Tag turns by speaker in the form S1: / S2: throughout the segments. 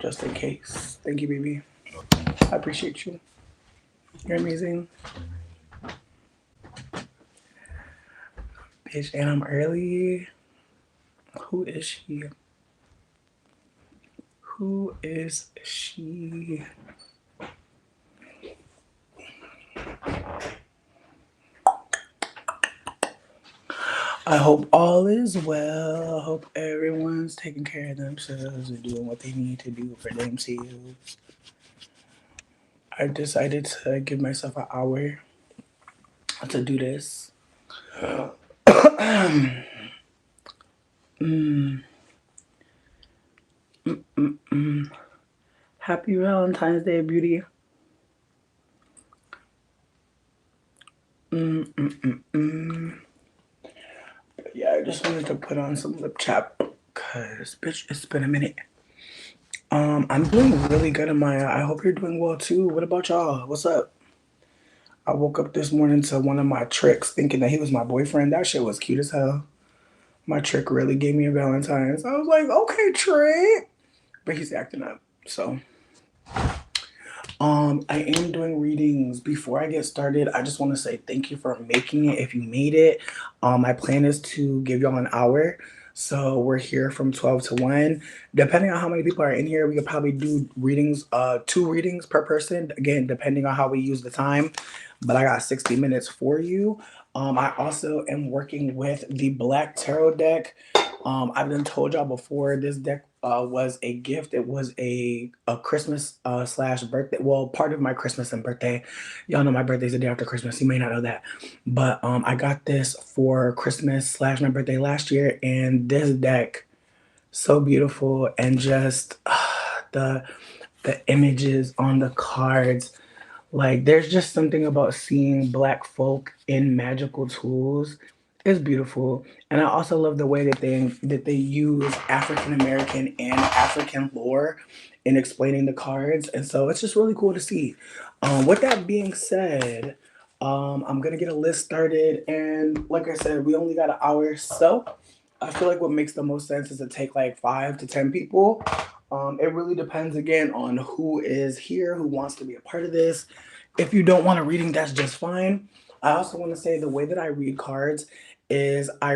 S1: just in case. Thank you, baby. I appreciate you. You're amazing. Bitch, and I'm early. Who is she? Who is she? I hope all is well. I hope everyone's taking care of themselves and doing what they need to do for themselves. I decided to give myself an hour to do this. Happy Valentine's Day, beauty. Yeah, I just wanted to put on some lip chap because, bitch, it's been a minute. I'm doing really good, Amaya. I hope you're doing well too. What about y'all? What's up? I woke up this morning to one of my tricks thinking that he was my boyfriend. That shit was cute as hell. My trick really gave me a Valentine's. I was like, okay, trick. But he's acting up. So I am doing readings. Before I get started, I just want to say thank you for making it. If you made it, my plan is to give y'all an hour. So we're here from 12 to 1. Depending on how many people are in here, we could probably do readings, 2 readings per person. Again, depending on how we use the time. But I got 60 minutes for you. I also am working with the Black Tarot deck. I've been told y'all before, this deck was a gift. It was a Christmas slash birthday. Well, part of my Christmas and birthday. Y'all know my birthday's the day after Christmas. You may not know that. But I got this for Christmas slash my birthday last year. And this deck, so beautiful. And just the images on the cards. Like, there's just something about seeing Black folk in magical tools. It's beautiful, and I also love the way that they use African American and African lore in explaining the cards, and so it's just really cool to see. With that being said, I'm gonna get a list started, and like I said, we only got an hour, so I feel like what makes the most sense is to take like 5 to 10 people. It really depends again on who is here, who wants to be a part of this. If you don't want a reading, that's just fine. I also want to say the way that I read cards is I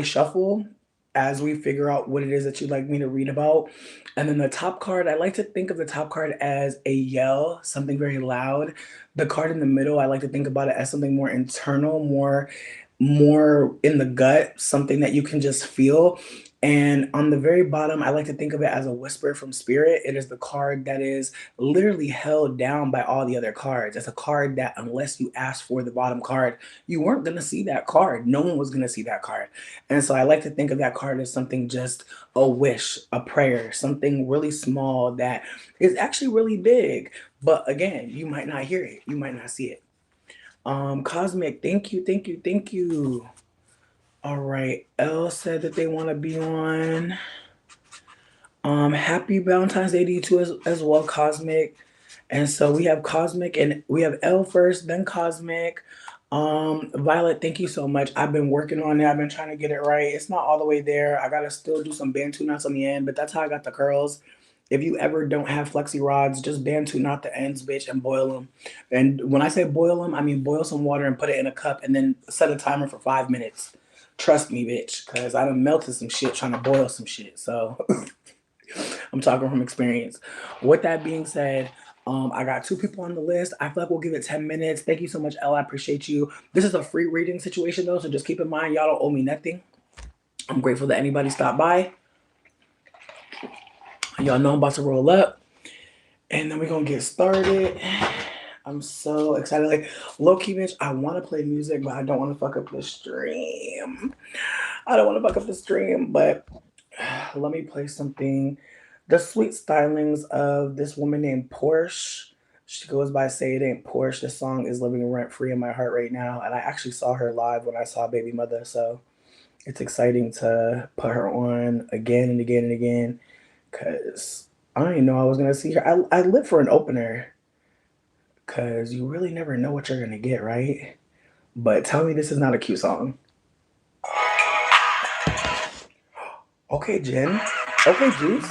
S1: shuffle as we figure out what it is that you'd like me to read about. And then the top card, I like to think of the top card as a yell, something very loud. The card in the middle, I like to think about it as something more internal, more in the gut, something that you can just feel. And on the very bottom, I like to think of it as a whisper from spirit. It is the card that is literally held down by all the other cards. It's a card that, unless you ask for the bottom card, you weren't going to see that card. No one was going to see that card. And so I like to think of that card as something just a wish, a prayer, something really small that is actually really big. But again, you might not hear it. You might not see it. Cosmic, thank you, thank you, thank you. All right, Elle said that they want to be on. Happy Valentine's Day to you too as well, Cosmic. And so we have Cosmic and we have Elle first, then Cosmic. Violet, thank you so much. I've been working on it. I've been trying to get it right. It's not all the way there. I gotta still do some Bantu knots on the end, but that's how I got the curls. If you ever don't have flexi rods, just Bantu knot the ends, bitch, and boil them. And when I say boil them, I mean boil some water and put it in a cup and then set a timer for 5 minutes. Trust me, bitch, because I done melted some shit trying to boil some shit. So I'm talking from experience. With that being said, I got 2 people on the list. I feel like we'll give it 10 minutes. Thank you so much, Ella. I appreciate you. This is a free reading situation, though, so just keep in mind, y'all don't owe me nothing. I'm grateful that anybody stopped by. Y'all know I'm about to roll up. And then we're going to get started. I'm so excited. Like, low-key, bitch, I want to play music, but I don't want to fuck up the stream. But let me play something. The sweet stylings of this woman named Porsche. She goes by Say It Ain't Porsche. This song is living rent free in my heart right now. And I actually saw her live when I saw Baby Mother. So it's exciting to put her on again and again and again. Because I didn't know I was going to see her. I live for an opener. Because you really never know what you're going to get, right? But tell me this is not a cute song. Okay, Jen. Okay, Juice.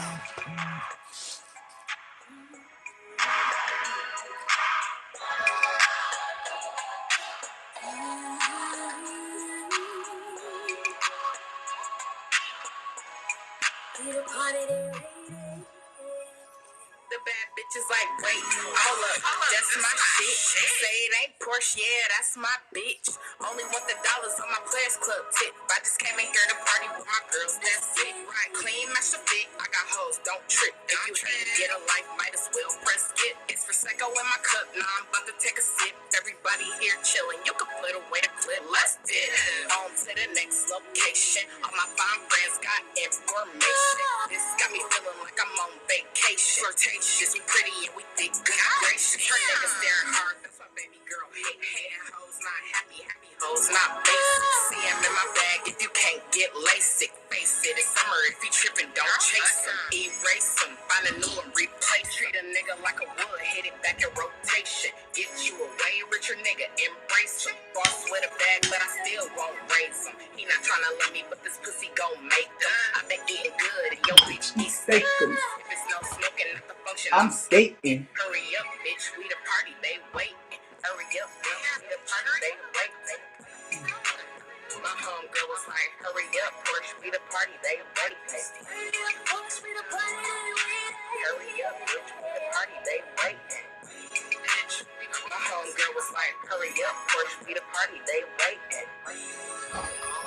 S2: Bitches like, wait, hold up, that's my shit. Say it ain't Porsche, yeah, that's my bitch. Only want the dollars on my Players Club tip. I just came in here to party with my girls, that's it. Right, clean, match the fit. I got hoes, don't trip. If you ain't get a life, might as well press skip. It's Prosecco in my cup, now I'm about to take a sip. Everybody here chilling, you can put away the clip. Let's dip on to the next location. All my fine friends got information. This got me feeling like I'm on vacation. Flirtatious, we pretty and we thick, good gracious. Her niggas staring hard, that's why baby girl hate. Hating hoes not happy, happy hoes not basic. See him in my bag if you can't get LASIK. Face it, it's summer, if you tripping, don't chase him. Erase him, find a new one, replace. Treat a nigga like a wood, hit it back in rotation. Get you a way richer nigga, embrace him. Boss with a bag, but I still won't raise him. He not tryna love me, but this pussy gon' make him. I been eating good, and yo bitch eat steak. If it's no smoking at the function,
S1: I'm skating.
S2: Hurry up, bitch, we the party, they waiting. Hurry up, bitch, we the party, they waiting. My homegirl was like, hurry up, Porsche, we the party, they waiting. Hurry up, bitch, we the party, they waiting. My homegirl was like, hurry up, Porsche, we the party, they waiting.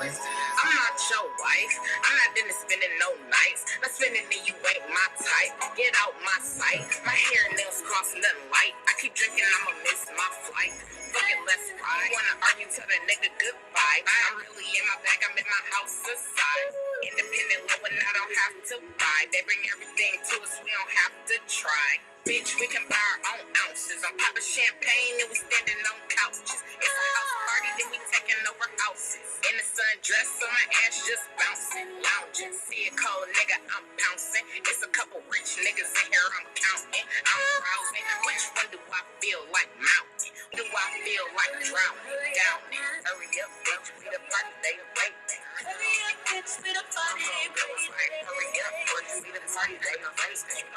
S2: I'm not your wife. I'm not into spending no nights. Not spending it, you ain't my type. Get out my sight. My hair and nails cost nothing light. I keep drinking, I'ma miss my flight. Fuck it, let's ride. Wanna argue, tell that nigga goodbye. I'm really in my bag, I'm in my house aside. Independent, low, and I don't have to buy. They bring everything to us, we don't have to try. Bitch, we can buy our own ounces. I'm popping champagne and we standing on couches. It's a house party, then we taking over houses. In the sundress, so my ass just bouncing, lounging. See a cold nigga, I'm bouncing. It's a couple rich niggas in here, I'm counting. I'm browsing. Which one do I feel like mounting? Do I feel like drowning? Downing. Hurry up, bitch, we the party, they waiting. Hurry up, bitch, we the party, they waiting. Hurry up, bitch, we the party, they waiting.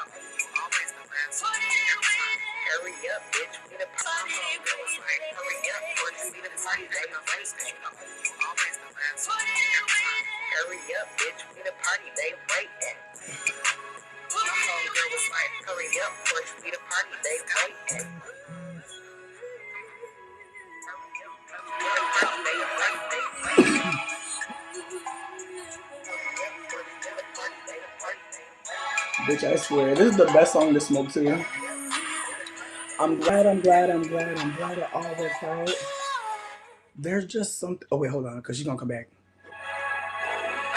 S2: Always the last. Hurry up, bitch, we the party, they waiting. Hurry up, bitch, we the party, they waiting. Always the last. Hurry up, bitch, we the party, they waiting. My homegirl was like, hurry up, bitch, we the party, they waiting.
S1: Bitch, I swear, this is the best song to smoke to. I'm glad it all worked out. There's just something. Oh, wait, hold on, because she's going to come back.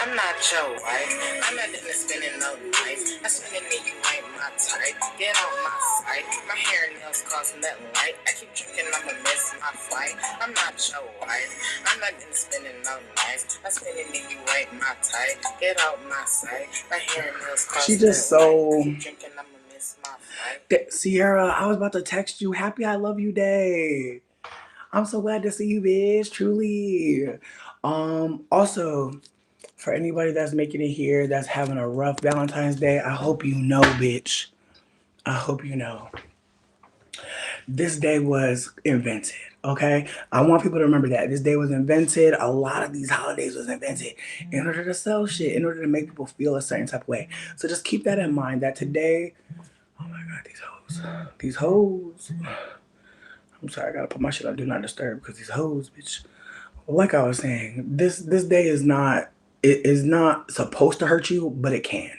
S2: I'm not your wife. I'm not into spending no nights. I'm spending it, you ain't my type. Get out my sight. My hair and nails cost nothing light. I keep drinking, I'ma miss my flight. I'm not your wife. I'm not into spending no nights. I'm spending it, you ain't my type. Get out my sight. My hair and nails cost
S1: She just so.
S2: I keep drinking, I'ma miss my flight.
S1: Sierra, I was about to text you. Happy I Love You Day. I'm so glad to see you, bitch. Truly. Also, for anybody that's making it here, that's having a rough Valentine's Day, I hope you know, bitch. I hope you know. This day was invented, okay? I want people to remember that. This day was invented. A lot of these holidays was invented in order to sell shit, in order to make people feel a certain type of way. So just keep that in mind that today, oh my God, these hoes. These hoes. I'm sorry, I gotta put my shit on Do Not Disturb because these hoes, bitch. Like I was saying, this day is not, it is not supposed to hurt you, but it can.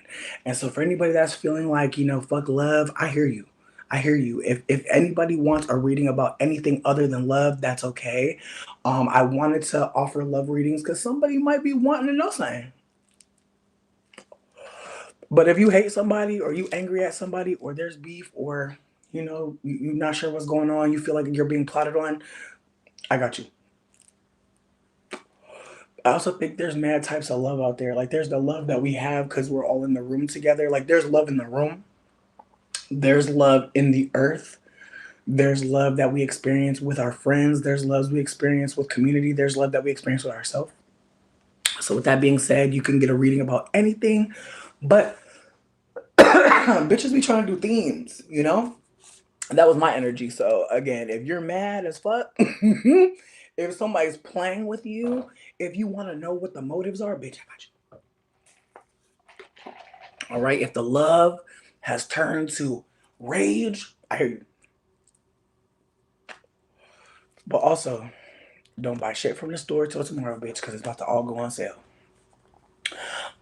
S1: And so for anybody that's feeling like, fuck love, I hear you. I hear you. If anybody wants a reading about anything other than love, that's okay. I wanted to offer love readings because somebody might be wanting to know something. But if you hate somebody or you angry at somebody or there's beef or, you're not sure what's going on, you feel like you're being plotted on, I got you. I also think there's mad types of love out there. Like there's the love that we have because we're all in the room together. Like there's love in the room. There's love in the earth. There's love that we experience with our friends. There's love we experience with community. There's love that we experience with ourselves. So with that being said, you can get a reading about anything, but bitches be trying to do themes, That was my energy. So again, if you're mad as fuck, if somebody's playing with you, if you want to know what the motives are, bitch, I got you. All right. If the love has turned to Rage, I hear you. But also, don't buy shit from the store till tomorrow, bitch, because it's about to all go on sale.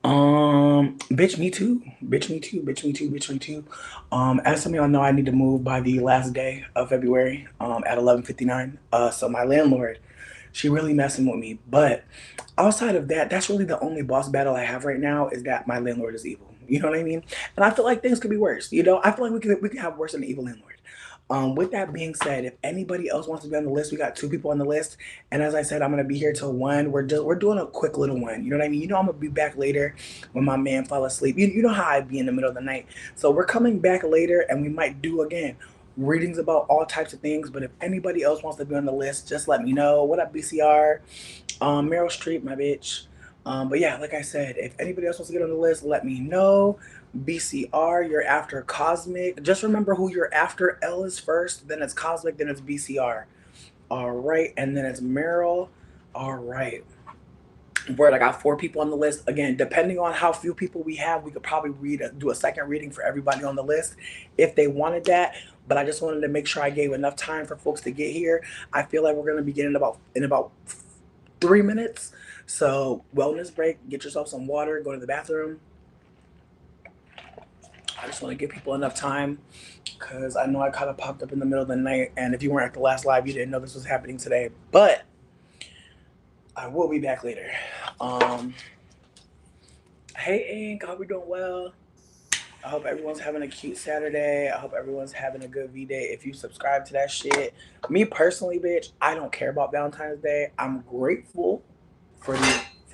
S1: Bitch, me too. Bitch, me too. Bitch, me too. Bitch, me too. As some of y'all know, I need to move by the last day of February. At 11:59. So my landlord, she really messing with me. But outside of that, that's really the only boss battle I have right now is that my landlord is evil. You know what I mean? And I feel like things could be worse. You know, I feel like we could have worse than an evil landlord. With that being said, if anybody else wants to be on the list, we got 2 people on the list. And as I said, I'm gonna be here till 1. We're doing a quick little one. You know what I mean? You know I'm gonna be back later when my man fall asleep. You know how I be in the middle of the night. So we're coming back later, and we might do again readings about all types of things. But if anybody else wants to be on the list, just let me know. What up, BCR? Meryl Streep, my bitch. But yeah, like I said, if anybody else wants to get on the list, let me know. BCR, you're after Cosmic. Just remember who you're after. L is first, then it's Cosmic, then it's BCR. All right, and then it's Merrill. All right. Word, I got 4 people on the list. Again, depending on how few people we have, we could probably do a second reading for everybody on the list if they wanted that. But I just wanted to make sure I gave enough time for folks to get here. I feel like we're gonna be getting in about 3 minutes. So wellness break, get yourself some water, go to the bathroom. I just want to give people enough time because I know I kind of popped up in the middle of the night, and if you weren't at the last live, you didn't know this was happening today. But I will be back later. Um, hey Ink, I hope you're doing well. I hope everyone's having a cute Saturday. I hope everyone's having a good V Day. If you subscribe to that shit, me personally, bitch, I don't care about Valentine's Day. I'm grateful for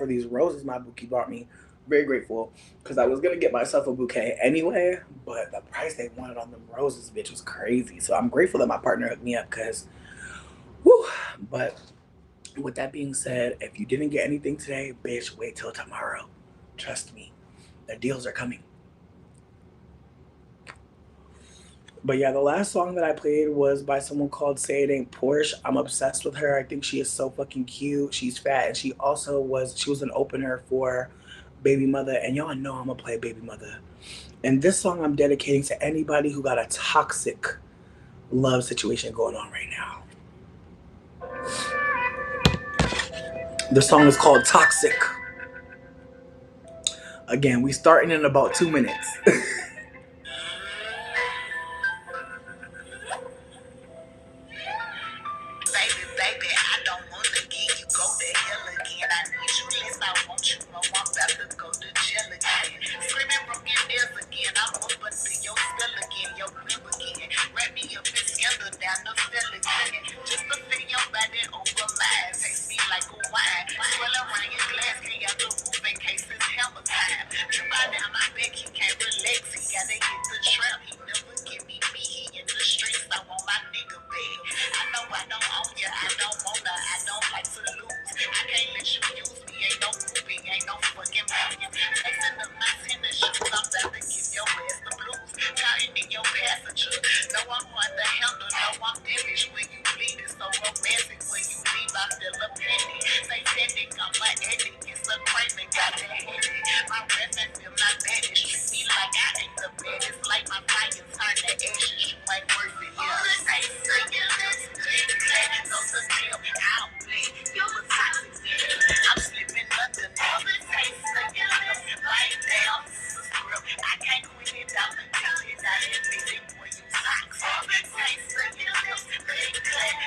S1: these roses my bouquet bought me. Very grateful because I was gonna get myself a bouquet anyway, but the price they wanted on them roses, bitch, was crazy. So I'm grateful that my partner hooked me up because, whew. But with that being said, if you didn't get anything today, bitch, wait till tomorrow. Trust me, the deals are coming. But yeah, the last song that I played was by someone called Say It Ain't Porsche. I'm obsessed with her. I think she is so fucking cute. She's fat, and she was an opener for Baby Mother, and y'all know I'm gonna play Baby Mother. And this song I'm dedicating to anybody who got a toxic love situation going on right now. The song is called Toxic. Again, we starting in about 2 minutes.
S2: Baby, baby, I don't wanna give you go to hell again. I need you less, I want you more. I'm about to go to jail again. Screaming broken nails again. I'm up under your spell again, your whim again. Wrap me up and scandal down the cell again. Just to feel your body over mine. Taste me like a wine. Swirl around your glass, can't out the roof in case it's hammer time. Trip out down my back, he can't relax. He gotta hit the trap. He never give me, he in the streets. I want my nigga back. I know I don't own ya, I don't wanna, I don't like to lose. I can't let you use me, ain't no movie, ain't no fucking million. Chasing the mouse in the shoes, I'm about to give your ass the blues. Counting in your passenger, no I'm on the handle, no I'm damaged when you bleed. It's so romantic when you leave, I feel a penny. Say pending, I'm my addict, it's a crime and got that headache. My breath and feel my baddest, treat me like I ain't the baddest. Like my fire turn to ashes, you ain't worth it, yeah. All the taste of your lips, so the deal, I don't play. You a toxic, I'm slipping under all the taste of your lips, right down to the script. I can't quit it out until it's out and make it when you toxic. Taste of your lips,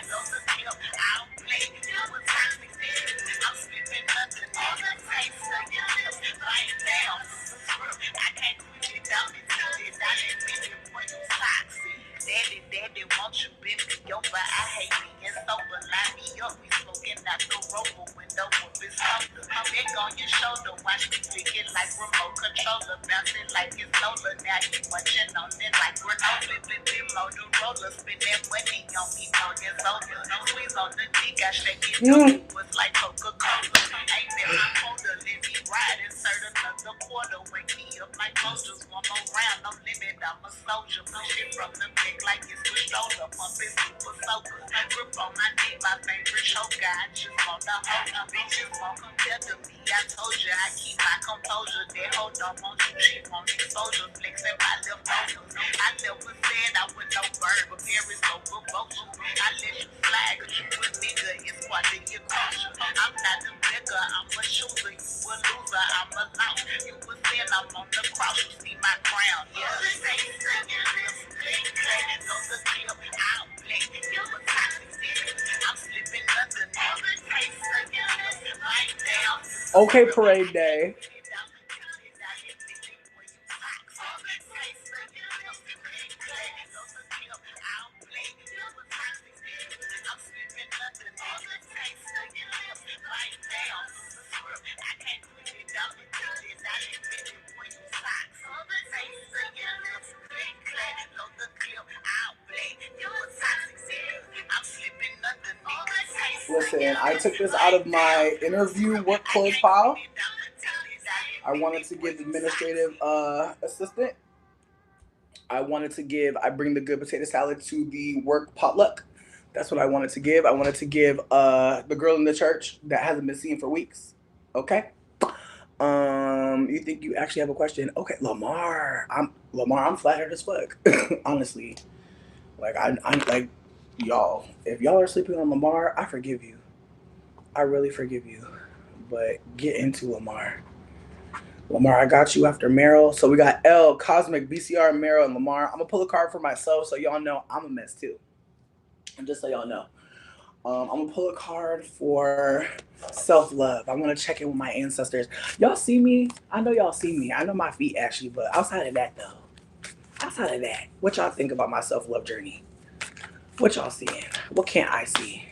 S2: so the deal, I don't play. You a toxic, I'm slipping under all the taste of your lips, right down to the script. I can't quit it out until it's out and make it when you toxic. Daddy, daddy, won't you bend me over? I hate being sober. Line me up, we smoking out the rover window of his holder. Neck on your shoulder, watch me flick it like remote controller. Bouncing like it's Lola, now you munching on it like granola. Flipping Motorola, spin that money on me, no it's over. No squeeze on the dick, I shake it up, it was like Coca-Cola. Ain't never colder, let me ride, insert another quarter. Wake me up like soldiers, one more round, no limit, I'm a soldier. Push it from the back like it's switched over, pump it super soaker. Grip on my neck, my favorite choker. I just want the hoe. Bitches won't compare to me. I told you I keep my composure. That hoe don't want you, she want exposure. Flexing my leftovers. I never said with no bird, but Paris go promote you. I let you fly, cause you a nigga, it's part of your culture. I'm not the nigga, I'm a shooter, you a loser, I'm a louse. You a sin, I'm on the cross, you see my crown, yeah. Taste of your lips, click, clack, on the clip, I'll play. You a toxic nigga, I'm slipping underneath. Taste of your lips, right down.
S1: Okay, parade day. Listen, I took this out of my interview work clothes pile. I wanted to give administrative assistant. I bring the good potato salad to the work potluck. That's what I wanted to give. I wanted to give the girl in the church that hasn't been seen for weeks. Okay. You think you actually have a question? Okay, Lamar. I'm flattered as fuck. Honestly. Like I'm like y'all. If y'all are sleeping on Lamar, I forgive you. I really forgive you. But get into Lamar. Lamar, I got you after Merrill. So we got L, Cosmic, BCR, Merrill, and Lamar. I'm gonna pull a card for myself so y'all know I'm a mess too. And just so y'all know. I'm gonna pull a card for self-love. I'm gonna check in with my ancestors. Y'all see me? I know y'all see me. I know my feet actually, but outside of that though. Outside of that, what y'all think about my self-love journey? What y'all seeing? What can't I see?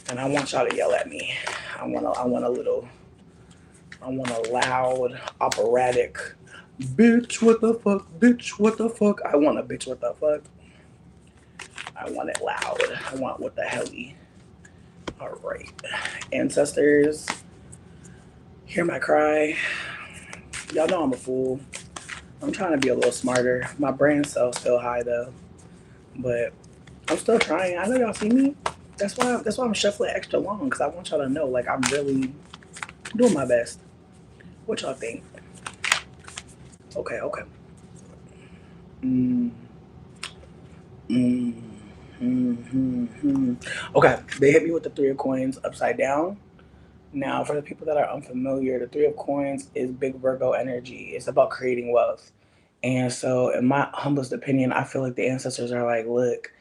S1: And I want y'all to yell at me. I want a loud, operatic, bitch, what the fuck, bitch, what the fuck. I want a bitch, what the fuck. I want it loud. I want what the helly. All right. Ancestors, hear my cry. Y'all know I'm a fool. I'm trying to be a little smarter. My brain cells still high though. But I'm still trying. I know y'all see me. That's why I'm shuffling extra long, because I want y'all to know like I'm really doing my best. What y'all think? Okay. Mm, mm, Okay, they hit me with the Three of Coins upside down. Now, for the people that are unfamiliar, the Three of Coins is big Virgo energy. It's about creating wealth. And so, in my humblest opinion, I feel like the ancestors are like, look,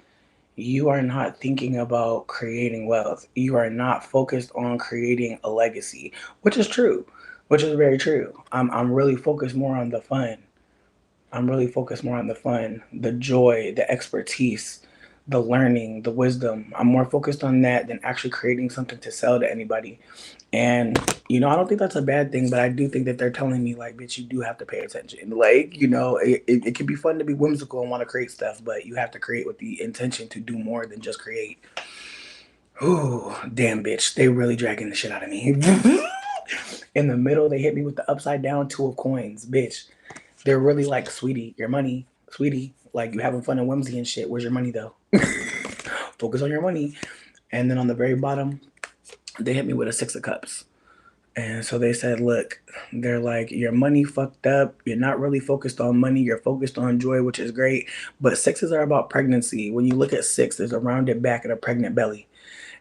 S1: you are not thinking about creating wealth. You are not focused on creating a legacy, which is true, which is very true. I'm really focused more on the fun. I'm really focused more on the fun, the joy, the expertise, the learning, the wisdom. I'm more focused on that than actually creating something to sell to anybody. And, I don't think that's a bad thing, but I do think that they're telling me, like, bitch, you do have to pay attention. Like, it can be fun to be whimsical and want to create stuff, but you have to create with the intention to do more than just create. Ooh, damn, bitch. They really dragging the shit out of me. In the middle, they hit me with the upside down Two of Coins, bitch. They're really like, sweetie, your money, sweetie. Like, you having fun and whimsy and shit. Where's your money, though? Focus on your money. And then on the very bottom, they hit me with a Six of Cups. And so they said, look, they're like, your money fucked up. You're not really focused on money. You're focused on joy, which is great. But sixes are about pregnancy. When you look at six, there's a rounded back and a pregnant belly.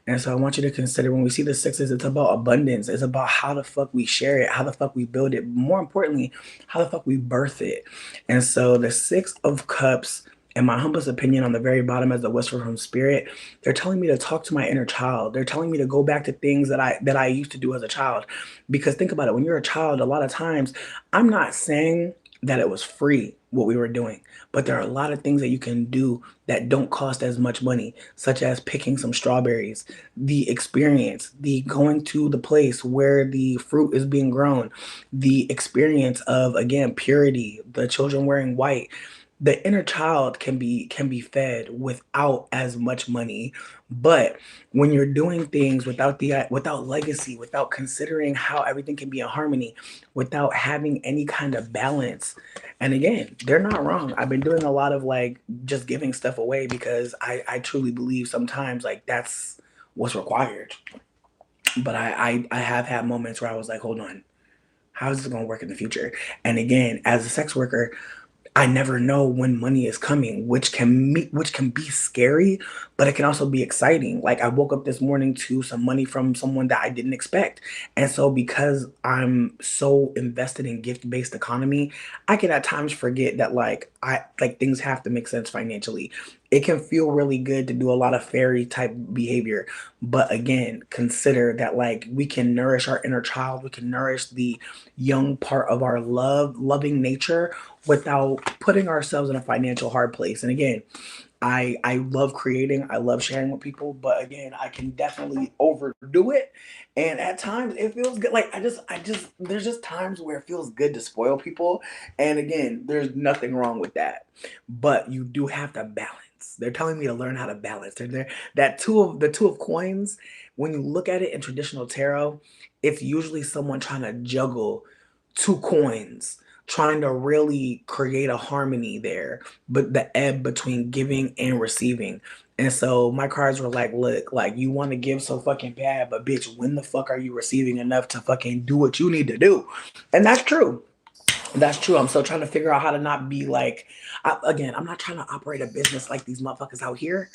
S1: And so I want you to consider, when we see the sixes, it's about abundance. It's about how the fuck we share it, how the fuck we build it. More importantly, how the fuck we birth it. And so the Six of Cups, in my humblest opinion, on the very bottom as the whisper from spirit, they're telling me to talk to my inner child. They're telling me to go back to things that I used to do as a child. Because think about it, when you're a child, a lot of times, I'm not saying that it was free what we were doing, but there are a lot of things that you can do that don't cost as much money, such as picking some strawberries, the experience, the going to the place where the fruit is being grown, the experience of, again, purity, the children wearing white. The inner child can be fed without as much money. But when you're doing things without legacy, without considering how everything can be in harmony, without having any kind of balance, and again, they're not wrong. I've been doing a lot of like just giving stuff away because I truly believe sometimes like that's what's required. But I have had moments where I was like, hold on, how is this going to work in the future? And again, as a sex worker, I never know when money is coming, which can be scary, but it can also be exciting. Like I woke up this morning to some money from someone that I didn't expect. And so because I'm so invested in gift-based economy, I can at times forget that like things have to make sense financially. It can feel really good to do a lot of fairy type behavior, but again, consider that like we can nourish our inner child, we can nourish the young part of our loving nature without putting ourselves in a financial hard place. And again, I love creating, I love sharing with people, but again, I can definitely overdo it. And at times it feels good. Like I just there's just times where it feels good to spoil people. And again, there's nothing wrong with that. But you do have to balance. They're telling me to learn how to balance. They're there that two of coins, when you look at it in traditional tarot, it's usually someone trying to juggle two coins, trying to really create a harmony there, but the ebb between giving and receiving. And so my cards were like, look, like you want to give so fucking bad, but bitch, when the fuck are you receiving enough to fucking do what you need to do? And that's true. That's true. I'm still trying to figure out how to not be like, again, I'm not trying to operate a business like these motherfuckers out here.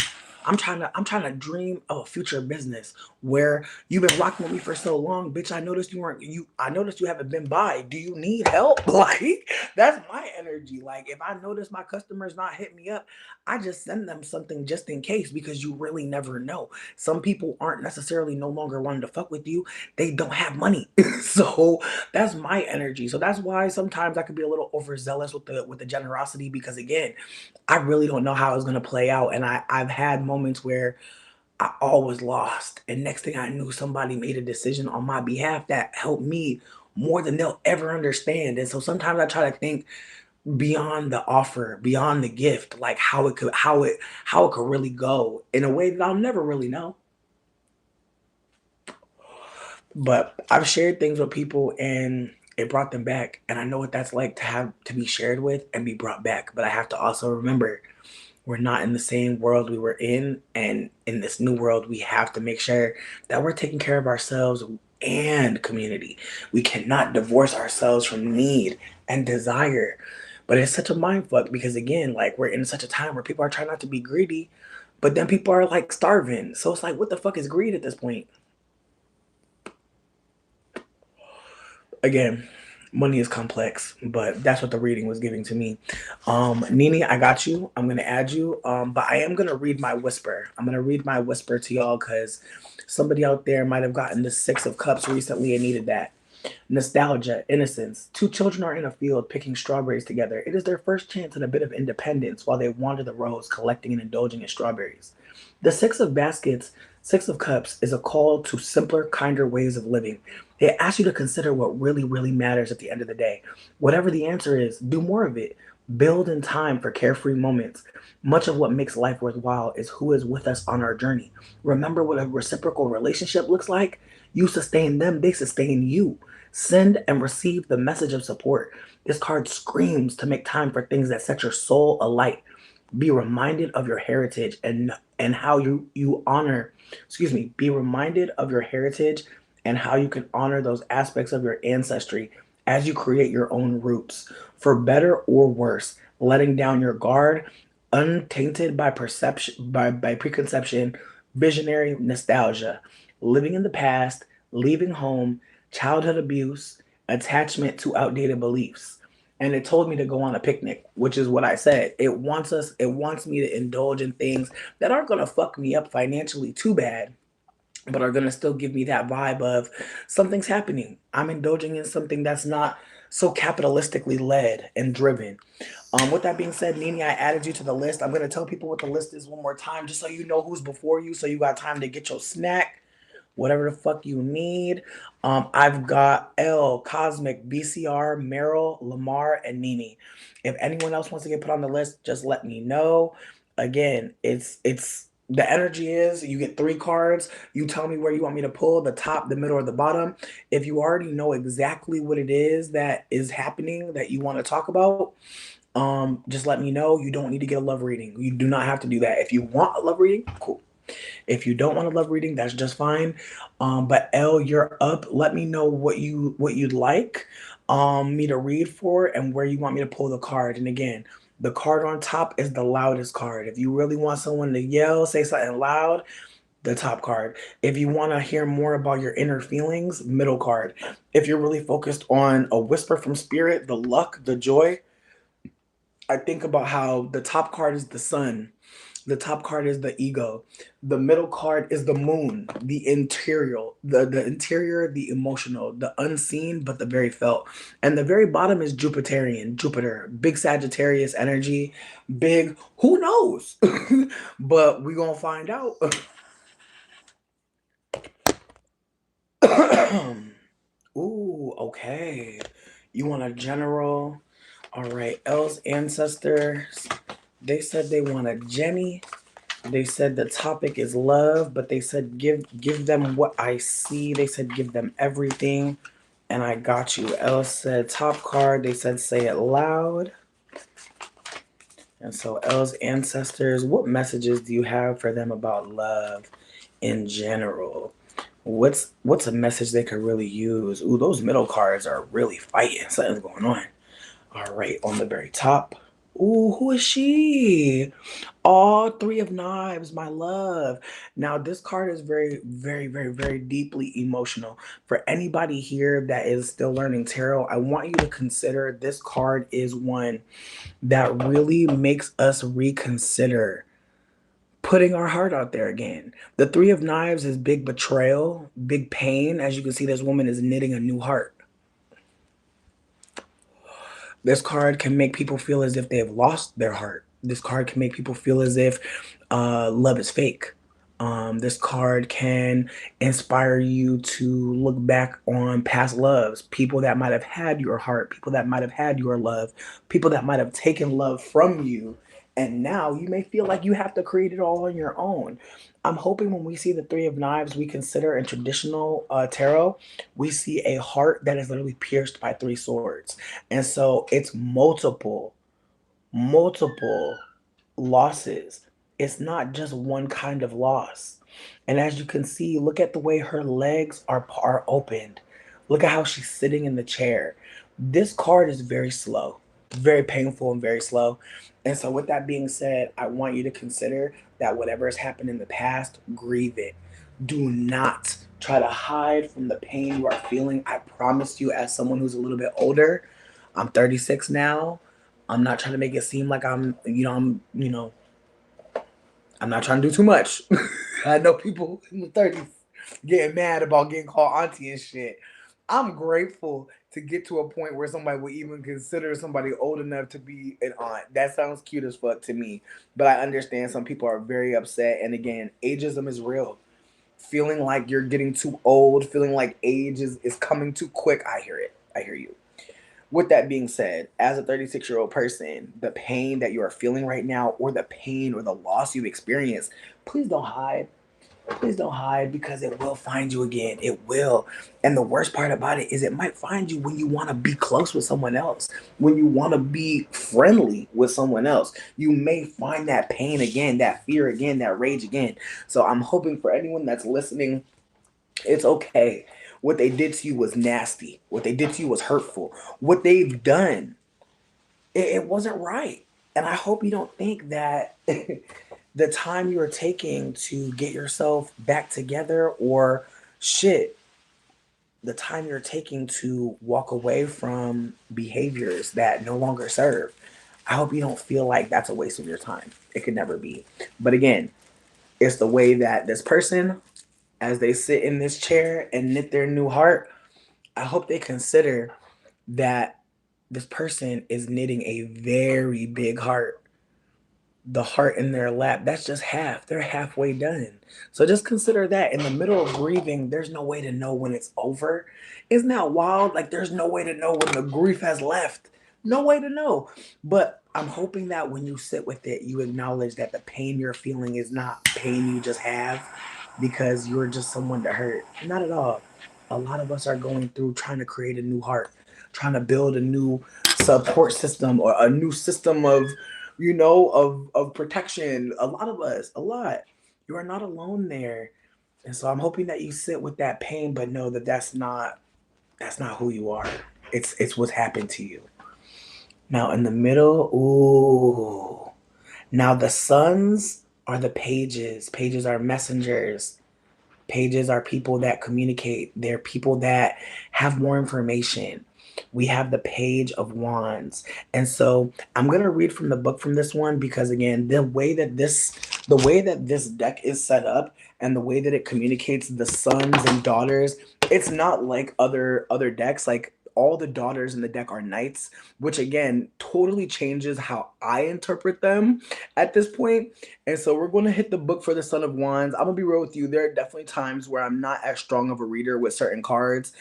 S1: I'm trying to dream of a future business where you've been rocking with me for so long, bitch. I noticed you haven't been by. Do you need help? Like that's my energy. Like if I notice my customers not hit me up, I just send them something just in case because you really never know. Some people aren't necessarily no longer wanting to fuck with you. They don't have money. So that's my energy. So that's why sometimes I could be a little overzealous with the generosity because again, I really don't know how it's gonna play out. And I've had moments where I always lost. And next thing I knew, somebody made a decision on my behalf that helped me more than they'll ever understand. And so sometimes I try to think beyond the offer, beyond the gift, like how it could really go in a way that I'll never really know. But I've shared things with people and it brought them back. And I know what that's like to have to be shared with and be brought back. But I have to also remember we're not in the same world we were in. And in this new world, we have to make sure that we're taking care of ourselves and community. We cannot divorce ourselves from need and desire. But it's such a mind fuck because again, like we're in such a time where people are trying not to be greedy, but then people are like starving. So it's like, what the fuck is greed at this point? Again, money is complex, but that's what the reading was giving to me. Nene, I got you. I'm gonna add you. But I am gonna read my whisper. I'm gonna read my whisper to y'all because somebody out there might have gotten the Six of Cups recently and needed that. Nostalgia, innocence. Two children are in a field picking strawberries together. It is their first chance at a bit of independence while they wander the rows collecting and indulging in strawberries. The Six of Baskets, Six of Cups, is a call to simpler, kinder ways of living. It asks you to consider what really, really matters at the end of the day. Whatever the answer is, do more of it. Build in time for carefree moments. Much of what makes life worthwhile is who is with us on our journey. Remember what a reciprocal relationship looks like? You sustain them, they sustain you. Send and receive the message of support. This card screams to make time for things that set your soul alight. Be reminded of your heritage and how you honor, excuse me, be reminded of your heritage and how you can honor those aspects of your ancestry as you create your own roots. For better or worse, letting down your guard, untainted by perception, by preconception, visionary nostalgia, living in the past, leaving home, childhood abuse, attachment to outdated beliefs. And it told me to go on a picnic, which is what I said. It wants me to indulge in things that aren't gonna fuck me up financially too bad, but are gonna still give me that vibe of something's happening. I'm indulging in something that's not so capitalistically led and driven. With that being said, Nene, I added you to the list. I'm gonna tell people what the list is one more time, just so you know who's before you, so you got time to get your snack, whatever the fuck you need. I've got L, Cosmic, VCR, Merrill, Lamar, and Nene. If anyone else wants to get put on the list, just let me know. Again, it's the energy is you get three cards. You tell me where you want me to pull, the top, the middle, or the bottom. If you already know exactly what it is that is happening that you want to talk about, just let me know. You don't need to get a love reading. You do not have to do that. If you want a love reading, cool. If you don't want to love reading, that's just fine. But L, you're up. Let me know what you'd like. me to read for, and where you want me to pull the card. And again, the card on top is the loudest card. If you really want someone to yell, say something loud, the top card. If you want to hear more about your inner feelings, middle card. If you're really focused on a whisper from spirit, the luck, the joy, I think about how the top card is the sun, the top card is the ego, the middle card is the moon, the interior, the interior, the emotional, the unseen but the very felt, and the very bottom is Jupiterian, Jupiter, big Sagittarius energy, big who knows, but we gonna find out. Ooh, okay. You want a general? All right. L's ancestors. They said they want a Jenny. They said the topic is love, but they said give them what I see. They said give them everything, and I got you. L said top card. They said say it loud. And so L's ancestors, what messages do you have for them about love in general? What's a message they could really use? Ooh, those middle cards are really fighting. Something's going on. All right, on the very top. Ooh, who is she? All three of knives, my love. Now, this card is very, very, very, very deeply emotional. For anybody here that is still learning tarot, I want you to consider this card is one that really makes us reconsider putting our heart out there again. The Three of Knives is big betrayal, big pain. As you can see, this woman is knitting a new heart. This card can make people feel as if they have lost their heart. This card can make people feel as if love is fake. This card can inspire you to look back on past loves, people that might have had your heart, people that might have had your love, people that might have taken love from you. And now you may feel like you have to create it all on your own. I'm hoping when we see the Three of Knives, we consider in traditional tarot, we see a heart that is literally pierced by three swords. And so it's multiple losses. It's not just one kind of loss. And as you can see, look at the way her legs are opened. Look at how she's sitting in the chair. This card is very slow, very painful and very slow. And so with that being said, I want you to consider that whatever has happened in the past, grieve it. Do not try to hide from the pain you are feeling. I promise you, as someone who's a little bit older, I'm 36 now. I'm not trying to make it seem like I'm not trying to do too much. I know people in the 30s getting mad about getting called auntie and shit. I'm grateful to get to a point where somebody would even consider somebody old enough to be an aunt. That sounds cute as fuck to me. But I understand some people are very upset. And again, ageism is real. Feeling like you're getting too old, feeling like age is coming too quick. I hear it. I hear you. With that being said, as a 36-year-old person, the pain that you are feeling right now, or the pain or the loss you experience, please don't hide. Please don't hide, because it will find you again. It will. And the worst part about it is it might find you when you want to be close with someone else, when you want to be friendly with someone else. You may find that pain again, that fear again, that rage again. So I'm hoping for anyone that's listening, it's okay. What they did to you was nasty. What they did to you was hurtful. What they've done, it wasn't right. And I hope you don't think that the time you're taking to get yourself back together, or shit, the time you're taking to walk away from behaviors that no longer serve, I hope you don't feel like that's a waste of your time. It could never be. But again, it's the way that this person, as they sit in this chair and knit their new heart, I hope they consider that this person is knitting a very big heart. The heart in their lap, that's just half. They're halfway done. So just consider that in the middle of grieving, there's no way to know when it's over. Isn't that wild? Like, there's no way to know when the grief has left. No way to know. But I'm hoping that when you sit with it, you acknowledge that the pain you're feeling is not pain you just have because you're just someone to hurt. Not at all. A lot of us are going through trying to create a new heart, trying to build a new support system, or a new system of, of protection. A lot of us, a lot. You are not alone there. And so I'm hoping that you sit with that pain, but know that that's not who you are. It's what's happened to you. Now in the middle, ooh. Now the suns are the pages. Pages are messengers. Pages are people that communicate. They're people that have more information. We have the page of wands. And so I'm going to read from the book from this one because again, the way that this deck is set up and the way that it communicates the sons and daughters, it's not like other decks. Like all the daughters in the deck are knights, which again totally changes how I interpret them at this point. And so we're going to hit the book for the Son of Wands. I'm gonna be real with you. There are definitely times where I'm not as strong of a reader with certain cards.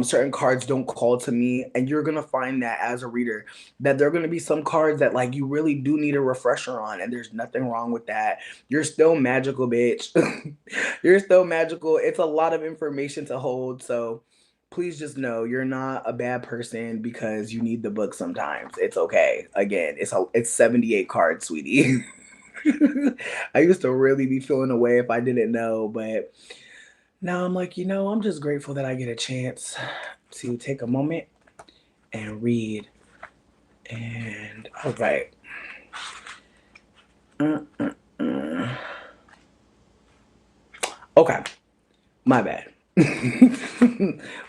S1: Certain cards don't call to me, and you're gonna find that as a reader, that there are gonna be some cards that like you really do need a refresher on, and there's nothing wrong with that. You're still magical, bitch. You're still magical. It's a lot of information to hold, so please just know you're not a bad person because you need the book sometimes. It's okay. Again, it's 78 cards, sweetie. I used to really be feeling away if I didn't know, but now I'm like, I'm just grateful that I get a chance to take a moment and read. And all right. Uh, uh, uh. Okay, my bad.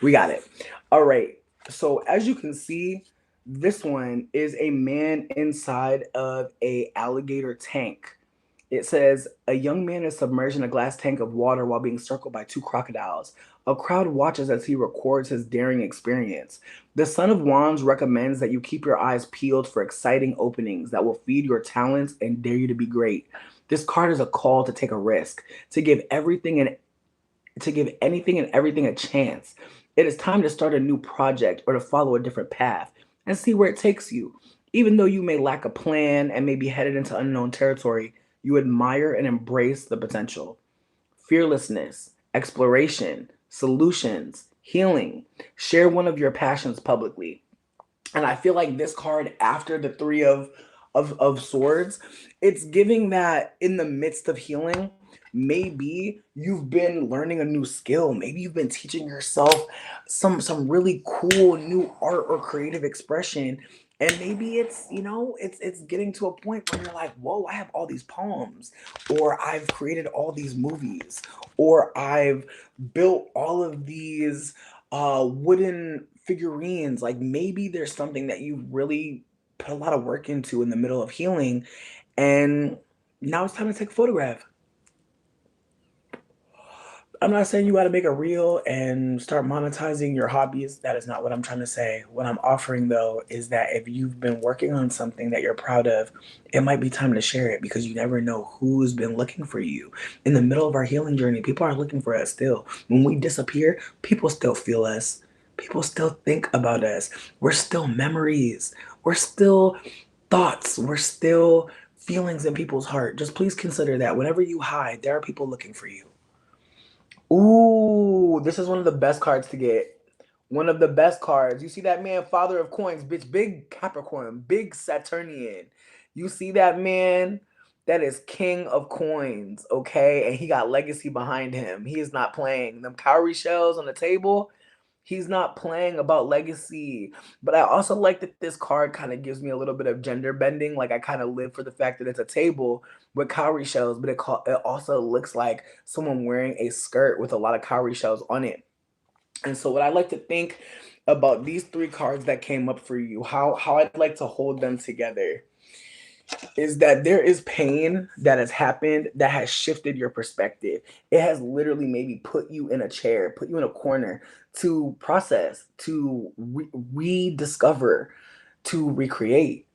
S1: We got it. All right. So as you can see, this one is a man inside of a alligator tank. It says a young man is submerged in a glass tank of water while being circled by two crocodiles. A crowd watches as he records his daring experience. The Son of Wands recommends that you keep your eyes peeled for exciting openings that will feed your talents and dare you to be great. This card is a call to take a risk, to give everything and to give anything and everything a chance. It is time to start a new project or to follow a different path and see where it takes you. Even though you may lack a plan and may be headed into unknown territory, you admire and embrace the potential. Fearlessness, exploration, solutions, healing. Share one of your passions publicly. And I feel like this card after the three of swords, it's giving that in the midst of healing, maybe you've been learning a new skill, maybe you've been teaching yourself some really cool new art or creative expression, and maybe it's getting to a point where you're like, whoa, I have all these poems, or I've created all these movies, or I've built all of these wooden figurines. Like maybe there's something that you really put a lot of work into in the middle of healing, and now it's time to take a photograph. I'm not saying you got to make a reel and start monetizing your hobbies. That is not what I'm trying to say. What I'm offering though is that if you've been working on something that you're proud of, it might be time to share it because you never know who's been looking for you. In the middle of our healing journey, people are looking for us still. When we disappear, people still feel us. People still think about us. We're still memories. We're still thoughts. We're still feelings in people's heart. Just please consider that whenever you hide, there are people looking for you. Ooh, this is one of the best cards to get. One of the best cards. You see that man, Father of Coins, bitch, big Capricorn, big Saturnian. You see that man? That is King of Coins, okay? And he got legacy behind him. He is not playing. Them cowrie shells on the table, he's not playing about legacy. But I also like that this card kind of gives me a little bit of gender bending. Like I kind of live for the fact that it's a table with cowrie shells, but it also looks like someone wearing a skirt with a lot of cowrie shells on it. And so what I like to think about these three cards that came up for you, how I'd like to hold them together is that there is pain that has happened that has shifted your perspective. It has literally maybe put you in a chair, put you in a corner to process, to rediscover, to recreate.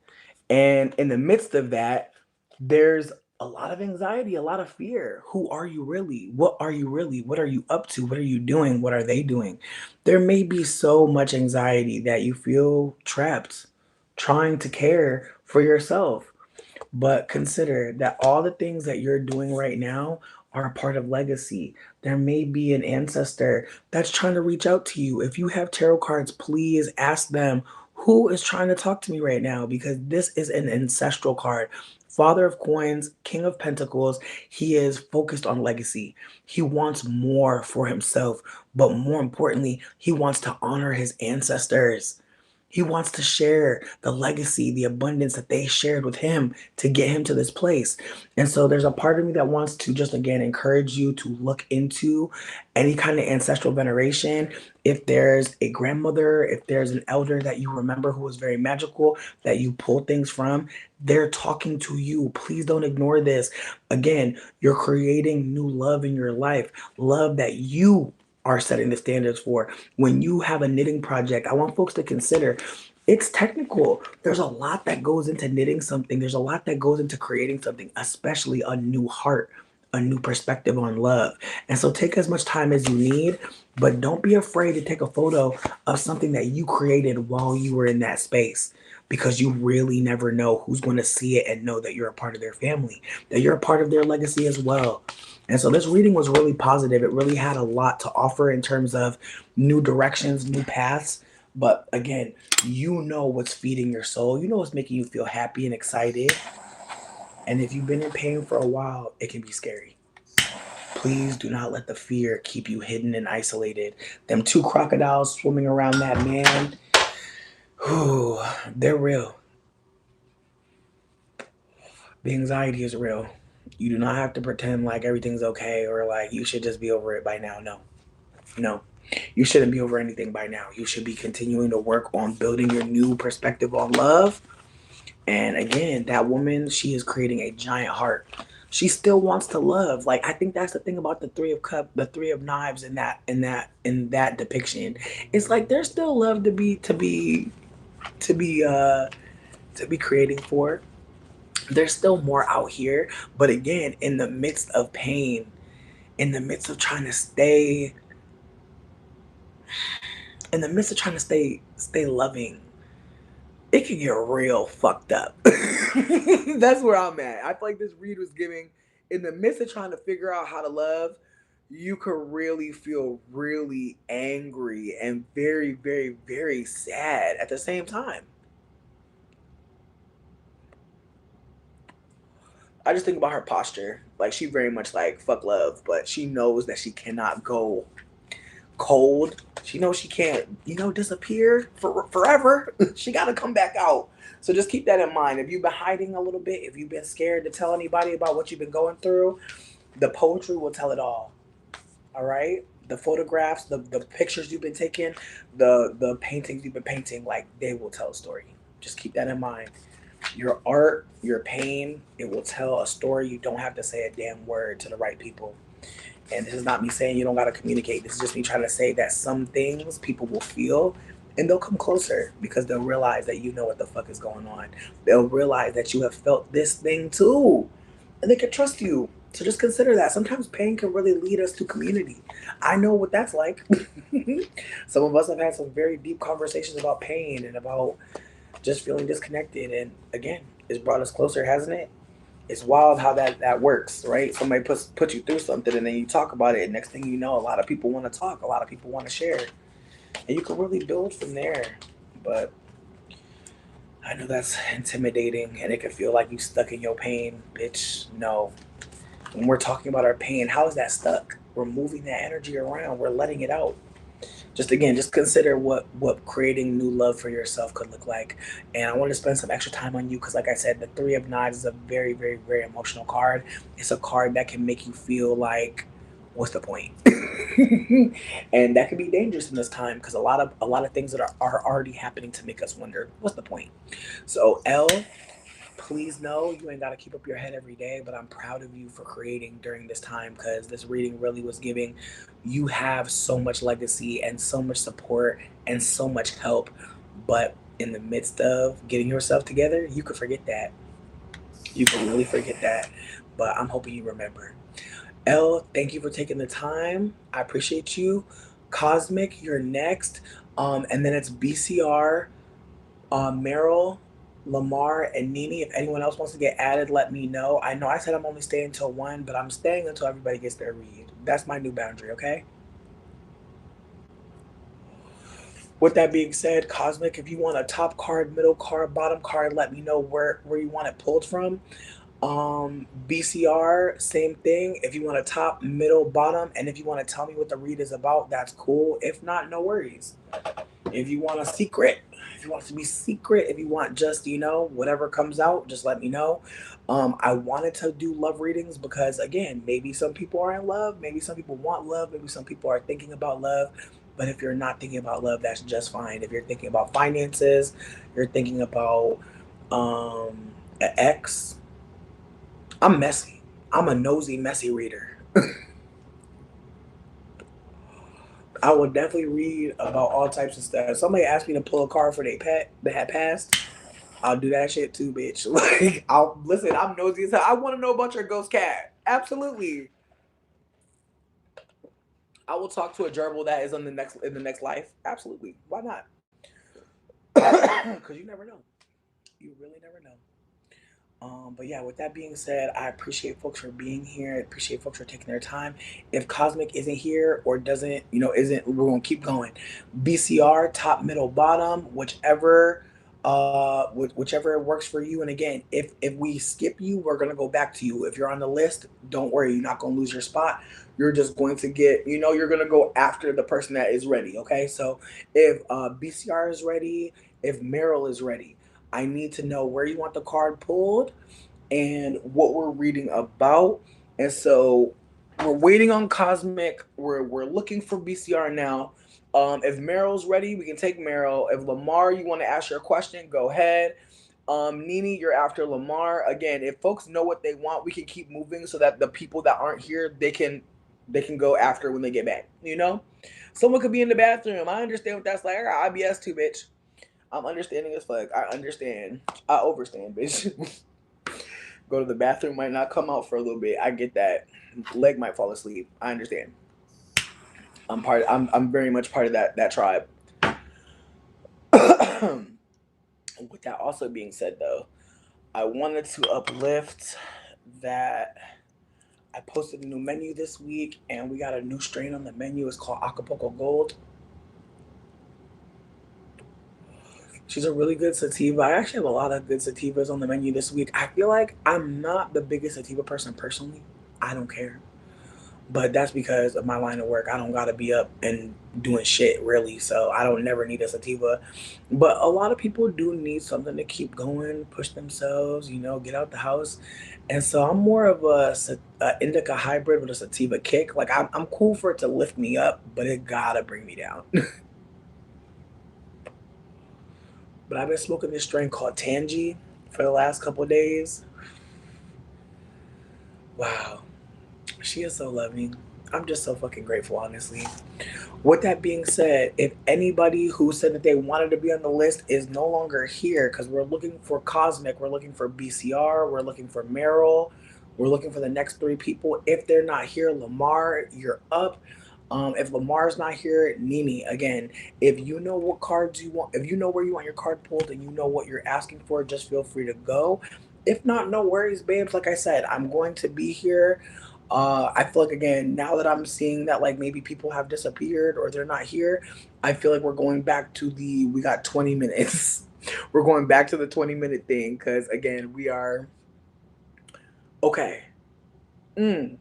S1: And in the midst of that, there's a lot of anxiety, a lot of fear. Who are you really? What are you really? What are you up to? What are you doing? What are they doing? There may be so much anxiety that you feel trapped trying to care for yourself. But consider that all the things that you're doing right now are a part of legacy. There may be an ancestor that's trying to reach out to you. If you have tarot cards, please ask them who is trying to talk to me right now because this is an ancestral card. Father of Coins, King of Pentacles, he is focused on legacy. He wants more for himself, but more importantly, he wants to honor his ancestors. He wants to share the legacy, the abundance that they shared with him to get him to this place. And so there's a part of me that wants to just again encourage you to look into any kind of ancestral veneration. If there's a grandmother, if there's an elder that you remember who was very magical, that you pull things from, they're talking to you. Please don't ignore this. Again, you're creating new love in your life, love that you are setting the standards for. When you have a knitting project, I want folks to consider it's technical. There's a lot that goes into knitting something. There's a lot that goes into creating something, especially a new heart, a new perspective on love. And so take as much time as you need, but don't be afraid to take a photo of something that you created while you were in that space, because you really never know who's going to see it and know that you're a part of their family, that you're a part of their legacy as well. And so this reading was really positive. It really had a lot to offer in terms of new directions, new paths. But again, you know what's feeding your soul. You know what's making you feel happy and excited. And if you've been in pain for a while, it can be scary. Please do not let the fear keep you hidden and isolated. Them two crocodiles swimming around that man, whew, they're real. The anxiety is real. You do not have to pretend like everything's okay or like you should just be over it by now. No, no. You shouldn't be over anything by now. You should be continuing to work on building your new perspective on love. And again, that woman, she is creating a giant heart. She still wants to love. Like I think that's the thing about the the three of knives in that depiction. It's like there's still love to be to be creating for. There's still more out here, but again, in the midst of pain, in the midst of trying to stay in the midst of trying to stay loving, it can get real fucked up. That's where I'm at. I feel like this read was giving, in the midst of trying to figure out how to love, you could really feel really angry and very, very, very sad at the same time. I just think about her posture. Like she very much like fuck love, but she knows that she cannot go cold. She knows she can't, disappear forever. She got to come back out. So just keep that in mind. If you've been hiding a little bit, if you've been scared to tell anybody about what you've been going through, the poetry will tell it all. All right? The photographs, the pictures you've been taking, the paintings you've been painting, like they will tell a story. Just keep that in mind. Your art, your pain, it will tell a story. You don't have to say a damn word to the right people. And this is not me saying you don't got to communicate. This is just me trying to say that some things people will feel and they'll come closer because they'll realize that you know what the fuck is going on. They'll realize that you have felt this thing too and they can trust you. So just consider that. Sometimes pain can really lead us to community. I know what that's like. Some of us have had some very deep conversations about pain and about just feeling disconnected. And again, it's brought us closer, hasn't it? It's wild how that works, right? Somebody put you through something and then you talk about it, and next thing you know, a lot of people want to talk, a lot of people want to share, and you can really build from there. But I know that's intimidating and it can feel like you stuck in your pain. Bitch, no. When we're talking about our pain, how is that stuck? We're moving that energy around, we're letting it out. Just again, just consider what creating new love for yourself could look like. And I want to spend some extra time on you because, like I said, the Three of Knives is a very, very, very emotional card. It's a card that can make you feel like, what's the point? And that can be dangerous in this time because a lot of things that are already happening to make us wonder, what's the point? So L, please know you ain't got to keep up your head every day, but I'm proud of you for creating during this time because this reading really was giving. You have so much legacy and so much support and so much help, but in the midst of getting yourself together, you could forget that. You could really forget that, but I'm hoping you remember. L, thank you for taking the time. I appreciate you. Cosmic, you're next. And then it's BCR, Merrill, Lamar, and Nene. If anyone else wants to get added, let me know. I know I said I'm only staying until 1, but I'm staying until everybody gets their read. That's my new boundary, okay? With that being said, Cosmic, if you want a top card, middle card, bottom card, let me know where you want it pulled from. BCR, same thing. If you want a top, middle, bottom, and if you want to tell me what the read is about, that's cool. If not, no worries. If you want a secret, if you want it to be secret, if you want just, you know, whatever comes out, just let me know. I wanted to do love readings because, again, maybe some people are in love, maybe some people want love, maybe some people are thinking about love. But if you're not thinking about love, that's just fine. If you're thinking about finances, you're thinking about an ex. I'm messy. I'm a nosy, messy reader. I will definitely read about all types of stuff. Somebody asked me to pull a card for their pet that had passed. I'll do that shit too, bitch. Like, I'll listen. I'm nosy as hell. I want to know about your ghost cat. Absolutely. I will talk to a gerbil that is in the next life. Absolutely. Why not? Because you never know. You really never know. But yeah, with that being said, I appreciate folks for being here. I appreciate folks for taking their time. If Cosmic isn't here or doesn't, you know, isn't, we're gonna keep going. BCR, top, middle, bottom, whichever works for you. And again, if we skip you, we're gonna go back to you. If you're on the list, don't worry, you're not gonna lose your spot. You're just going to get, you know, you're gonna go after the person that is ready. Okay, so if BCR is ready, if Merrill is ready, I need to know where you want the card pulled and what we're reading about. And so we're waiting on Cosmic. We're looking for BCR now. If Meryl's ready, we can take Meryl. If Lamar, you want to ask your question, go ahead. Nene, you're after Lamar. Again, if folks know what they want, we can keep moving so that the people that aren't here, they can go after when they get back. You know, someone could be in the bathroom. I understand what that's like. I got IBS too, bitch. I'm understanding as fuck. I understand. I overstand, bitch. Go to the bathroom, might not come out for a little bit. I get that. Leg might fall asleep. I understand. I'm very much part of that tribe. With that also being said though, I wanted to uplift that I posted a new menu this week and we got a new strain on the menu. It's called Acapulco Gold. She's a really good sativa. I actually have a lot of good sativas on the menu this week. I feel like I'm not the biggest sativa person personally. I don't care. But that's because of my line of work. I don't gotta be up and doing shit really, so I don't never need a sativa. But a lot of people do need something to keep going, push themselves, you know, get out the house. And so I'm more of a indica hybrid with a sativa kick. Like I'm cool for it to lift me up, but it gotta bring me down. But I've been smoking this strain called Tangy for the last couple of days. Wow, she is so loving. I'm just so fucking grateful, honestly. With that being said, if anybody who said that they wanted to be on the list is no longer here, because we're looking for Cosmic, we're looking for BCR, we're looking for Merrill, we're looking for the next three people. If they're not here, Lamar, you're up. If Lamar's not here, Nene, again, if you know what cards you want, if you know where you want your card pulled and you know what you're asking for, just feel free to go. If not, no worries, babes. Like I said, I'm going to be here. I feel like, again, now that I'm seeing that like maybe people have disappeared or they're not here, I feel like we're going back to the we got 20 minutes. We're going back to the 20-minute thing because again we are okay. Mm,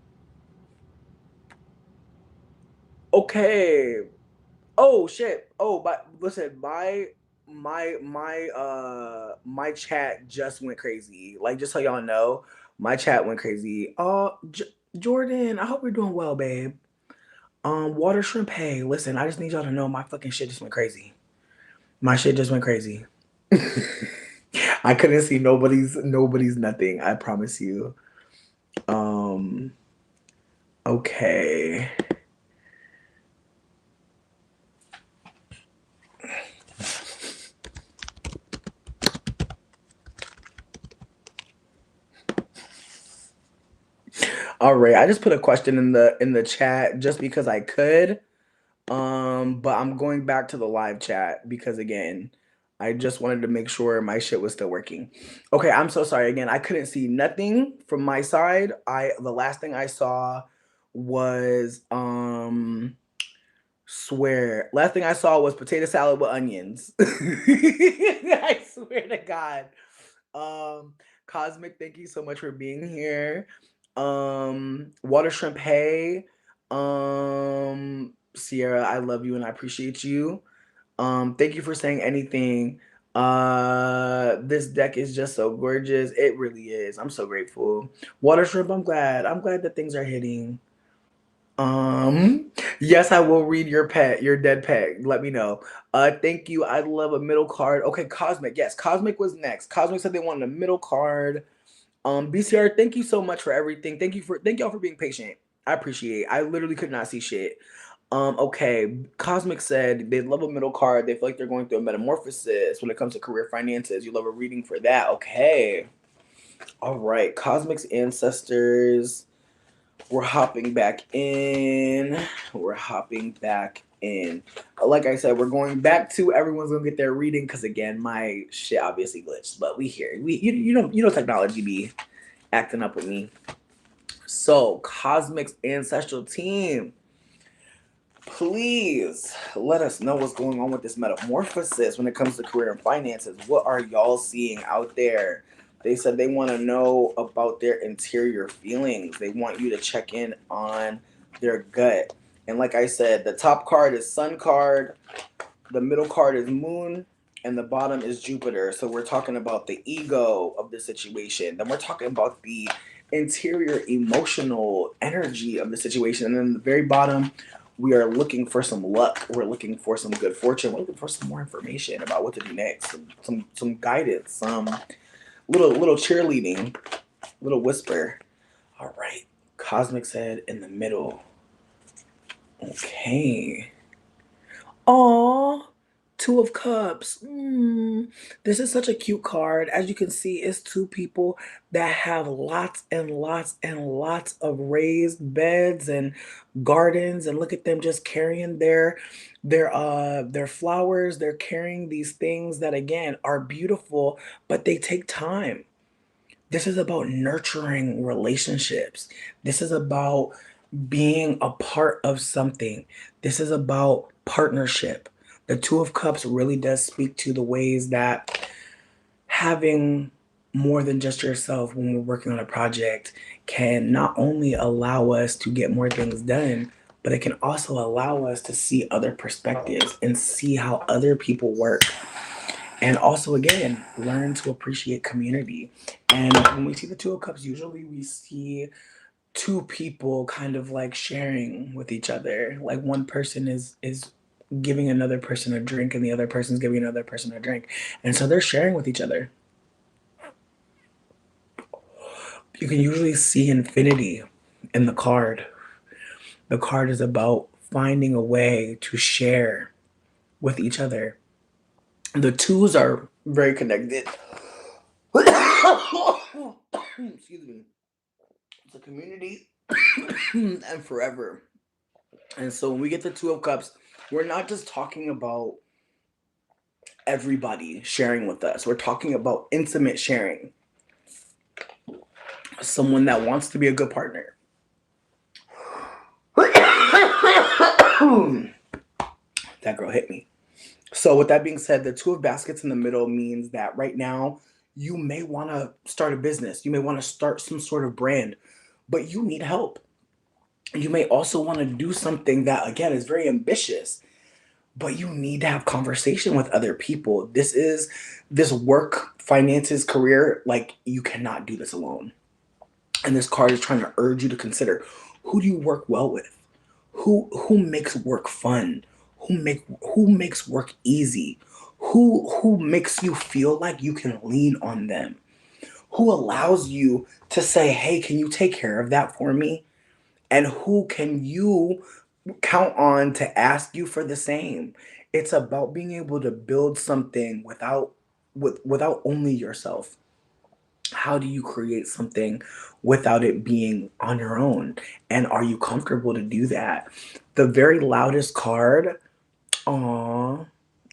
S1: okay. Oh shit. Oh, but listen, my chat just went crazy. Like just so y'all know, my chat went crazy. Jordan, I hope you're doing well, babe. Water shrimp. Hey, listen, I just need y'all to know my fucking shit just went crazy. My shit just went crazy. I couldn't see nobody's nothing. I promise you. Um. Okay. All right. I just put a question in the chat just because I could. But I'm going back to the live chat because again, I just wanted to make sure my shit was still working. Okay, I'm so sorry again. I couldn't see nothing from my side. The last thing I saw was swear. Last thing I saw was potato salad with onions. I swear to God. Um Cosmic, thank you so much for being here. Water shrimp, hey. Sierra, I love you and I appreciate you. Thank you for saying anything. This deck is just so gorgeous. It really is. I'm so grateful. Water shrimp, I'm glad. I'm glad that things are hitting. Yes, I will read your dead pet. Let me know. Thank you. I love a middle card. Okay, Cosmic. Yes, Cosmic was next. Cosmic said they wanted a middle card. BCR, thank you so much for everything. Thank y'all for being patient. I appreciate it. I literally could not see shit. Okay. Cosmic said they love a middle card. They feel like they're going through a metamorphosis when it comes to career finances. You love a reading for that. Okay. All right. Cosmic's ancestors. We're hopping back in. We're hopping back in. Like I said, we're going back to everyone's gonna get their reading because again, my shit obviously glitched, but we here. You know technology be acting up with me. So Cosmic's ancestral team, please let us know what's going on with this metamorphosis when it comes to career and finances. What are y'all seeing out there? They said they want to know about their interior feelings. They want you to check in on their gut. And like I said, the top card is Sun card, the middle card is Moon, and the bottom is Jupiter. So we're talking about the ego of the situation. Then we're talking about the interior emotional energy of the situation. And then the very bottom, we are looking for some luck. We're looking for some good fortune. We're looking for some more information about what to do next. Some guidance, some little cheerleading, little whisper. All right. Cosmic said in the middle. Okay. Aww. Two of Cups. This is such a cute card. As you can see, it's two people that have lots and lots and lots of raised beds and gardens. And look at them just carrying their flowers. They're carrying these things that again are beautiful, but they take time. This is about nurturing relationships. This is about being a part of something. This is about partnership. The Two of Cups really does speak to the ways that having more than just yourself when we're working on a project can not only allow us to get more things done, but it can also allow us to see other perspectives and see how other people work. And also, again, learn to appreciate community. And when we see the Two of Cups, usually we see two people kind of like sharing with each other. Like one person is giving another person a drink and the other person's giving another person a drink. And so they're sharing with each other. You can usually see infinity in the card. The card is about finding a way to share with each other. The twos are very connected. Excuse me. It's a community and forever. And so when we get the Two of Cups, we're not just talking about everybody sharing with us. We're talking about intimate sharing. Someone that wants to be a good partner. That girl hit me. So with that being said, the Two of Baskets in the middle means that right now you may want to start a business. You may want to start some sort of brand, but you need help. You may also want to do something that again is very ambitious, but you need to have conversation with other people. This work, finances, career, like you cannot do this alone. And this card is trying to urge you to consider, who do you work well with? Who makes work fun? Who makes work easy? Who makes you feel like you can lean on them? Who allows you to say, "Hey, can you take care of that for me?" And who can you count on to ask you for the same? It's about being able to build something without only yourself. How do you create something without it being on your own? And are you comfortable to do that? The very loudest card, aw,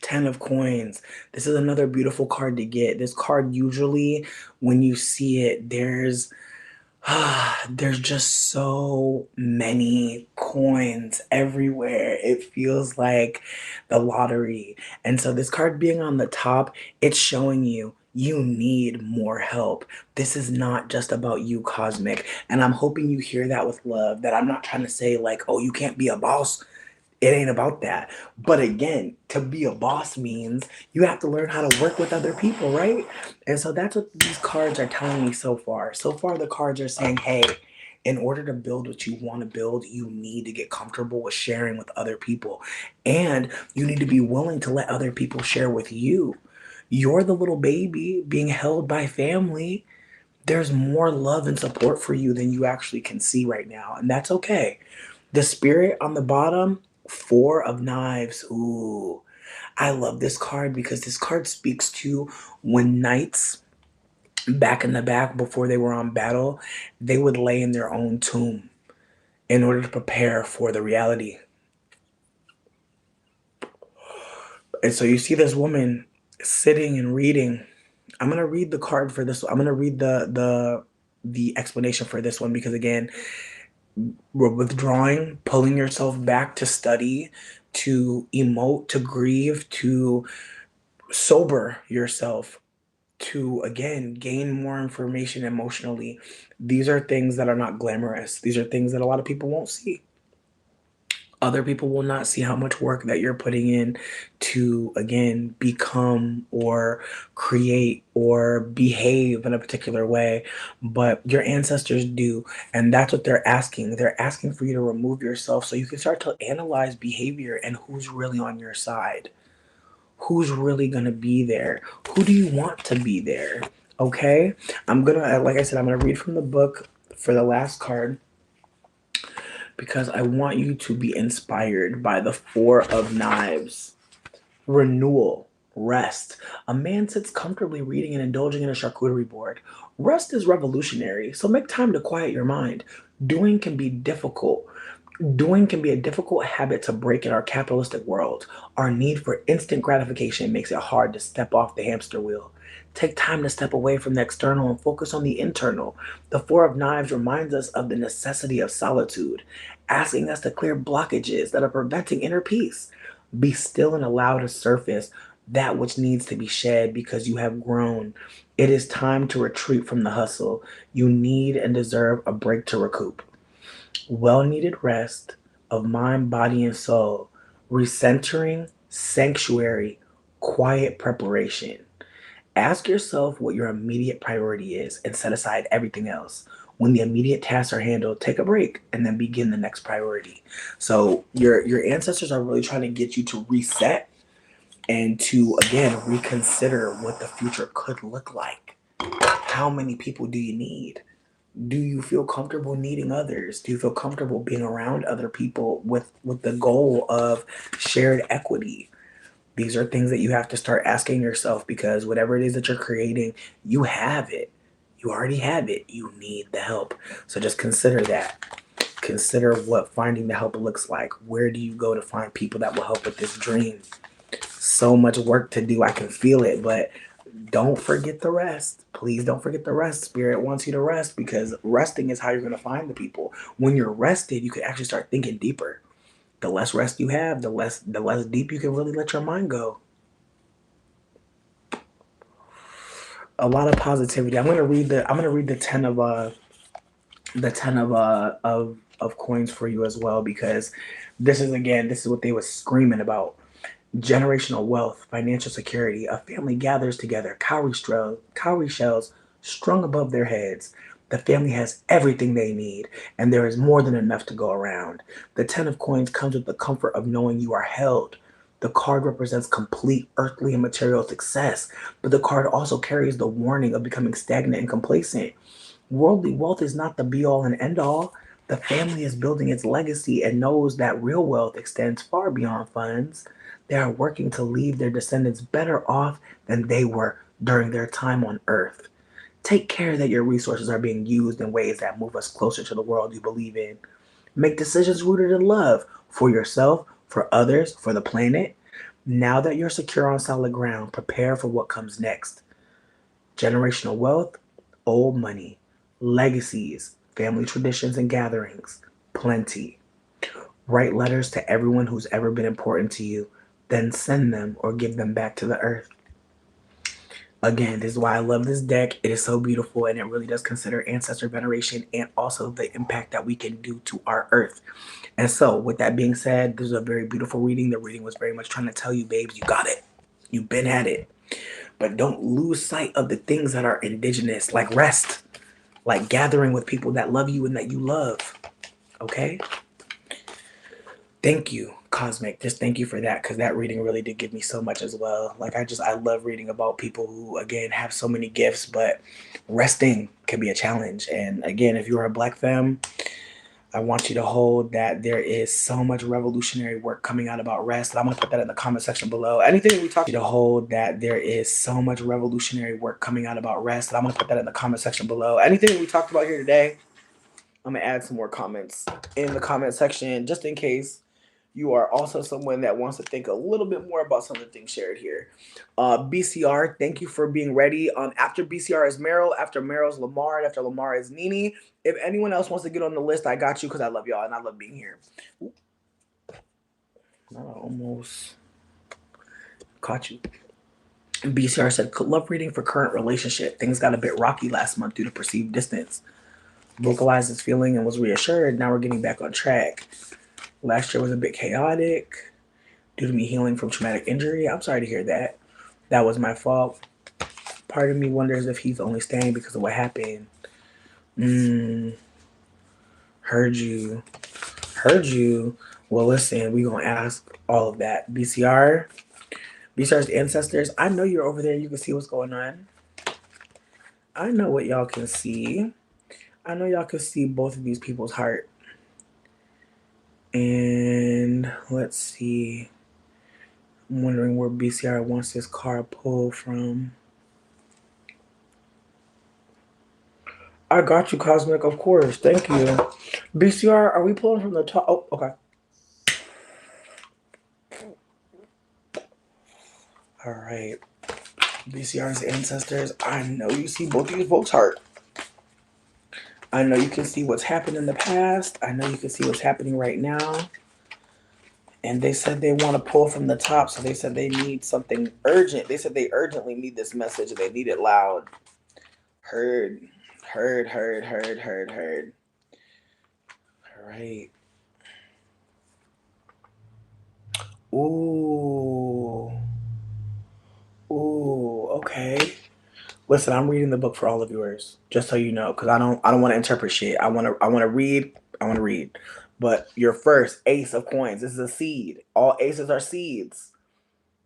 S1: 10 of coins. This is another beautiful card to get. This card usually, when you see it, there's just so many coins everywhere. It feels like the lottery. And so this card being on the top, it's showing you you need more help. This is not just about you, Cosmic. And I'm hoping you hear that with love, that I'm not trying to say like, oh, you can't be a boss. It ain't about that. But again, to be a boss means you have to learn how to work with other people, right? And so that's what these cards are telling me so far. So far, the cards are saying, hey, in order to build what you want to build, you need to get comfortable with sharing with other people. And you need to be willing to let other people share with you. You're the little baby being held by family. There's more love and support for you than you actually can see right now. And that's okay. The spirit on the bottom, Four of Knives. Ooh, I love this card because this card speaks to when knights back in the back before they were on battle, they would lay in their own tomb in order to prepare for the reality. And so you see this woman sitting and reading. I'm gonna read the card for this. I'm gonna read the explanation for this one because again, we're withdrawing, pulling yourself back to study, to emote, to grieve, to sober yourself, to again gain more information emotionally. These are things that are not glamorous. These are things that a lot of people won't see. Other people will not see how much work that you're putting in to again become or create or behave in a particular way, but your ancestors do. And that's what they're asking for you to remove yourself so you can start to analyze behavior and who's really on your side, who's really going to be there, who do you want to be there. Okay, I'm gonna, like I said, I'm gonna read from the book for the last card because I want you to be inspired by the Four of Knives. Renewal, rest. A man sits comfortably reading and indulging in a charcuterie board. Rest is revolutionary, so make time to quiet your mind. Doing can be difficult. Doing can be a difficult habit to break in our capitalistic world. Our need for instant gratification makes it hard to step off the hamster wheel. Take time to step away from the external and focus on the internal. The Four of Knives reminds us of the necessity of solitude, asking us to clear blockages that are preventing inner peace. Be still and allow to surface that which needs to be shed because you have grown. It is time to retreat from the hustle. You need and deserve a break to recoup. Well needed rest of mind, body, and soul, recentering, sanctuary, quiet preparation. Ask yourself what your immediate priority is and set aside everything else. When the immediate tasks are handled, take a break and then begin the next priority. So your ancestors are really trying to get you to reset and to again reconsider what the future could look like. How many people do you need? Do you feel comfortable needing others? Do you feel comfortable being around other people with the goal of shared equity? These are things that you have to start asking yourself because whatever it is that you're creating, you have it. You already have it. You need the help. So just consider that. Consider what finding the help looks like. Where do you go to find people that will help with this dream? So much work to do. I can feel it, but don't forget the rest. Please don't forget the rest. Spirit wants you to rest because resting is how you're going to find the people. When you're rested, you can actually start thinking deeper. The less rest you have, the less deep you can really let your mind go. A lot of positivity. I'm gonna read the ten of coins for you as well because this is what they were screaming about. Generational wealth, financial security. A family gathers together, cowrie shells strung above their heads. The family has everything they need, and there is more than enough to go around. The Ten of Coins comes with the comfort of knowing you are held. The card represents complete earthly and material success, but the card also carries the warning of becoming stagnant and complacent. Worldly wealth is not the be all and end all. The family is building its legacy and knows that real wealth extends far beyond funds. They are working to leave their descendants better off than they were during their time on earth. Take care that your resources are being used in ways that move us closer to the world you believe in. Make decisions rooted in love for yourself, for others, for the planet. Now that you're secure on solid ground, prepare for what comes next. Generational wealth, old money, legacies, family traditions and gatherings, plenty. Write letters to everyone who's ever been important to you, then send them or give them back to the earth. Again, this is why I love this deck. It is so beautiful and it really does consider ancestor veneration and also the impact that we can do to our earth. And so, with that being said, this is a very beautiful reading. The reading was very much trying to tell you, babes, you got it. You've been at it. But don't lose sight of the things that are indigenous, like rest, like gathering with people that love you and that you love. Okay? Thank you, Cosmic. Just thank you for that because that reading really did give me so much as well. Like, I love reading about people who, again, have so many gifts, but resting can be a challenge. And again, if you're a black femme, I want you to hold that there is so much revolutionary work coming out about rest. And I'm going to put that in the comment section below. Anything that we talk to hold that there is so much revolutionary work coming out about rest. And I'm going to put that in the comment section below. Anything that we talked about here today, I'm going to add some more comments in the comment section just in case you are also someone that wants to think a little bit more about some of the things shared here. BCR, thank you for being ready. After BCR is Merrill, after Merrill's Lamar, and after Lamar is Nene. If anyone else wants to get on the list, I got you because I love y'all and I love being here. Ooh. I almost caught you. BCR said, love reading for current relationship. Things got a bit rocky last month due to perceived distance. Vocalized his feeling and was reassured. Now we're getting back on track. Last year was a bit chaotic due to me healing from traumatic injury. I'm sorry to hear that. That was my fault. Part of me wonders if he's only staying because of what happened. Heard you. Heard you. Well, listen, we're going to ask all of that. BCR's ancestors, I know you're over there. You can see what's going on. I know what y'all can see. I know y'all can see both of these people's heart. And let's see. I'm wondering where BCR wants this card pulled from. I got you, Cosmic, of course. Thank you. BCR, are we pulling from the top? Oh, okay. All right. BCR's ancestors, I know you see both of these folks' heart. I know you can see what's happened in the past. I know you can see what's happening right now. And they said they want to pull from the top, so they said they need something urgent. They said they urgently need this message. They need it loud. Heard. Heard. All right. Ooh. Okay. Listen, I'm reading the book for all of yours, just so you know, because I don't want to interpret shit. I want to read. But your first ace of coins. This is a seed. All aces are seeds.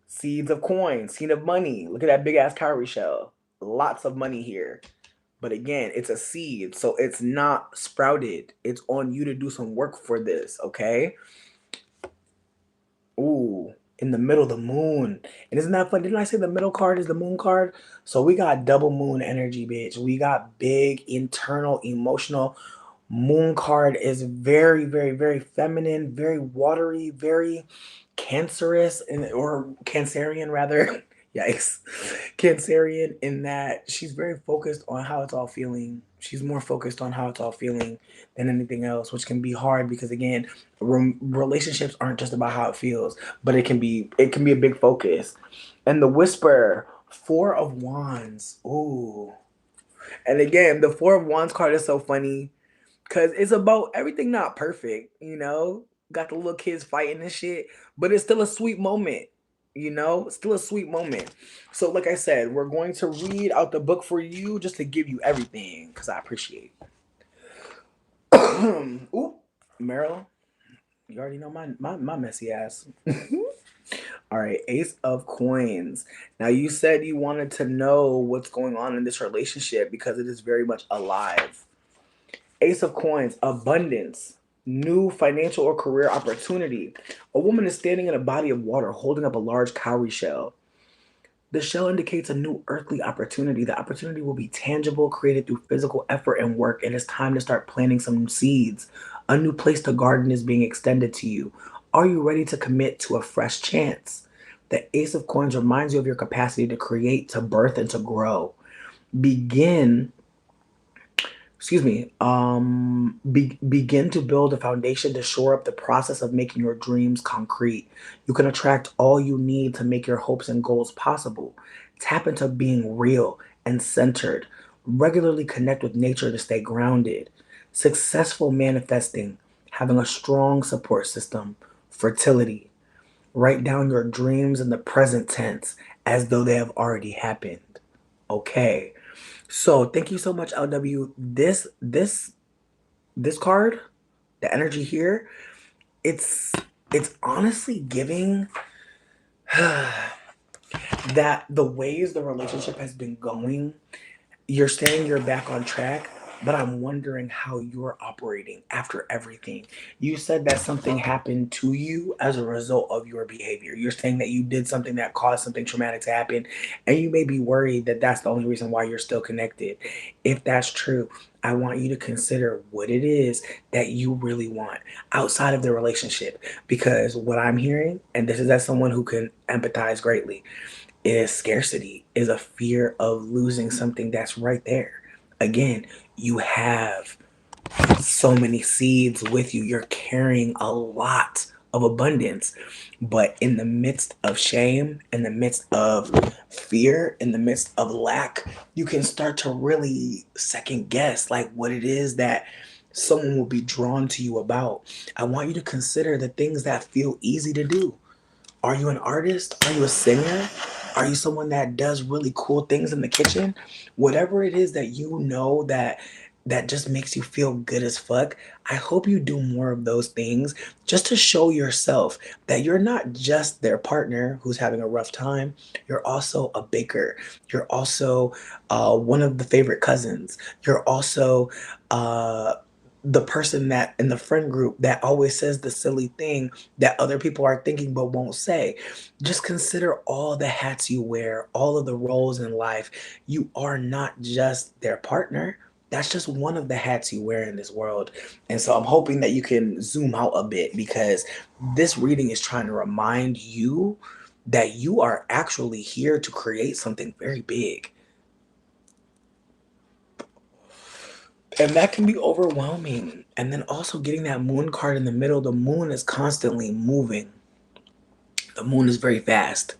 S1: Seeds of coins. Seed of money. Look at that big ass cowrie shell. Lots of money here. But again, it's a seed, so it's not sprouted. It's on you to do some work for this, okay? Ooh, in the middle, the moon. And isn't that fun? Didn't I say the middle card is the moon card? So we got double moon energy, bitch. We got big, internal, emotional. Moon card is very feminine, very watery, very cancerous, or Cancerian rather. Yikes. Cancerian in that she's very focused on how it's all feeling. She's more focused on how it's all feeling than anything else, which can be hard because again, relationships aren't just about how it feels, but it can be a big focus. And the whisper, Four of Wands. Ooh. And again, the Four of Wands card is so funny because it's about everything not perfect, you know? Got the little kids fighting and shit, but it's still a sweet moment, you know? Still a sweet moment. So, like I said, we're going to read out the book for you just to give you everything because I appreciate it. Ooh, Merrill, you already know my messy ass. All right, Ace of Coins. Now, you said you wanted to know what's going on in this relationship because it is very much alive. Ace of Coins, abundance, new financial or career opportunity. A woman is standing in a body of water holding up a large cowrie shell. The shell indicates a new earthly opportunity. The opportunity will be tangible, created through physical effort and work. It is time to start planting some seeds. A new place to garden is being extended to you. Are you ready to commit to a fresh chance? The Ace of Coins reminds you of your capacity to create, to birth, and to grow. Begin begin to build a foundation to shore up the process of making your dreams concrete. You can attract all you need to make your hopes and goals possible. Tap into being real and centered. Regularly connect with nature to stay grounded. Successful manifesting, having a strong support system. Fertility. Write down your dreams in the present tense as though they have already happened. Okay. So thank you so much, LW. This card, the energy here, it's it's honestly giving that the ways the relationship has been going, you're saying you're back on track, but I'm wondering how you're operating after everything. You said that something happened to you as a result of your behavior. You're saying that you did something that caused something traumatic to happen, and you may be worried that that's the only reason why you're still connected. If that's true, I want you to consider what it is that you really want outside of the relationship. Because what I'm hearing, and this is as someone who can empathize greatly, is scarcity, is a fear of losing something that's right there. Again, you have so many seeds with you. You're carrying a lot of abundance. But in the midst of shame, in the midst of fear, in the midst of lack, you can start to really second guess like what it is that someone will be drawn to you about. I want you to consider the things that feel easy to do. Are you an artist? Are you a singer? Are you someone that does really cool things in the kitchen? Whatever it is that you know that just makes you feel good as fuck, I hope you do more of those things just to show yourself that you're not just their partner who's having a rough time. You're also a baker. You're also one of the favorite cousins. You're also the person that in the friend group that always says the silly thing that other people are thinking but won't say. Just consider all the hats you wear, all of the roles in life. You are not just their partner. That's just one of the hats you wear in this world. And so I'm hoping that you can zoom out a bit because this reading is trying to remind you that you are actually here to create something very big. And that can be overwhelming. And then also getting that moon card in the middle, the moon is constantly moving. The moon is very fast.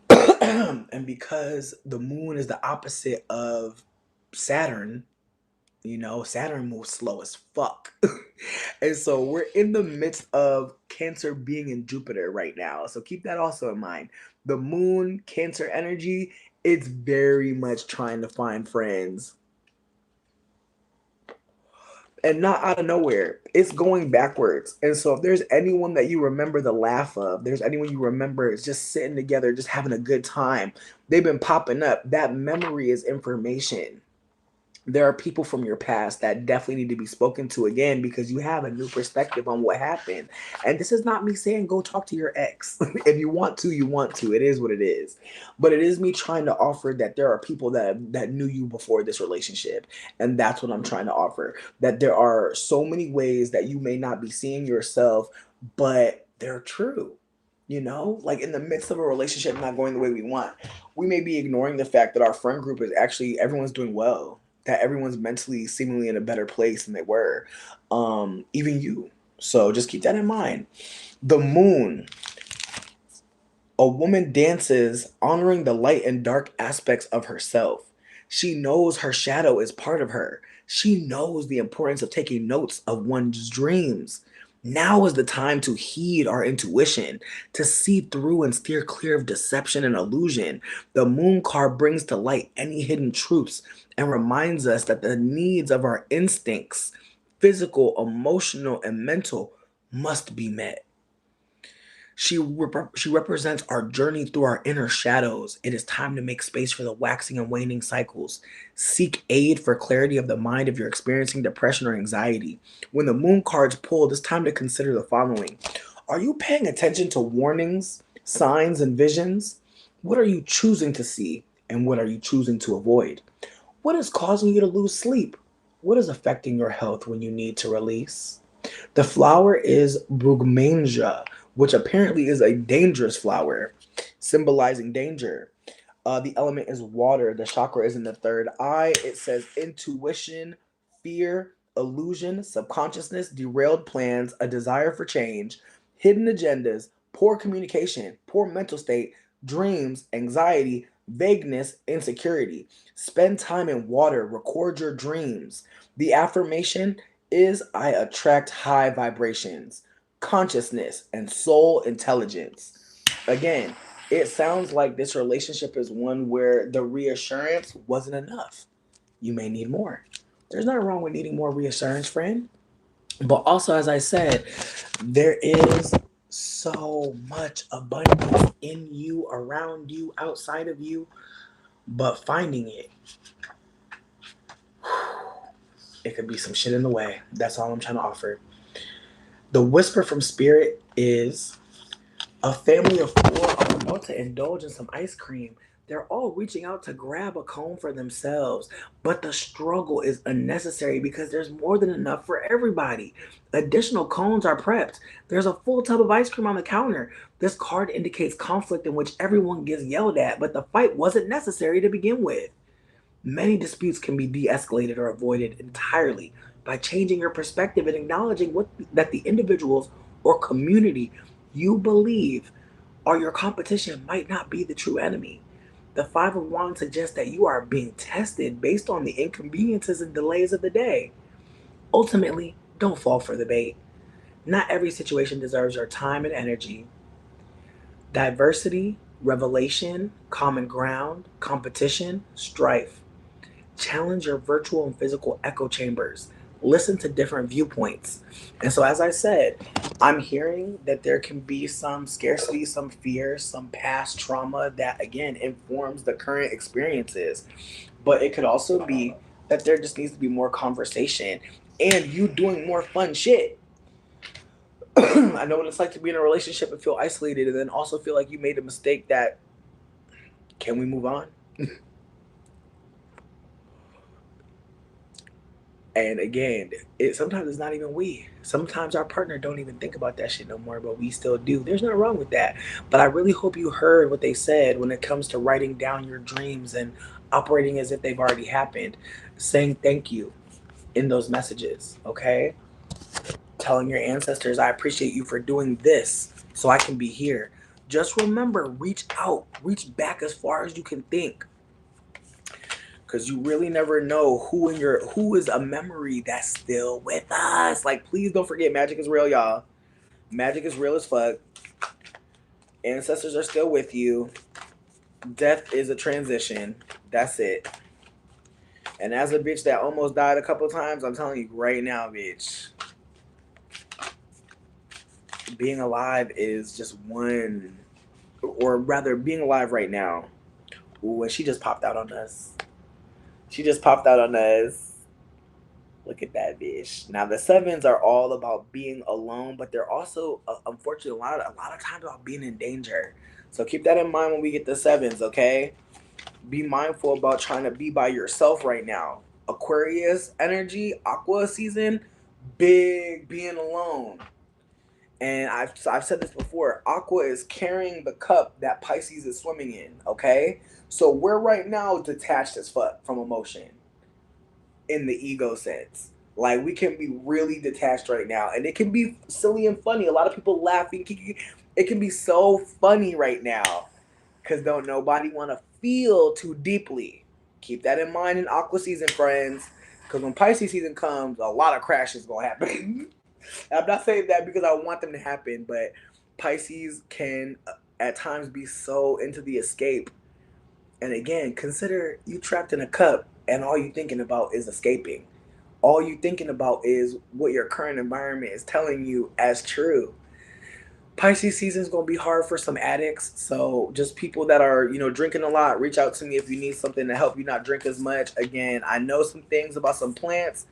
S1: And because the moon is the opposite of Saturn, Saturn moves slow as fuck. And so we're in the midst of Cancer being in Jupiter right now. So keep that also in mind. The moon, Cancer energy, it's very much trying to find friends and not out of nowhere. It's going backwards. And so if there's anyone that you remember the laugh of, there's anyone you remember is just sitting together, just having a good time, they've been popping up. That memory is information. There are people from your past that definitely need to be spoken to again because you have a new perspective on what happened. And this is not me saying go talk to your ex. If you want to, you want to. It is what it is. But it is me trying to offer that there are people that knew you before this relationship. And that's what I'm trying to offer. That there are so many ways that you may not be seeing yourself, but they're true. Like in the midst of a relationship not going the way we want, we may be ignoring the fact that our friend group is actually everyone's doing well, that everyone's mentally seemingly in a better place than they were, even you. So just keep that in mind. The moon, a woman dances honoring the light and dark aspects of herself. She knows her shadow is part of her. She knows the importance of taking notes of one's dreams. Now is the time to heed our intuition, to see through and steer clear of deception and illusion. The moon card brings to light any hidden truths and reminds us that the needs of our instincts, physical, emotional, and mental, must be met. She represents our journey through our inner shadows. It is time to make space for the waxing and waning cycles. Seek aid for clarity of the mind if you're experiencing depression or anxiety. When the moon cards pulled, it's time to consider the following. Are you paying attention to warnings, signs, and visions? What are you choosing to see, and what are you choosing to avoid? What is causing you to lose sleep? What is affecting your health when you need to release? The flower is Brugmansia, which apparently is a dangerous flower, symbolizing danger. The element is water. The chakra is in the third eye. It says intuition, fear, illusion, subconsciousness, derailed plans, a desire for change, hidden agendas, poor communication, poor mental state, dreams, anxiety, vagueness, insecurity. Spend time in water, record your dreams. The affirmation is I attract high vibrations, consciousness, and soul intelligence. Again, it sounds like this relationship is one where the reassurance wasn't enough. You may need more. There's nothing wrong with needing more reassurance, friend. But also, as I said, there is so much abundance in you, around you, outside of you, but finding it, it could be some shit in the way. That's all I'm trying to offer. The whisper from spirit is a family of four are about to indulge in some ice cream. They're all reaching out to grab a cone for themselves, but the struggle is unnecessary because there's more than enough for everybody. Additional cones are prepped. There's a full tub of ice cream on the counter. This card indicates conflict in which everyone gets yelled at, but the fight wasn't necessary to begin with. Many disputes can be de escalated or avoided entirely by changing your perspective and acknowledging that the individuals or community you believe are your competition might not be the true enemy. The Five of Wands suggests that you are being tested based on the inconveniences and delays of the day. Ultimately, don't fall for the bait. Not every situation deserves your time and energy. Diversity, revelation, common ground, competition, strife. Challenge your virtual and physical echo chambers. Listen to different viewpoints. And so, as I said, I'm hearing that there can be some scarcity, some fear, some past trauma that, again, informs the current experiences. But it could also be that there just needs to be more conversation and you doing more fun shit. I know what it's like to be in a relationship and feel isolated and then also feel like you made a mistake that, can we move on? And again, it sometimes it's not even we. Sometimes our partner don't even think about that shit no more, but we still do. There's nothing wrong with that. But I really hope you heard what they said when it comes to writing down your dreams and operating as if they've already happened. Saying thank you in those messages, okay? Telling your ancestors, I appreciate you for doing this so I can be here. Just remember, reach out, reach back as far as you can think, because you really never know who is a memory that's still with us. Like, please don't forget, magic is real, y'all. Magic is real as fuck. Ancestors are still with you. Death is a transition. That's it. And as a bitch that almost died a couple times, I'm telling you right now, bitch, being alive is just one, or rather, being alive right now. Ooh, and she just popped out on us. She just popped out on us. Look at that bitch. Now the sevens are all about being alone, but they're also, unfortunately, a lot of times about being in danger. So keep that in mind when we get the sevens, okay? Be mindful about trying to be by yourself right now. Aquarius energy, Aqua season, big being alone. And I've said this before. Aqua is carrying the cup that Pisces is swimming in. Okay, so we're right now detached as fuck from emotion in the ego sense. Like, we can be really detached right now, and it can be silly and funny. A lot of people laughing. It can be so funny right now because don't nobody want to feel too deeply. Keep that in mind in Aqua season, friends. Because when Pisces season comes, a lot of crashes gonna happen. I'm not saying that because I want them to happen, but Pisces can at times be so into the escape. And again, consider you trapped in a cup and all you thinking about is escaping. All you thinking about is what your current environment is telling you as true. Pisces season is gonna be hard for some addicts. So just people that are, drinking a lot, reach out to me if you need something to help you not drink as much. Again, I know some things about some plants.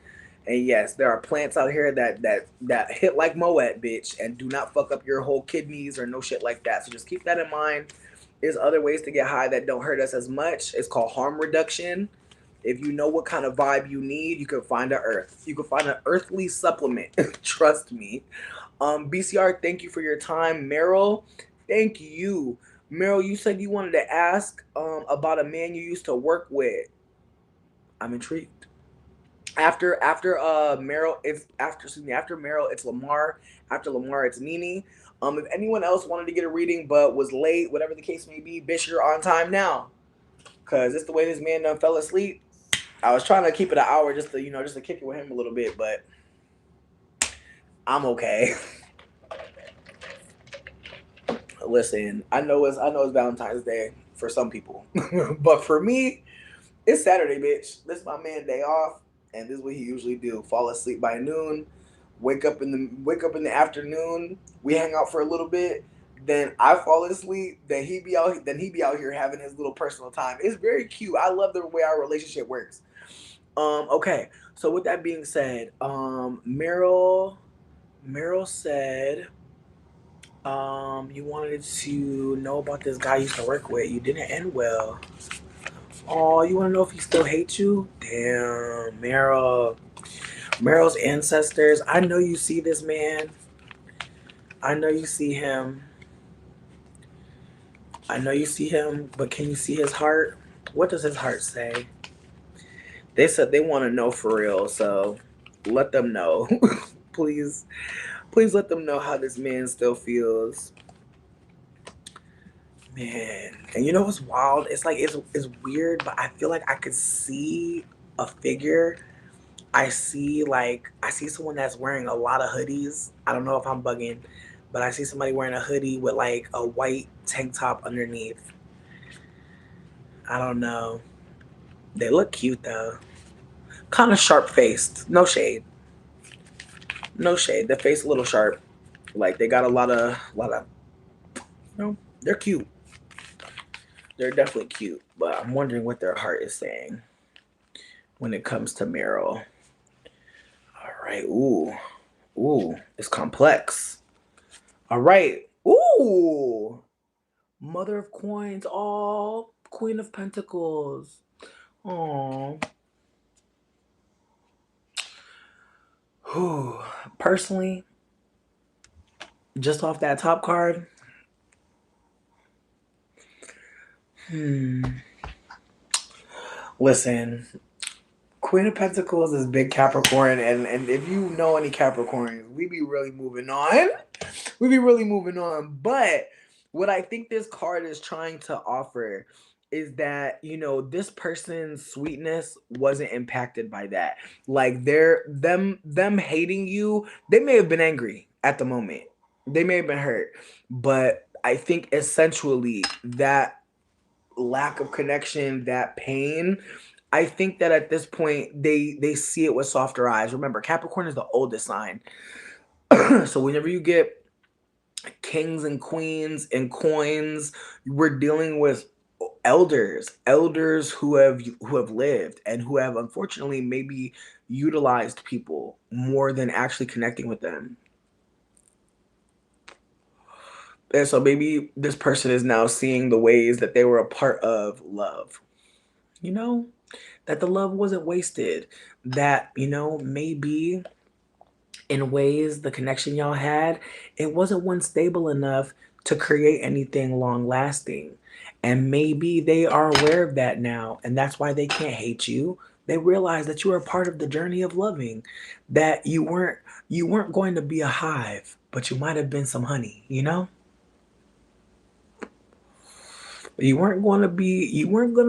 S1: And yes, there are plants out here that hit like Moet, bitch, and do not fuck up your whole kidneys or no shit like that. So just keep that in mind. There's other ways to get high that don't hurt us as much. It's called harm reduction. If you know what kind of vibe you need, you can find an earth. You can find an earthly supplement. Trust me. BCR, thank you for your time. Merrill, thank you. Merrill, you said you wanted to ask about a man you used to work with. I'm intrigued. After Merrill, it's after Merrill, it's Lamar. After Lamar, it's Nene. If anyone else wanted to get a reading but was late, whatever the case may be, bitch, you're on time now. Cause it's the way this man done fell asleep. I was trying to keep it an hour just to, just to kick it with him a little bit, but I'm okay. Listen, I know it's Valentine's Day for some people, but for me, it's Saturday, bitch. This is my man day off, and this is what he usually do: fall asleep by noon, wake up in the afternoon. We hang out for a little bit, then I fall asleep. Then he be out here having his little personal time. It's very cute. I love the way our relationship works. Okay. So with that being said, Merrill said, you wanted to know about this guy you used to work with. You didn't end well. Oh, you want to know if he still hates you? Damn, Merrill. Merrill's ancestors. I know you see this man. I know you see him. I know you see him, but can you see his heart? What does his heart say? They said they want to know for real, so let them know. Please, please let them know how this man still feels. Man, and you know what's wild? It's like it's weird, but I feel like I could see a figure. I see someone that's wearing a lot of hoodies. I don't know if I'm bugging, but I see somebody wearing a hoodie with like a white tank top underneath. I don't know. They look cute though. Kind of sharp faced. No shade. No shade. The face a little sharp. Like they got a lot of they're cute. They're definitely cute, but I'm wondering what their heart is saying when it comes to Merrill. All right. Ooh. Ooh. It's complex. All right. Ooh. Mother of coins. Oh, Queen of Pentacles. Oh. Whew. Personally, just off that top card, hmm. Listen, Queen of Pentacles is big Capricorn, and if you know any Capricorns, we be really moving on. We be really moving on. But what I think this card is trying to offer is that this person's sweetness wasn't impacted by that. Like them hating you, they may have been angry at the moment. They may have been hurt, but I think essentially that lack of connection, that pain, I think that at this point they see it with softer eyes. Remember, Capricorn is the oldest sign. So whenever you get kings and queens and coins, we're dealing with elders who have lived and who have unfortunately maybe utilized people more than actually connecting with them. And so maybe this person is now seeing the ways that they were a part of love. You know, that the love wasn't wasted. That, maybe in ways the connection y'all had, it wasn't one stable enough to create anything long lasting. And maybe they are aware of that now, and that's why they can't hate you. They realize that you are a part of the journey of loving, that you weren't going to be a hive, but you might have been some honey. You weren't going to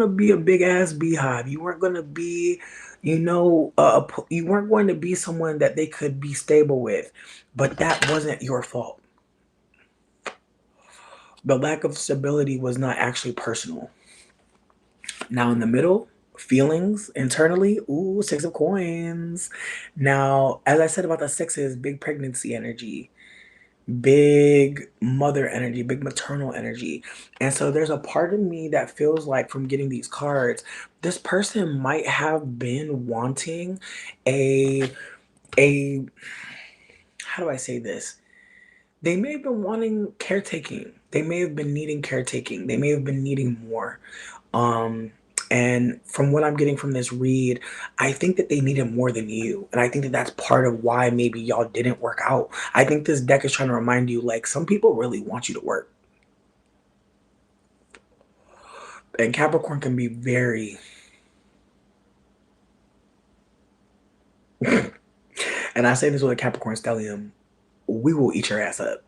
S1: be a big ass beehive. You weren't going to be, you weren't going to be someone that they could be stable with. But that wasn't your fault. The lack of stability was not actually personal. Now in the middle, feelings internally, ooh, six of coins. Now, as I said about the sixes, big pregnancy energy, big mother energy, big maternal energy. And so there's a part of me that feels like from getting these cards, this person might have been wanting a a how do I say this? They may have been wanting caretaking. They may have been needing caretaking. They may have been needing more. Um and from what I'm getting from this read, I think that they needed more than you. And I think that that's part of why maybe y'all didn't work out. I think this deck is trying to remind you like some people really want you to work. And Capricorn can be very, and I say this with a Capricorn stellium, we will eat your ass up.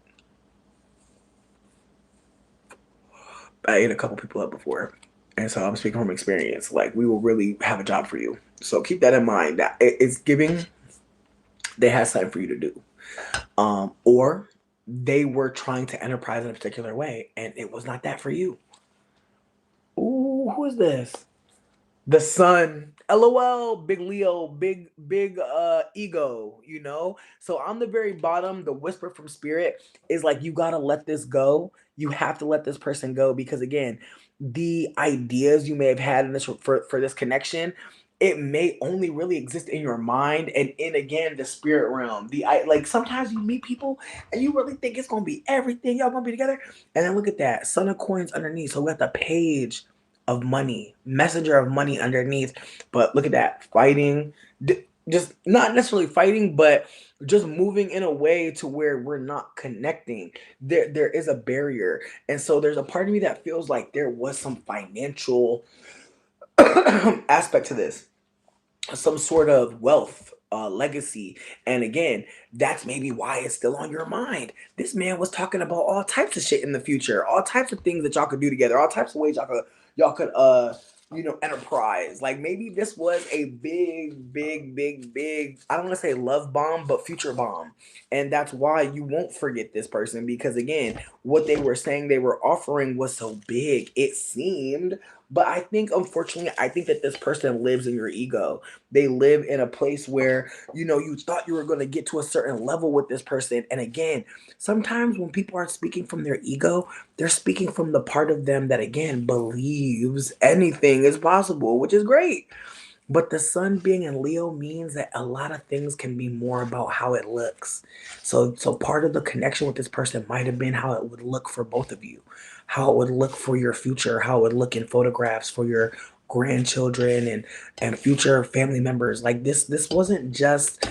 S1: I ate a couple people up before. And so I'm speaking from experience. Like, we will really have a job for you. So keep that in mind. That it's giving they had something for you to do. Or they were trying to enterprise in a particular way and it was not that for you. Ooh, who is this? The sun. LOL, big Leo, big ego, you know? So on the very bottom, the whisper from spirit is like, you gotta let this go. You have to let this person go because again, the ideas you may have had in this for this connection, it may only really exist in your mind and in again the spirit realm. Like sometimes you meet people and you really think it's gonna be everything, y'all gonna be together. And then look at that, son of coins underneath. So we got the page of money, messenger of money underneath. But look at that, fighting, just not necessarily fighting, but just moving in a way to where we're not connecting. There is a barrier, and so there's a part of me that feels like there was some financial aspect to this, some sort of wealth. Legacy, and again, that's maybe why it's still on your mind. This man was talking about all types of shit in the future, all types of things that y'all could do together, all types of ways y'all could enterprise. Like maybe this was a big, I don't want to say love bomb, but future bomb. And that's why you won't forget this person because again, what they were saying they were offering was so big, it seemed. But I think unfortunately, I think that this person lives in your ego. They live in a place where, you thought you were going to get to a certain level with this person. And again, sometimes when people are speaking from their ego, they're speaking from the part of them that again believes anything is possible, which is great. But the sun being in Leo means that a lot of things can be more about how it looks. So part of the connection with this person might have been how it would look for both of you, how it would look for your future, how it would look in photographs for your grandchildren and future family members. Like this wasn't just,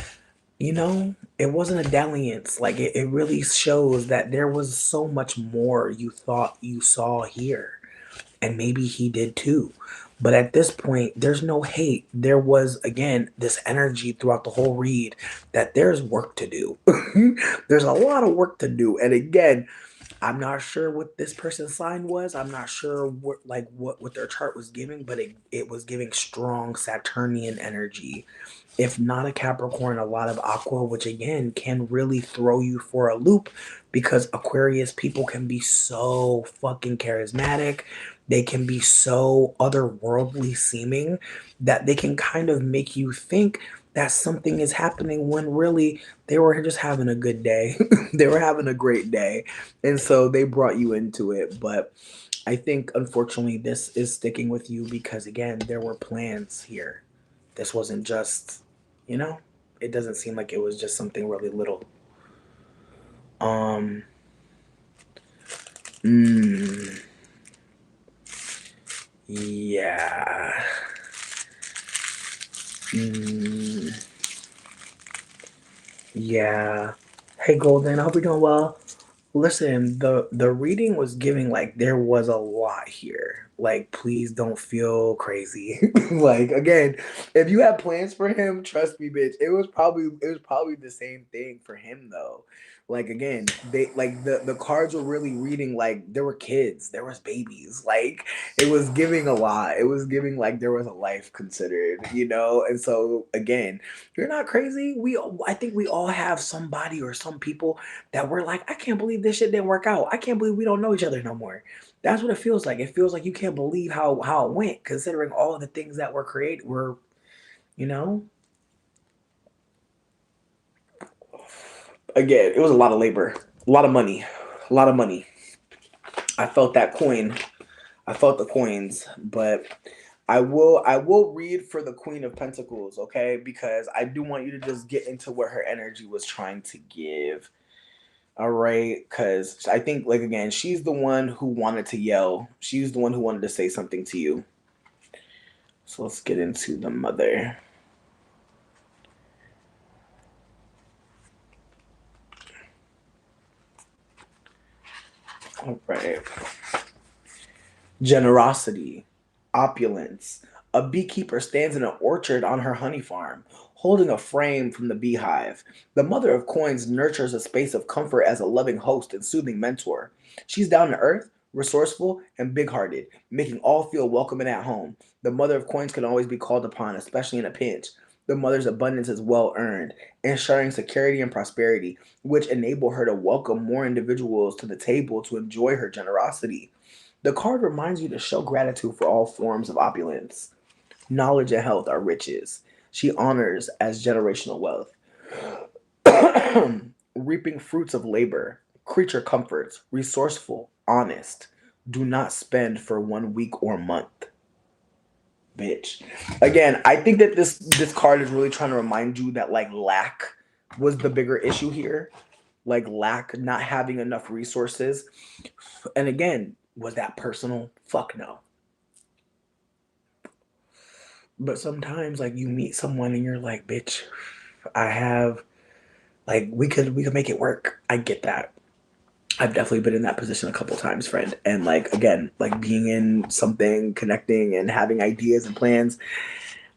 S1: it wasn't a dalliance. Like it really shows that there was so much more you thought you saw here, and maybe he did too. But at this point, there's no hate. There was, again, this energy throughout the whole read that there's work to do. There's a lot of work to do. And again, I'm not sure what this person's sign was. I'm not sure what their chart was giving, but it was giving strong Saturnian energy. If not a Capricorn, a lot of Aqua, which again can really throw you for a loop because Aquarius people can be so fucking charismatic. They can be so otherworldly seeming that they can kind of make you think that something is happening when really they were just having a good day. They were having a great day. And so they brought you into it. But I think unfortunately this is sticking with you because again, there were plans here. This wasn't just, you know, it doesn't seem like it was just something really little. Um mm, yeah. Mm, yeah. Hey Golden, I hope you're doing well. Listen, the reading was giving like there was a lot here. Like, please don't feel crazy. Like again, if you have plans for him, trust me, bitch. It was probably the same thing for him though. Like again, they like the cards were really reading like there were kids, there was babies. Like it was giving a lot. It was giving like there was a life considered. And so again, you're not crazy. I think we all have somebody or some people that we're like, I can't believe this shit didn't work out. I can't believe we don't know each other no more. That's what it feels like. It feels like you can't believe how it went, considering all of the things that were created were, you know. Again, it was a lot of labor, a lot of money, a lot of money. I felt that coin. I felt the coins, but I will read for the Queen of Pentacles, okay? Because I do want you to just get into what her energy was trying to give. All right, because I think, like, again, she's the one who wanted to yell. She's the one who wanted to say something to you. So let's get into the mother. All right. Generosity, opulence. A beekeeper stands in an orchard on her honey farm, holding a frame from the beehive. The mother of coins nurtures a space of comfort as a loving host and soothing mentor. She's down to earth, resourceful, and big-hearted, making all feel welcome and at home. The mother of coins can always be called upon, especially in a pinch. The mother's abundance is well earned, ensuring security and prosperity, which enable her to welcome more individuals to the table to enjoy her generosity. The card reminds you to show gratitude for all forms of opulence. Knowledge and health are riches. She honors as generational wealth. Reaping fruits of labor, creature comforts, resourceful, honest. Do not spend for 1 week or month. Bitch. Again, I think that this card is really trying to remind you that like lack was the bigger issue here. Like lack, not having enough resources. And again, was that personal? Fuck no. But sometimes like you meet someone and you're like, bitch, I have like we could make it work. I get that. I've definitely been in that position a couple times, friend. And like again, like being in something, connecting and having ideas and plans.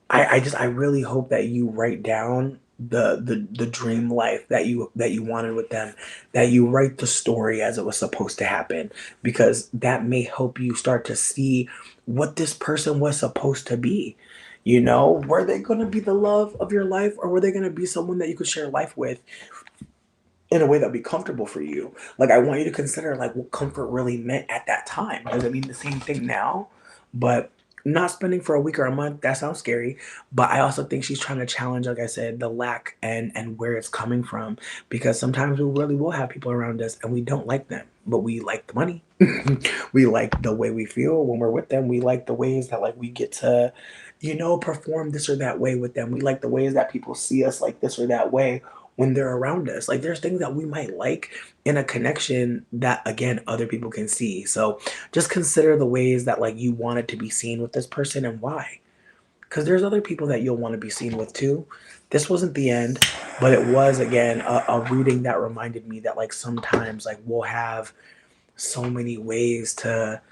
S1: I really hope that you write down the dream life that you wanted with them, that you write the story as it was supposed to happen, because that may help you start to see what this person was supposed to be. You know, were they going to be the love of your life, or were they going to be someone that you could share life with in a way that'd be comfortable for you? Like, I want you to consider like what comfort really meant at that time. Does it mean the same thing now? But not spending for a week or a month, that sounds scary. But I also think she's trying to challenge, like I said, the lack and where it's coming from. Because sometimes we really will have people around us and we don't like them, but we like the money. We like the way we feel when we're with them. We like the ways that like we get to, you know, perform this or that way with them. We like the ways that people see us like this or that way when they're around us. Like there's things that we might like in a connection that again other people can see. So just consider the ways that like you wanted to be seen with this person and why. Because there's other people that you'll want to be seen with too. This wasn't the end, but it was again a reading that reminded me that like sometimes like we'll have so many ways to,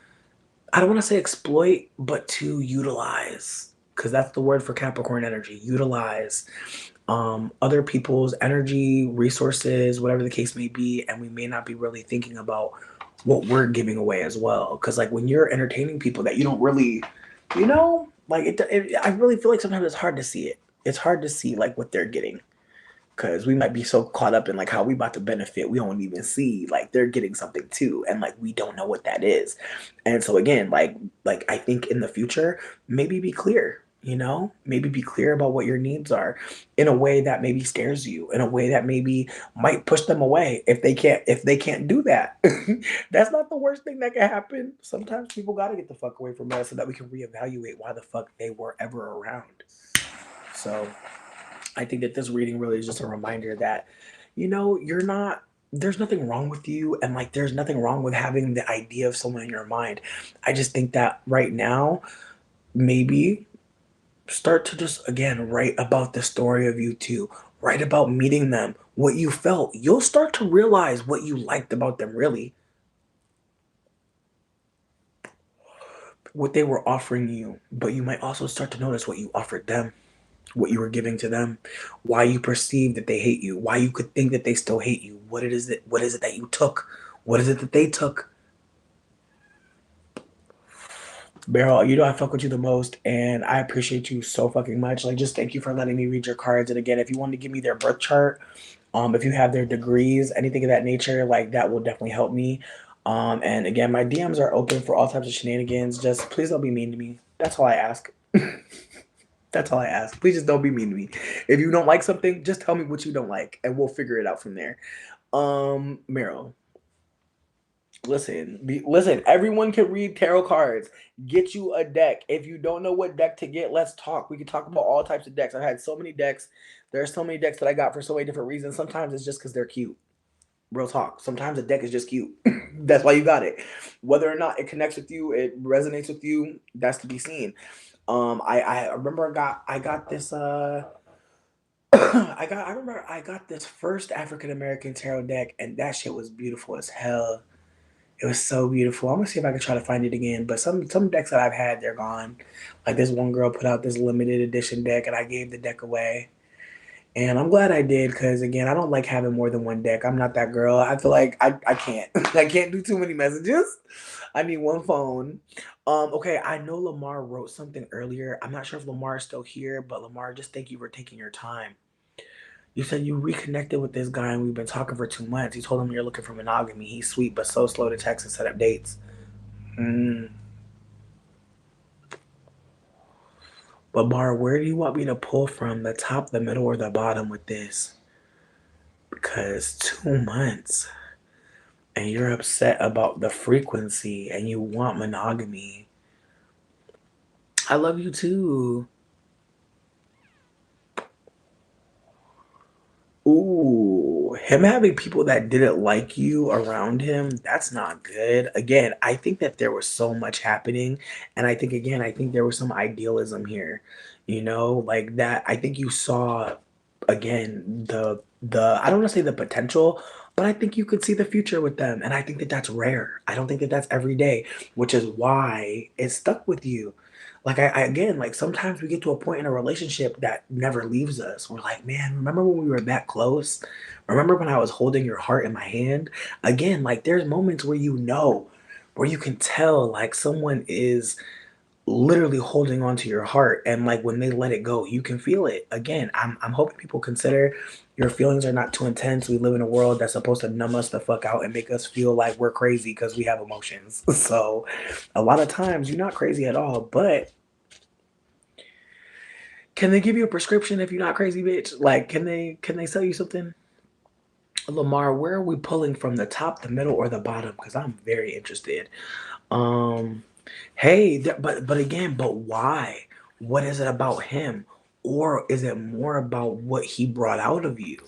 S1: I don't want to say exploit, but to utilize, because that's the word for Capricorn energy, utilize other people's energy, resources, whatever the case may be, and we may not be really thinking about what we're giving away as well. Because like when you're entertaining people that you don't really, you know, like I really feel like sometimes it's hard to see it. It's hard to see like what they're getting, because we might be so caught up in like how we about to benefit, we don't even see like they're getting something too, and like we don't know what that is. And so again, like I think in the future, maybe be clear, you know, maybe be clear about what your needs are in a way that maybe scares you, in a way that maybe might push them away if they can't do that. That's not the worst thing that can happen. Sometimes people got to get the fuck away from us so that we can reevaluate why the fuck they were ever around. So I think that this reading really is just a reminder that, you know, you're not, there's nothing wrong with you. And like, there's nothing wrong with having the idea of someone in your mind. I just think that right now, maybe start to just, again, write about the story of you two, write about meeting them, what you felt. You'll start to realize what you liked about them, really, what they were offering you. But you might also start to notice what you offered them, what you were giving to them, why you perceive that they hate you, why you could think that they still hate you, what is it that you took, what is it that they took. Beryl, you know I fuck with you the most, and I appreciate you so fucking much. Like, just thank you for letting me read your cards. And again, if you want to give me their birth chart, if you have their degrees, anything of that nature, like that will definitely help me. And again, my DMs are open for all types of shenanigans. Just please don't be mean to me. That's all I ask. That's all I ask. Please just don't be mean to me. If you don't like something, just tell me what you don't like, and we'll figure it out from there. Meryl, listen. Everyone can read tarot cards. Get you a deck. If you don't know what deck to get, let's talk. We can talk about all types of decks. I've had so many decks. There are so many decks that I got for so many different reasons. Sometimes it's just because they're cute. Real talk. Sometimes a deck is just cute. That's why you got it. Whether or not it connects with you, it resonates with you, that's to be seen. I remember I got this I remember I got this first African American tarot deck, and that shit was beautiful as hell. It was so beautiful. I'm gonna see if I can try to find it again. But some decks that I've had, they're gone. Like this one girl put out this limited edition deck, and I gave the deck away. And I'm glad I did because again, I don't like having more than one deck. I'm not that girl. I feel like I can't. I can't do too many messages. I need one phone. Okay, I know Lamar wrote something earlier. I'm not sure if Lamar is still here, but Lamar, just thank you for taking your time. You said you reconnected with this guy and we've been talking for 2 months. You told him you're looking for monogamy. He's sweet but so slow to text and set up dates. Mm. But Bar, where do you want me to pull from? The top, the middle, or the bottom with this? Because 2 months and you're upset about the frequency and you want monogamy. I love you too. Ooh, him having people that didn't like you around him, that's not good. Again, I think that there was so much happening. And I think, again, I think there was some idealism here, like that. I think you saw, again, I don't want to say the potential, but I think you could see the future with them. And I think that that's rare. I don't think that that's every day, which is why it stuck with you. Like again, like sometimes we get to a point in a relationship that never leaves us. We're like, man, remember when we were that close? Remember when I was holding your heart in my hand? Again, like there's moments where you can tell like someone is literally holding on to your heart, and like when they let it go, you can feel it. Again, I'm hoping people consider your feelings are not too intense. We live in a world that's supposed to numb us the fuck out and make us feel like we're crazy because we have emotions. So a lot of times you're not crazy at all, but can they give you a prescription if you're not crazy, bitch? Like, can they sell you something? Lamar, where are we pulling from, the top, the middle, or the bottom? Because I'm very interested. Um, hey, but again, but why? What is it about him, or is it more about what he brought out of you?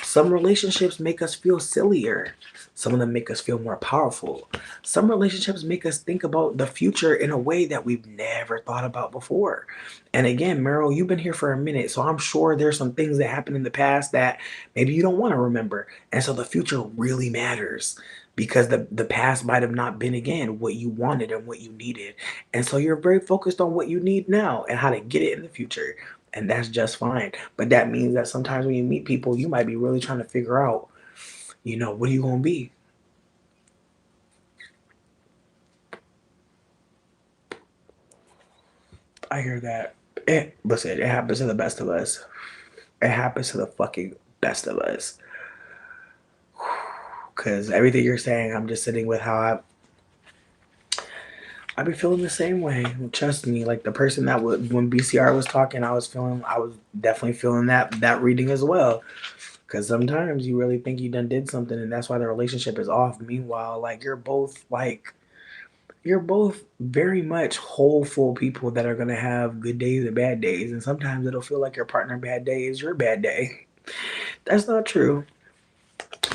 S1: Some relationships make us feel sillier. Some of them make us feel more powerful. Some relationships make us think about the future in a way that we've never thought about before. And again, Merrill, you've been here for a minute, so I'm sure there's some things that happened in the past that maybe you don't want to remember. And so the future really matters because the past might have not been, again, what you wanted and what you needed. And so you're very focused on what you need now and how to get it in the future. And that's just fine. But that means that sometimes when you meet people, you might be really trying to figure out, what are you going to be? I hear that. Listen, it happens to the best of us. It happens to the fucking best of us. Because everything you're saying, I'm just sitting with how I be feeling the same way. Trust me, like the person that would when BCR was talking, I was definitely feeling that reading as well. Because sometimes you really think you done did something, and that's why the relationship is off. Meanwhile, you're both very much wholeful people that are gonna have good days and bad days, and sometimes it'll feel like your partner bad day is your bad day. That's not true.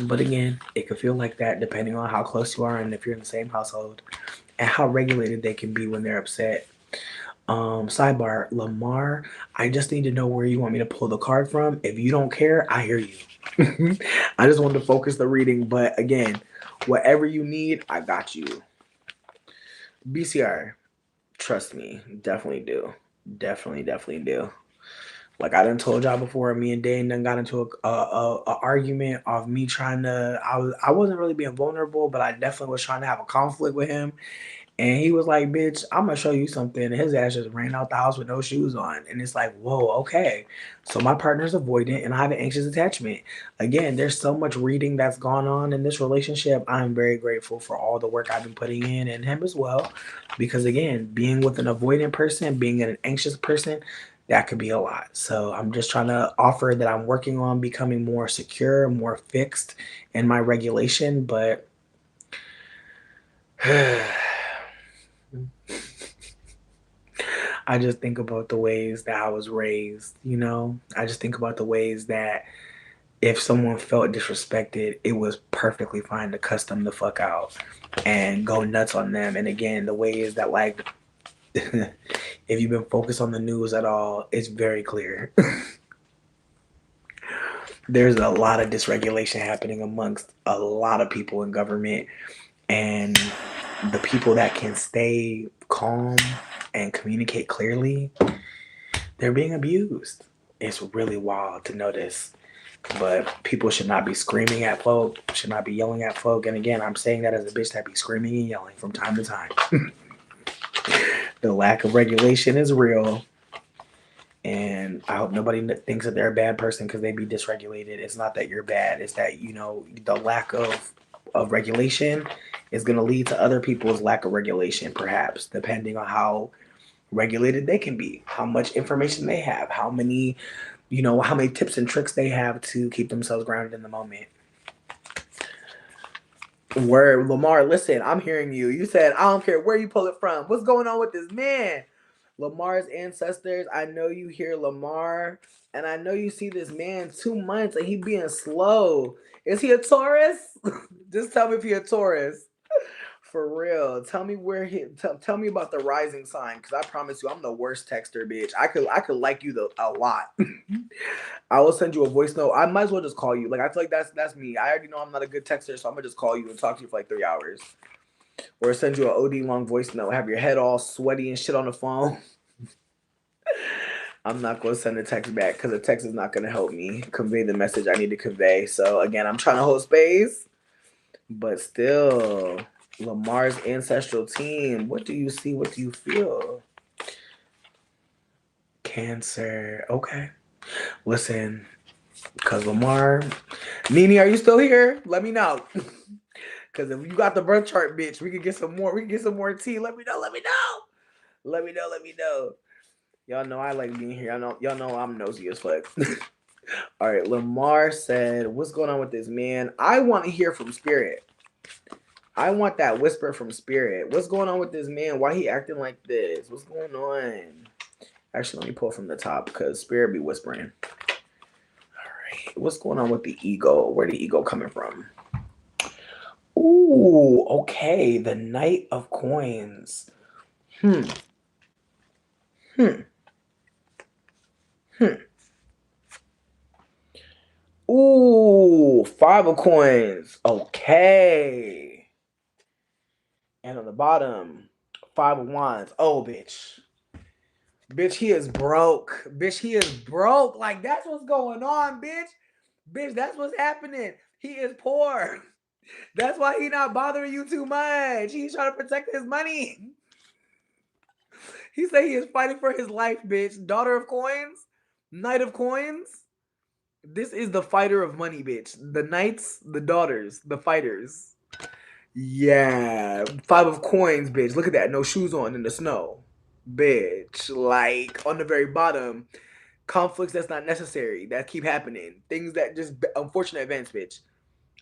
S1: But again, it could feel like that depending on how close you are and if you're in the same household and how regulated they can be when they're upset. Sidebar, Lamar, I just need to know where you want me to pull the card from. If you don't care, I hear you. I just wanted to focus the reading, but again, whatever you need, I got you. BCR, trust me, definitely do. Definitely do. Like I done told y'all before, me and Dane done got into a argument of me trying to. I wasn't really being vulnerable, but I definitely was trying to have a conflict with him. And he was like, "Bitch, I'm gonna show you something." And his ass just ran out the house with no shoes on. And it's like, whoa, okay. So my partner's avoidant, and I have an anxious attachment. Again, there's so much reading that's gone on in this relationship. I'm very grateful for all the work I've been putting in, and him as well, because again, being with an avoidant person, being an anxious person, that could be a lot. So I'm just trying to offer that I'm working on becoming more secure, more fixed in my regulation, but. I just think about the ways that I was raised. I just think about the ways that if someone felt disrespected, it was perfectly fine to cuss them the fuck out and go nuts on them. And again, the ways that, like, if you've been focused on the news at all, it's very clear. There's a lot of dysregulation happening amongst a lot of people in government, and the people that can stay calm and communicate clearly, they're being abused. It's really wild to notice. But people should not be screaming at folk, should not be yelling at folk. And again, I'm saying that as a bitch that be screaming and yelling from time to time. The lack of regulation is real. And I hope nobody thinks that they're a bad person because they be dysregulated. It's not that you're bad. It's that, the lack of regulation is going to lead to other people's lack of regulation, perhaps, depending on how regulated they can be, how much information they have, how many tips and tricks they have to keep themselves grounded in the moment. Where Lamar, listen, I'm hearing you. You said, I don't care where you pull it from. What's going on with this man? Lamar's ancestors, I know you hear Lamar, and I know you see this man 2 months and he being slow. Is he a Taurus? Just tell me if he a Taurus. For real. Tell me tell me about the rising sign, because I promise you I'm the worst texter, bitch. I could like you a lot. I will send you a voice note. I might as well just call you. Like, I feel like that's me. I already know I'm not a good texter, so I'm gonna just call you and talk to you for like 3 hours. Or send you an OD long voice note, have your head all sweaty and shit on the phone. I'm not going to send a text back because a text is not going to help me convey the message I need to convey. So, again, I'm trying to hold space. But still, Lamar's ancestral team, what do you see? What do you feel? Cancer. Okay. Listen, because Lamar, Nene, are you still here? Let me know. Because if you got the birth chart, bitch, we could get some more. We can get some more tea. Let me know. Let me know. Let me know. Let me know. Y'all know I like being here. Y'all know I'm nosy as fuck. All right, Lamar said, "What's going on with this man? I want to hear from Spirit. I want that whisper from Spirit. What's going on with this man? Why he acting like this? What's going on?" Actually, let me pull from the top because Spirit be whispering. All right, what's going on with the ego? Where the ego coming from? Ooh, okay. The Knight of Coins. Hmm. Hmm. Hmm. Ooh, 5 of coins. Okay. And on the bottom, 5 of wands. Oh, bitch. Bitch, he is broke. Bitch, he is broke. Like, that's what's going on, bitch. Bitch, that's what's happening. He is poor. That's why he not bothering you too much. He's trying to protect his money. He said he is fighting for his life, bitch. Daughter of coins, Knight of coins. This is the fighter of money, bitch. The knights, the daughters, the fighters. Yeah. 5 of coins, bitch. Look at that. No shoes on in the snow. Bitch. Like, on the very bottom, conflicts that's not necessary that keep happening. Things that just, unfortunate events, bitch.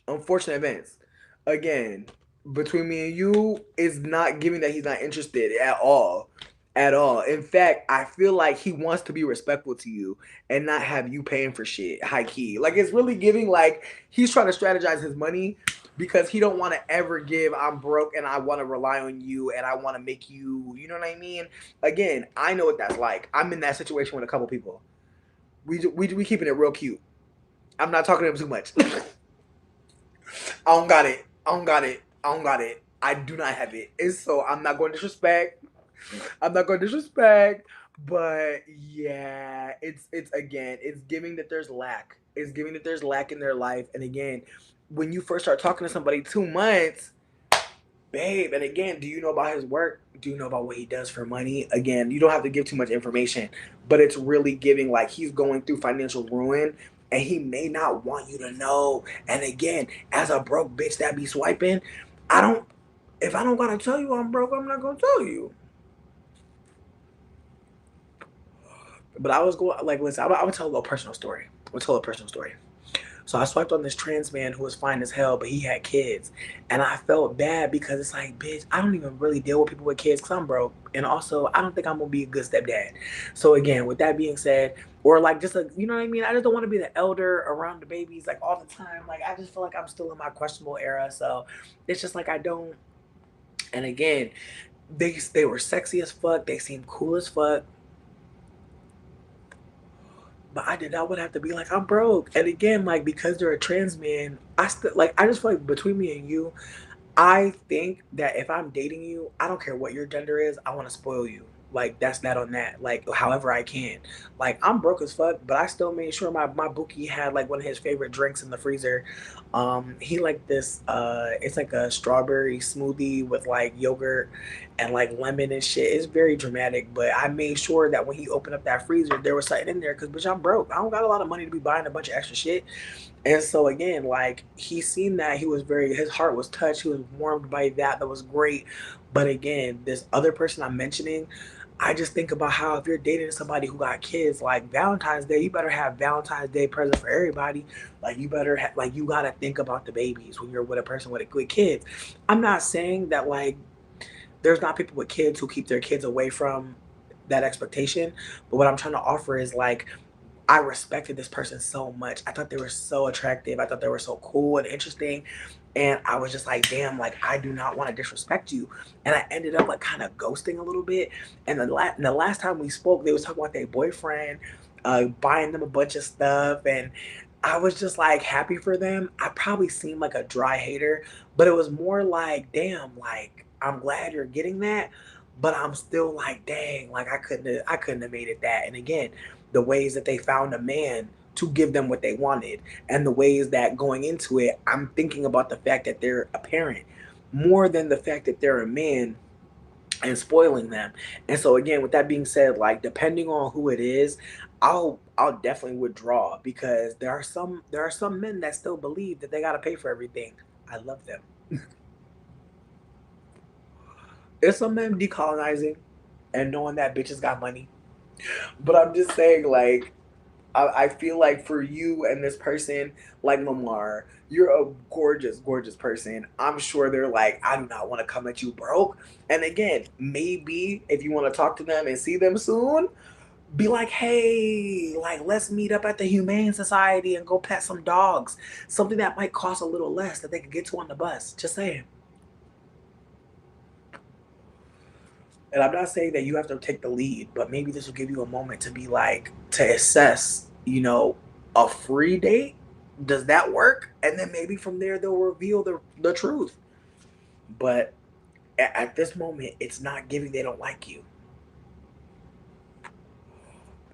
S1: Unfortunate events. Again, between me and you, is not giving that he's not interested at all. At all. In fact, I feel like he wants to be respectful to you and not have you paying for shit, high key. Like, it's really giving like he's trying to strategize his money because he don't want to ever give, I'm broke and I want to rely on you and I want to make you, you know what I mean? Again, I know what that's like. I'm in that situation with a couple people. We keeping it real cute. I'm not talking to him too much. I don't got it. I don't got it. I don't got it. I do not have it. And so I'm not going to disrespect. I'm not going to disrespect. But yeah, it's again, it's giving that there's lack. It's giving that there's lack in their life. And again, when you first start talking to somebody 2 months, babe, and again, do you know about his work? Do you know about what he does for money? Again, you don't have to give too much information, but it's really giving like he's going through financial ruin and he may not want you to know. And again, as a broke bitch that be swiping, I don't, if I don't gotta tell you I'm broke, I'm not gonna tell you. But I was going, like, listen, I would tell a little personal story. I would tell a personal story. So I swiped on this trans man who was fine as hell, but he had kids. And I felt bad because it's like, bitch, I don't even really deal with people with kids because I'm broke. And also, I don't think I'm going to be a good stepdad. So again, with that being said, or like just like, you know what I mean? I just don't want to be the elder around the babies like all the time. Like, I just feel like I'm still in my questionable era. So it's just like I don't. And again, they were sexy as fuck. They seemed cool as fuck. But I did not want to have to be like I'm broke. And again, like because they're a trans man, I still like I just feel like between me and you, I think that if I'm dating you, I don't care what your gender is, I want to spoil you. Like that's that on that. Like however I can. Like I'm broke as fuck, but I still made sure my bookie had like one of his favorite drinks in the freezer. He like this it's like a strawberry smoothie with like yogurt and like lemon and shit. It's very dramatic, but I made sure that when he opened up that freezer, there was something in there because bitch, I'm broke. I don't got a lot of money to be buying a bunch of extra shit. And so again, like he seen that, he was very, his heart was touched, he was warmed by that. That was great. But again, this other person I'm mentioning, I just think about how if you're dating somebody who got kids, like Valentine's Day, you better have Valentine's Day present for everybody. Like you better like you gotta think about the babies when you're with a person with kids. I'm not saying that like there's not people with kids who keep their kids away from that expectation, but what I'm trying to offer is like I respected this person so much. I thought they were so attractive. I thought they were so cool and interesting. And I was just like, damn, like I do not want to disrespect you. And I ended up like kind of ghosting a little bit. And the last time we spoke, they was talking about their boyfriend, buying them a bunch of stuff. And I was just like happy for them. I probably seemed like a dry hater, but it was more like, damn, like I'm glad you're getting that. But I'm still like, dang, like I couldn't have made it that. And again, the ways that they found a man to give them what they wanted, and the ways that going into it, I'm thinking about the fact that they're a parent more than the fact that they're a man and spoiling them. And so again, with that being said, like depending on who it is, I'll definitely withdraw because there are some men that still believe that they got to pay for everything. I love them. There's some men decolonizing and knowing that bitches got money. But I'm just saying, like, I feel like for you and this person, like Lamar, you're a gorgeous, gorgeous person. I'm sure they're like, I do not want to come at you broke. And again, maybe if you want to talk to them and see them soon, be like, hey, like, let's meet up at the Humane Society and go pet some dogs. Something that might cost a little less that they could get to on the bus. Just saying. And I'm not saying that you have to take the lead, but maybe this will give you a moment to be like, to assess, a free date. Does that work? And then maybe from there they'll reveal the truth. But at this moment, it's not giving they don't like you.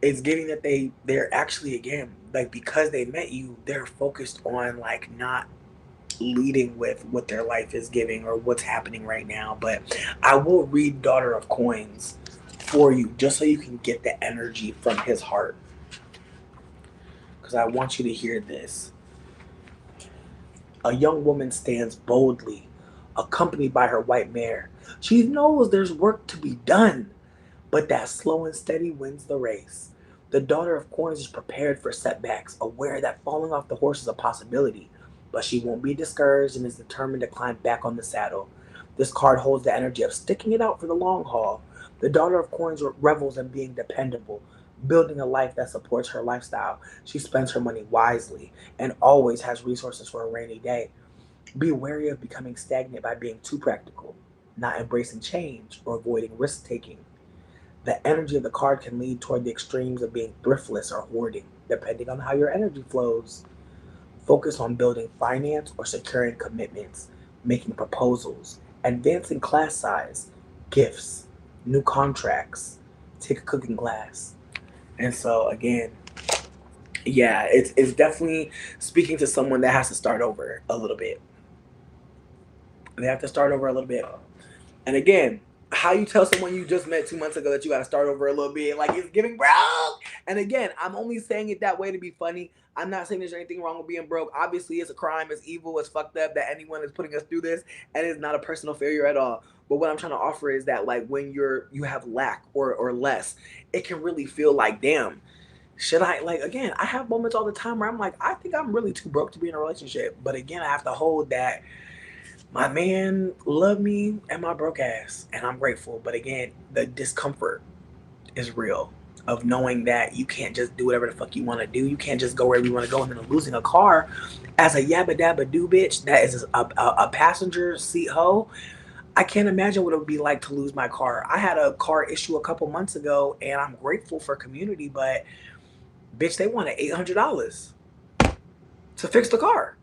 S1: It's giving that they're actually, again, like because they met you, they're focused on like not leading with what their life is giving or what's happening right now. But I will read Daughter of Coins for you just so you can get the energy from his heart. Because I want you to hear this. A young woman stands boldly, accompanied by her white mare. She knows there's work to be done, but that slow and steady wins the race. The Daughter of Coins is prepared for setbacks, aware that falling off the horse is a possibility, but she won't be discouraged and is determined to climb back on the saddle. This card holds the energy of sticking it out for the long haul. The Daughter of Coins revels in being dependable, building a life that supports her lifestyle. She spends her money wisely and always has resources for a rainy day. Be wary of becoming stagnant by being too practical, not embracing change, or avoiding risk taking. The energy of the card can lead toward the extremes of being thriftless or hoarding, depending on how your energy flows. Focus on building finance or securing commitments, making proposals, advancing class size, gifts, new contracts. Take a cooking class. And so again, yeah, it's definitely speaking to someone that has to start over a little bit. They have to start over a little bit. And again, how you tell someone you just met 2 months ago that you got to start over a little bit, like it's giving broke. And again, I'm only saying it that way to be funny. I'm not saying there's anything wrong with being broke. Obviously, it's a crime, it's evil, it's fucked up that anyone is putting us through this, and it's not a personal failure at all. But what I'm trying to offer is that like when you have lack or less, it can really feel like damn. Should I like again? I have moments all the time where I'm like, I think I'm really too broke to be in a relationship. But again, I have to hold that my man loved me and my broke ass, and I'm grateful. But again, the discomfort is real of knowing that you can't just do whatever the fuck you want to do. You can't just go wherever you want to go, and then losing a car as a yabba dabba do bitch that is a passenger seat hoe. I can't imagine what it would be like to lose my car. I had a car issue a couple months ago, and I'm grateful for community, but bitch, they wanted $800 to fix the car.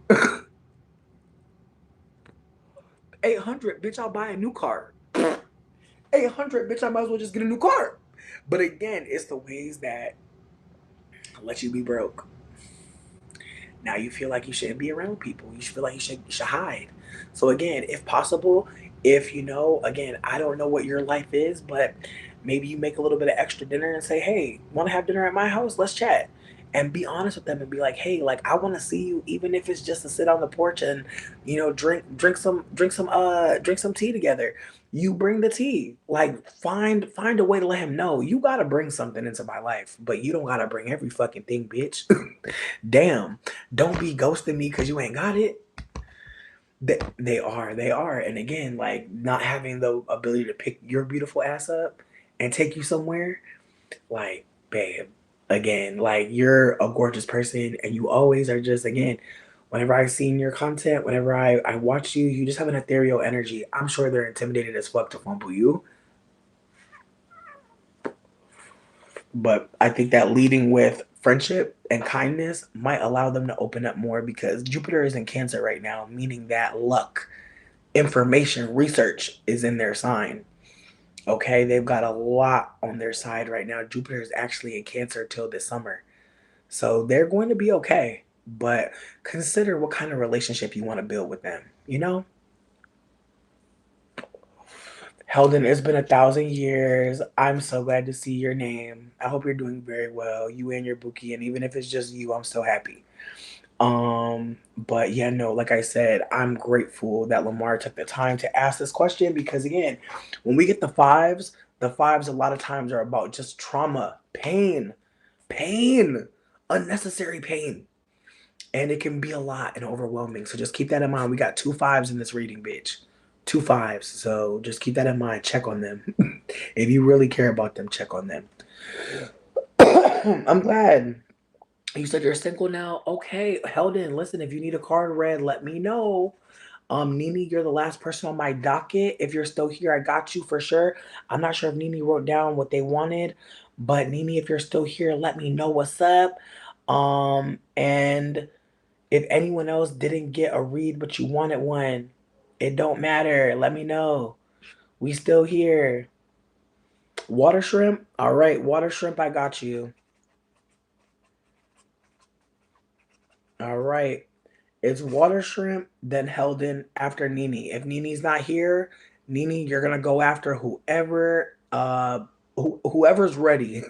S1: 800, bitch, I'll buy a new car. 800, bitch, I might as well just get a new car. But again, it's the ways that let you be broke. Now you feel like you shouldn't be around people. You should feel like you should hide. So again, if possible, if you know, again, I don't know what your life is, but maybe you make a little bit of extra dinner and say, "Hey, want to have dinner at my house? Let's chat." And be honest with them and be like, "Hey, like I want to see you, even if it's just to sit on the porch and drink some tea together." You bring the tea. Like find a way to let him know you gotta bring something into my life, but you don't gotta bring every fucking thing, bitch. Damn, don't be ghosting me because you ain't got it. They are. And again, like not having the ability to pick your beautiful ass up and take you somewhere, like, babe, again, like you're a gorgeous person and you always are just, again, whenever I've seen your content, whenever I watch you, you just have an ethereal energy. I'm sure they're intimidated as fuck to fumble you. But I think that leading with friendship and kindness might allow them to open up more because Jupiter is in Cancer right now, meaning that luck, information, research is in their sign. Okay, they've got a lot on their side right now. Jupiter is actually in Cancer till this summer. So they're going to be okay. But consider what kind of relationship you want to build with them, you know? Heldon, it's been 1,000 years. I'm so glad to see your name. I hope you're doing very well, you and your bookie, and even if it's just you, I'm so happy. But yeah, no, like I said, I'm grateful that Lamar took the time to ask this question because again, when we get the fives a lot of times are about just trauma, pain, unnecessary pain. And it can be a lot and overwhelming. So just keep that in mind. We got two fives in this reading, bitch. Two fives. So just keep that in mind. Check on them. If you really care about them, check on them. I'm glad. You said you're single now. Okay, Heldon, listen, if you need a card read, let me know. Nene, you're the last person on my docket. If you're still here, I got you for sure. I'm not sure if Nene wrote down what they wanted, but Nene, if you're still here, let me know what's up. And if anyone else didn't get a read but you wanted one, it don't matter. Let me know. We still here. Water shrimp? All right, water shrimp, I got you. All right. It's water shrimp, then Heldon after Nene. If Nene's not here, Nene, you're gonna go after whoever's ready.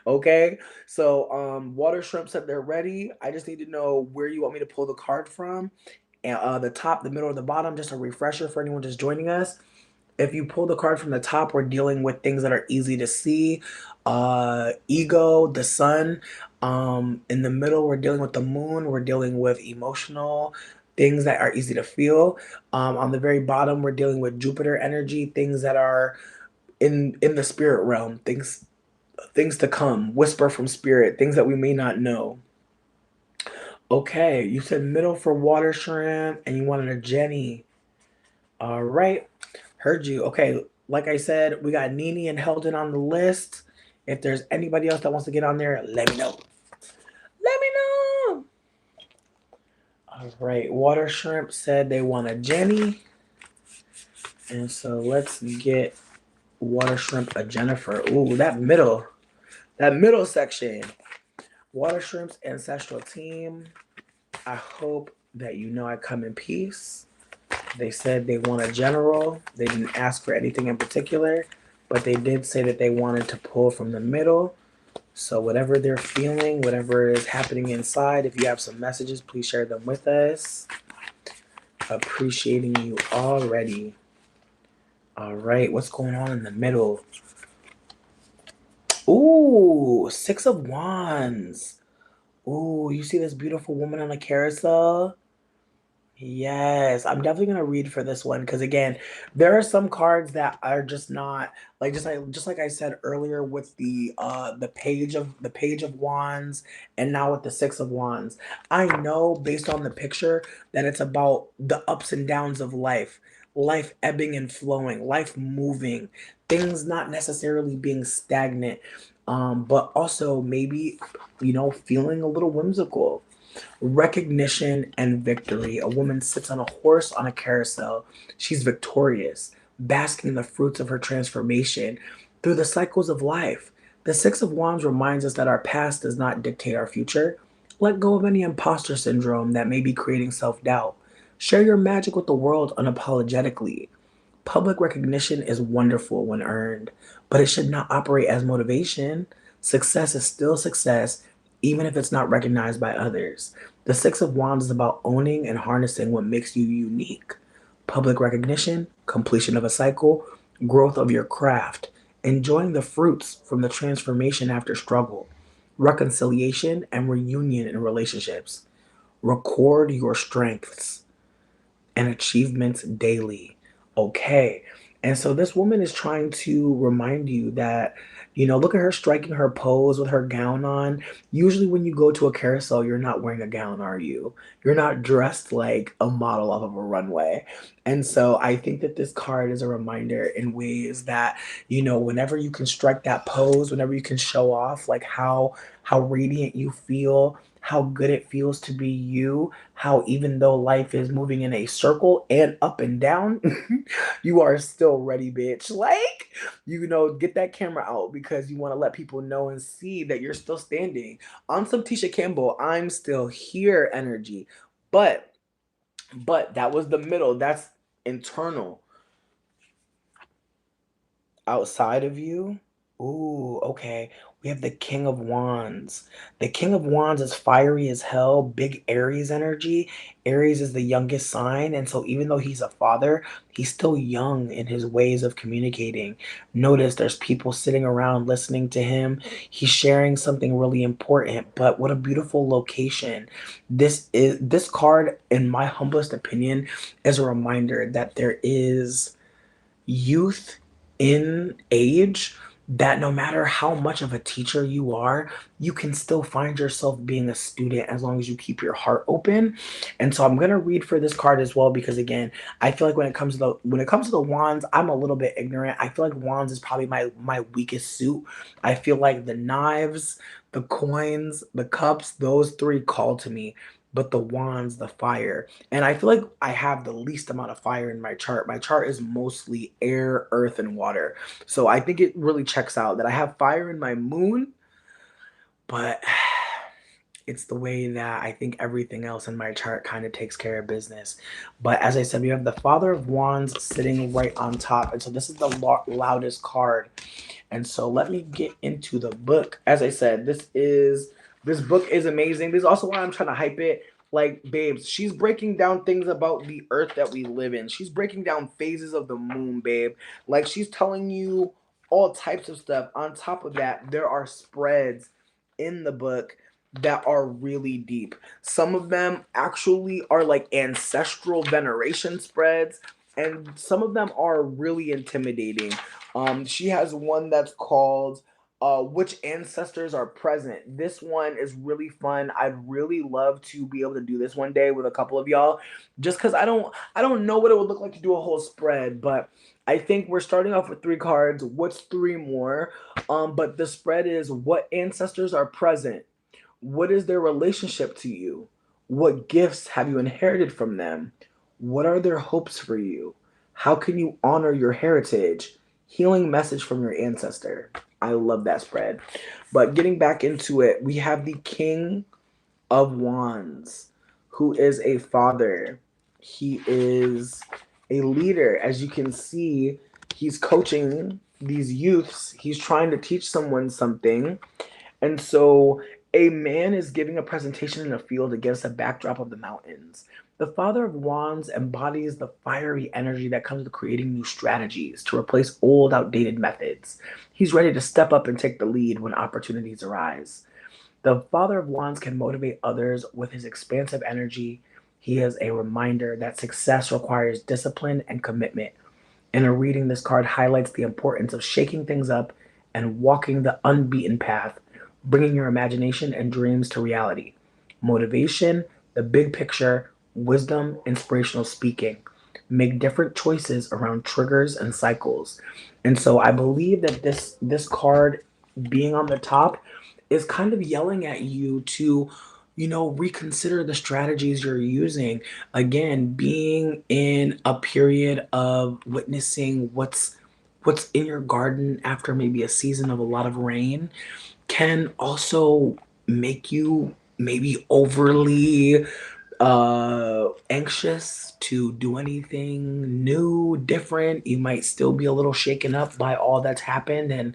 S1: Okay? So water shrimp said they're ready. I just need to know where you want me to pull the card from. And the top, the middle, or the bottom, just a refresher for anyone just joining us. If you pull the card from the top, we're dealing with things that are easy to see. Ego, the sun. In the middle, we're dealing with the moon. We're dealing with emotional things that are easy to feel. On the very bottom, we're dealing with Jupiter energy, things that are in the spirit realm, things to come, whisper from spirit, things that we may not know. Okay, you said middle for water shrimp, and you wanted a Jenny. All right. Heard you. Okay, like I said, we got Nene and Heldon on the list. If there's anybody else that wants to get on there, let me know. Let me know. All right, Water Shrimp said they want a Jenny. And so let's get Water Shrimp a Jennifer. Ooh, that middle section. Water Shrimp's ancestral team. I hope that you know I come in peace. They said they want a general. They didn't ask for anything in particular, but they did say that they wanted to pull from the middle. So whatever they're feeling, whatever is happening inside, if you have some messages, please share them with us. Appreciating you already. All right, what's going on in the middle? Ooh, Six of Wands. Ooh, you see this beautiful woman on a carousel? Yes, I'm definitely gonna read for this one because again, there are some cards that are just not like just like I said earlier with the page of wands and now with the six of wands. I know based on the picture that it's about the ups and downs of life, life ebbing and flowing, life moving, things not necessarily being stagnant, but also maybe feeling a little whimsical. Recognition and victory. A woman sits on a horse on a carousel. She's victorious. basking in the fruits of her transformation through the cycles of life. The Six of Wands reminds us that our past does not dictate our future. Let go of any imposter syndrome that may be creating self doubt. Share your magic with the world unapologetically. Public recognition is wonderful when earned, but it should not operate as motivation. Success is still success, even if it's not recognized by others. The Six of Wands is about owning and harnessing what makes you unique. Public recognition, completion of a cycle, growth of your craft, enjoying the fruits from the transformation after struggle, reconciliation and reunion in relationships. Record your strengths and achievements daily. Okay. And so this woman is trying to remind you that, look at her striking her pose with her gown on. Usually, when you go to a carousel, you're not wearing a gown, are you? You're not dressed like a model off of a runway. And so I think that this card is a reminder in ways that, whenever you can strike that pose, whenever you can show off like how radiant you feel, how good it feels to be you, how even though life is moving in a circle and up and down, you are still ready, bitch. Like, get that camera out because you want to let people know and see that you're still standing. On some Tisha Campbell, I'm still here energy. But that was the middle. That's internal. Outside of you? Ooh, okay. We have the King of Wands. The King of Wands is fiery as hell, big Aries energy. Aries is the youngest sign, and so even though he's a father, he's still young in his ways of communicating. Notice there's people sitting around listening to him. He's sharing something really important, but what a beautiful location. This card, in my humblest opinion, is a reminder that there is youth in age that no matter how much of a teacher you are, you can still find yourself being a student as long as you keep your heart open. And so I'm gonna read for this card as well because again, I feel like when it comes to the wands, I'm a little bit ignorant. I feel like wands is probably my weakest suit. I feel like the knives, the coins, the cups, those three call to me. But the wands, the fire, and I feel like I have the least amount of fire in my chart. My chart is mostly air, earth, and water. So I think it really checks out that I have fire in my moon, but it's the way that I think everything else in my chart kind of takes care of business. But as I said, we have the Father of Wands sitting right on top. And so this is the loudest card. And so let me get into the book. As I said, this book is amazing. This is also why I'm trying to hype it. Like, babes, she's breaking down things about the earth that we live in. She's breaking down phases of the moon, babe. Like, she's telling you all types of stuff. On top of that, there are spreads in the book that are really deep. Some of them actually are like ancestral veneration spreads, and some of them are really intimidating. She has one that's called which ancestors are present. This one is really fun. I'd really love to be able to do this one day with a couple of y'all, just because I don't know what it would look like to do a whole spread, but I think we're starting off with three cards. What's three more? But the spread is what ancestors are present. What is their relationship to you? What gifts have you inherited from them? What are their hopes for you? How can you honor your heritage? Healing message from your ancestor. I love that spread. But getting back into it, we have the King of Wands, who is a father. He is a leader. As you can see, he's coaching these youths. He's trying to teach someone something. And so a man is giving a presentation in a field against a backdrop of the mountains. The Father of Wands embodies the fiery energy that comes with creating new strategies to replace old, outdated methods. He's ready to step up and take the lead when opportunities arise. The Father of Wands can motivate others with his expansive energy. He is a reminder that success requires discipline and commitment. In a reading, this card highlights the importance of shaking things up and walking the unbeaten path, bringing your imagination and dreams to reality. Motivation, the big picture, wisdom, inspirational speaking. Make different choices around triggers and cycles. And so I believe that this card being on the top is kind of yelling at you to reconsider the strategies you're using. Again, being in a period of witnessing what's in your garden after maybe a season of a lot of rain can also make you maybe overly anxious to do anything new, different. You might still be a little shaken up by all that's happened. And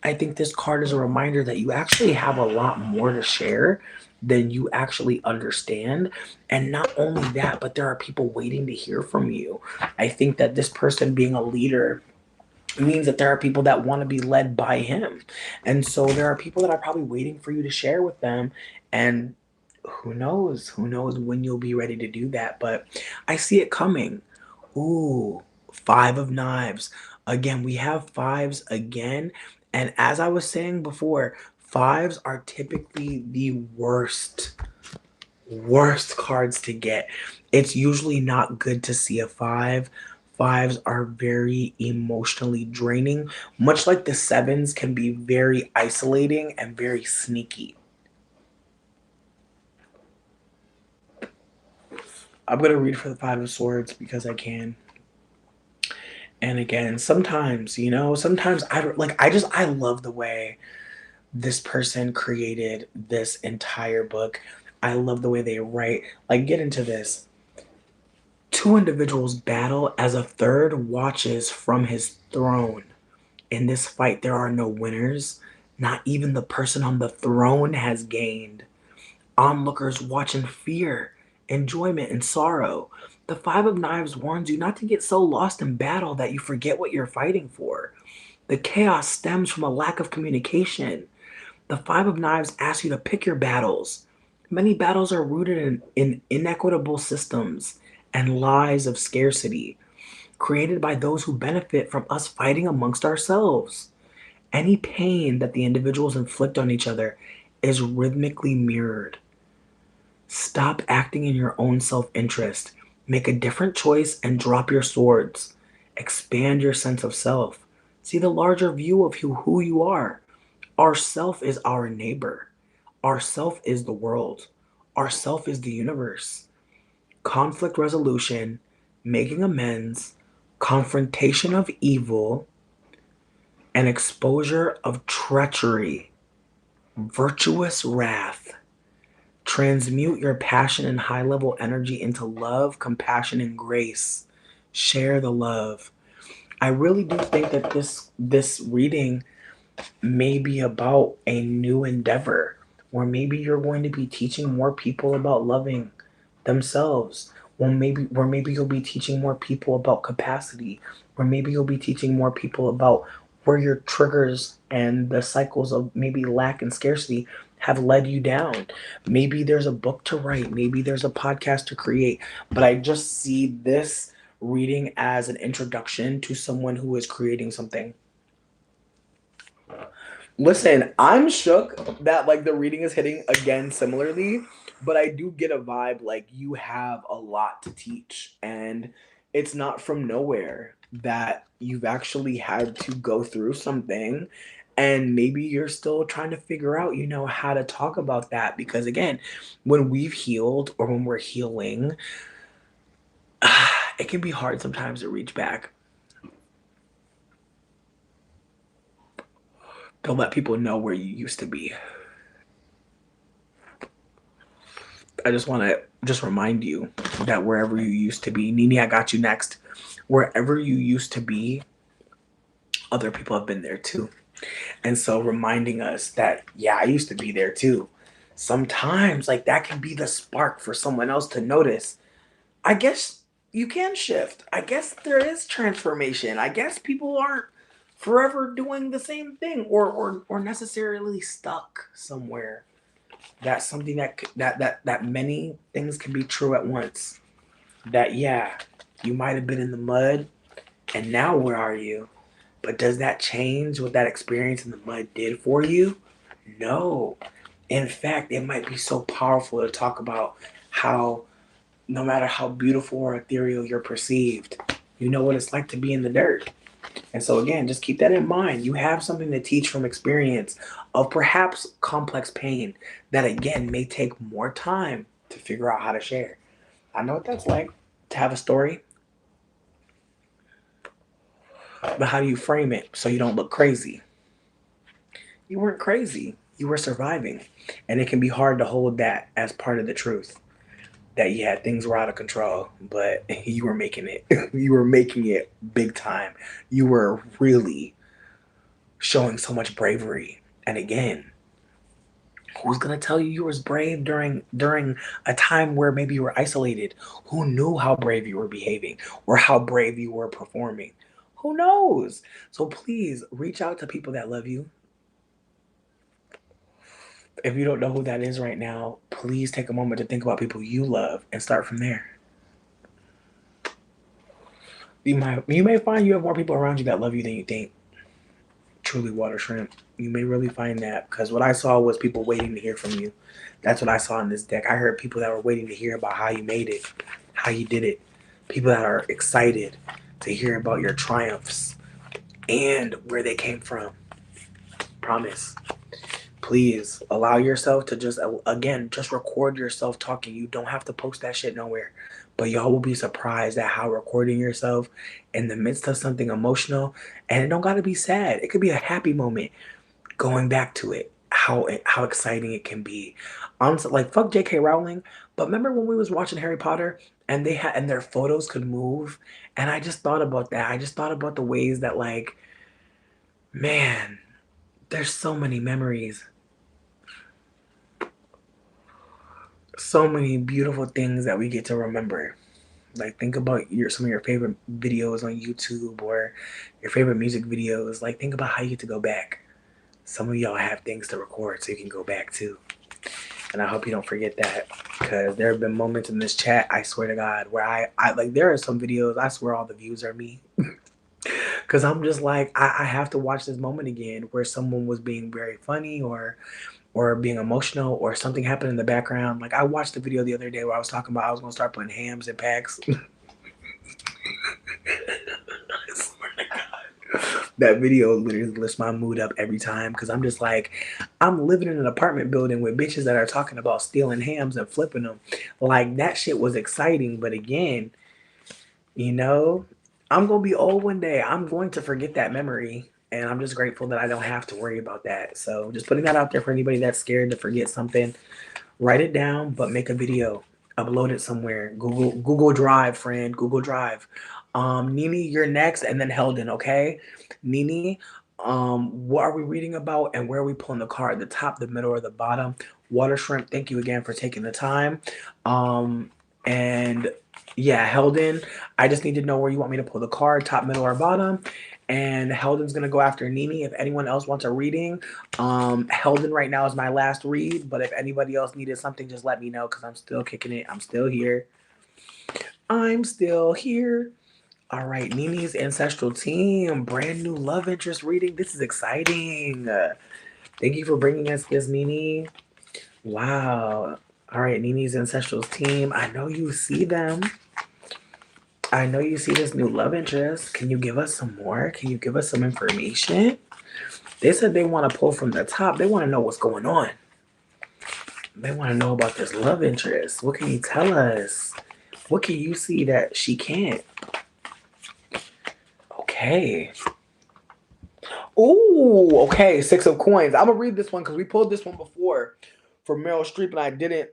S1: I think this card is a reminder that you actually have a lot more to share than you actually understand. And not only that, but there are people waiting to hear from you. I think that this person being a leader means that there are people that want to be led by him. And so there are people that are probably waiting for you to share with them. And who knows when you'll be ready to do that. But I see it coming. Ooh, Five of Knives. Again, we have fives again. And as I was saying before, fives are typically the worst cards to get. It's usually not good to see a five. Fives are very emotionally draining, much like the sevens can be very isolating and very sneaky. I'm going to read for the Five of Swords because I can. And again, sometimes I love the way this person created this entire book. I love the way they write. Like, get into this. Two individuals battle as a third watches from his throne. In this fight, there are no winners. Not even the person on the throne has gained. Onlookers watch in fear, enjoyment, and sorrow. The Five of Knives warns you not to get so lost in battle that you forget what you're fighting for. The chaos stems from a lack of communication. The Five of Knives asks you to pick your battles. Many battles are rooted in inequitable systems and lies of scarcity, created by those who benefit from us fighting amongst ourselves. Any pain that the individuals inflict on each other is rhythmically mirrored. Stop acting in your own self interest. Make a different choice and drop your swords. Expand your sense of self. See the larger view of who you are. Our self is our neighbor. Our self is the world. Our self is the universe. Conflict resolution, making amends, confrontation of evil, and exposure of treachery, virtuous wrath. Transmute your passion and high level energy into love, compassion, and grace. Share the love. I really do think that this reading may be about a new endeavor, or maybe you're going to be teaching more people about loving themselves. Well, maybe you'll be teaching more people about capacity, or maybe you'll be teaching more people about where your triggers and the cycles of maybe lack and scarcity have led you down. Maybe there's a book to write, maybe there's a podcast to create, but I just see this reading as an introduction to someone who is creating something. Listen, I'm shook that like the reading is hitting again similarly, but I do get a vibe like you have a lot to teach, and it's not from nowhere that you've actually had to go through something, and maybe you're still trying to figure out, how to talk about that, because again, when we've healed or when we're healing, it can be hard sometimes to reach back. Don't let people know where you used to be. I just want to just remind you that wherever you used to be, Nene, I got you next. Wherever you used to be, other people have been there too. And so reminding us that, yeah, I used to be there too. Sometimes, like, that can be the spark for someone else to notice. I guess you can shift. I guess there is transformation. I guess people aren't forever doing the same thing, or necessarily stuck somewhere. That's something that many things can be true at once. That, yeah, you might have been in the mud, and now where are you? But does that change what that experience in the mud did for you? No. In fact, it might be so powerful to talk about how no matter how beautiful or ethereal you're perceived, you know what it's like to be in the dirt. And so, again, just keep that in mind. You have something to teach from experience of perhaps complex pain that, again, may take more time to figure out how to share. I know what that's like to have a story, but how do you frame it so you don't look crazy? You weren't crazy, you were surviving. And it can be hard to hold that as part of the truth that, yeah, things were out of control, but you were making it. You were making it big time. You were really showing so much bravery. And again, who's gonna tell you was brave during a time where maybe you were isolated? Who knew how brave you were behaving or how brave you were performing? Who knows? So please reach out to people that love you. If you don't know who that is right now, please take a moment to think about people you love and start from there. You may find you have more people around you that love you than you think. Truly, water shrimp. You may really find that, because what I saw was people waiting to hear from you. That's what I saw in this deck. I heard people that were waiting to hear about how you made it, how you did it. People that are excited to hear about your triumphs and where they came from. Promise. Please allow yourself to just, again, just record yourself talking. You don't have to post that shit nowhere. But y'all will be surprised at how recording yourself in the midst of something emotional, and it don't gotta be sad. It could be a happy moment. Going back to it, how exciting it can be. Honestly, like, fuck J.K. Rowling, but remember when we was watching Harry Potter and they had and their photos could move, and I just thought about that. I just thought about the ways that, like, man, there's so many memories, so many beautiful things that we get to remember. Like, think about some of your favorite videos on YouTube or your favorite music videos. Like, think about how you get to go back. Some of y'all have things to record so you can go back to. And I hope you don't forget that, because there have been moments in this chat, I swear to God, where I like, there are some videos, I swear all the views are me. Because I'm just like, I have to watch this moment again where someone was being very funny or being emotional, or something happened in the background. Like, I watched the video the other day where I was talking about I was going to start putting hams in packs. I swear to God. That video literally lifts my mood up every time, because I'm just like, I'm living in an apartment building with bitches that are talking about stealing hams and flipping them. Like, that shit was exciting. But again, you know, I'm going to be old one day. I'm going to forget that memory. And I'm just grateful that I don't have to worry about that. So just putting that out there for anybody that's scared to forget something. Write it down, but make a video. Upload it somewhere. Google Drive, friend. Google Drive. Nene, you're next, and then Heldon, okay? Nene, what are we reading about, and where are we pulling the card? The top, the middle, or the bottom? Water Shrimp, thank you again for taking the time. And yeah, Heldon, I just need to know where you want me to pull the card, top, middle, or bottom. And Heldon's gonna go after Nene. If anyone else wants a reading, Heldon right now is my last read. But if anybody else needed something, just let me know, because I'm still kicking it. I'm still here. I'm still here. All right, Nene's ancestral team, brand new love interest reading. This is exciting. Thank you for bringing us this, Nene. Wow. All right, Nene's ancestral team. I know you see them. I know you see this new love interest. Can you give us some more? Can you give us some information? They said they want to pull from the top. They want to know what's going on. They want to know about this love interest. What can you tell us? What can you see that she can't? Okay. Ooh, okay. Six of Coins. I'm going to read this one because we pulled this one before for Meryl Streep, and I didn't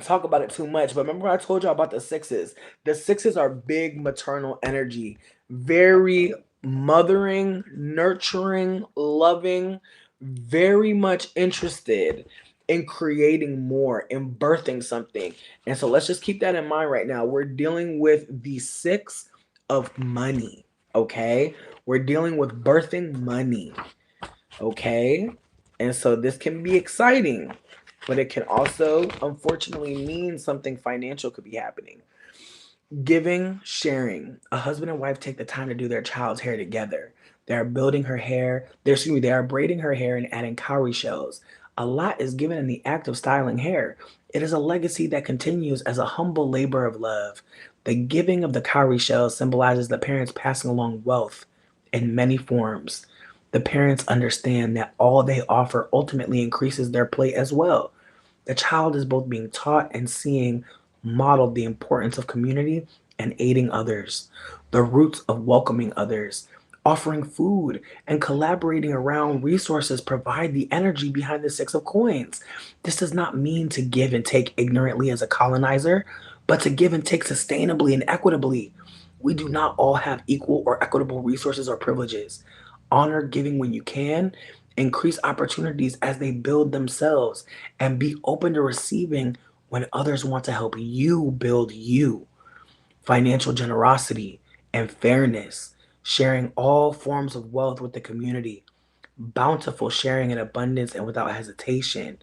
S1: talk about it too much. But remember I told y'all about the sixes? The sixes are big maternal energy. Very mothering, nurturing, loving, very much interested in creating more, in birthing something. And so let's just keep that in mind right now. We're dealing with the six of money, okay? We're dealing with birthing money, okay? And so this can be exciting, but it can also, unfortunately, mean something financial could be happening. Giving, sharing. A husband and wife take the time to do their child's hair together. They are building her hair. They are braiding her hair and adding cowrie shells. A lot is given in the act of styling hair. It is a legacy that continues as a humble labor of love. The giving of the cowrie shells symbolizes the parents passing along wealth in many forms. The parents understand that all they offer ultimately increases their plate as well. The child is both being taught and seeing modeled the importance of community and aiding others, the roots of welcoming others, offering food, and collaborating around resources provide the energy behind the six of coins. This does not mean to give and take ignorantly as a colonizer, but to give and take sustainably and equitably. We do not all have equal or equitable resources or privileges. Honor giving when you can, increase opportunities as they build themselves, and be open to receiving when others want to help you build you. Financial generosity and fairness, sharing all forms of wealth with the community, bountiful sharing in abundance and without hesitation.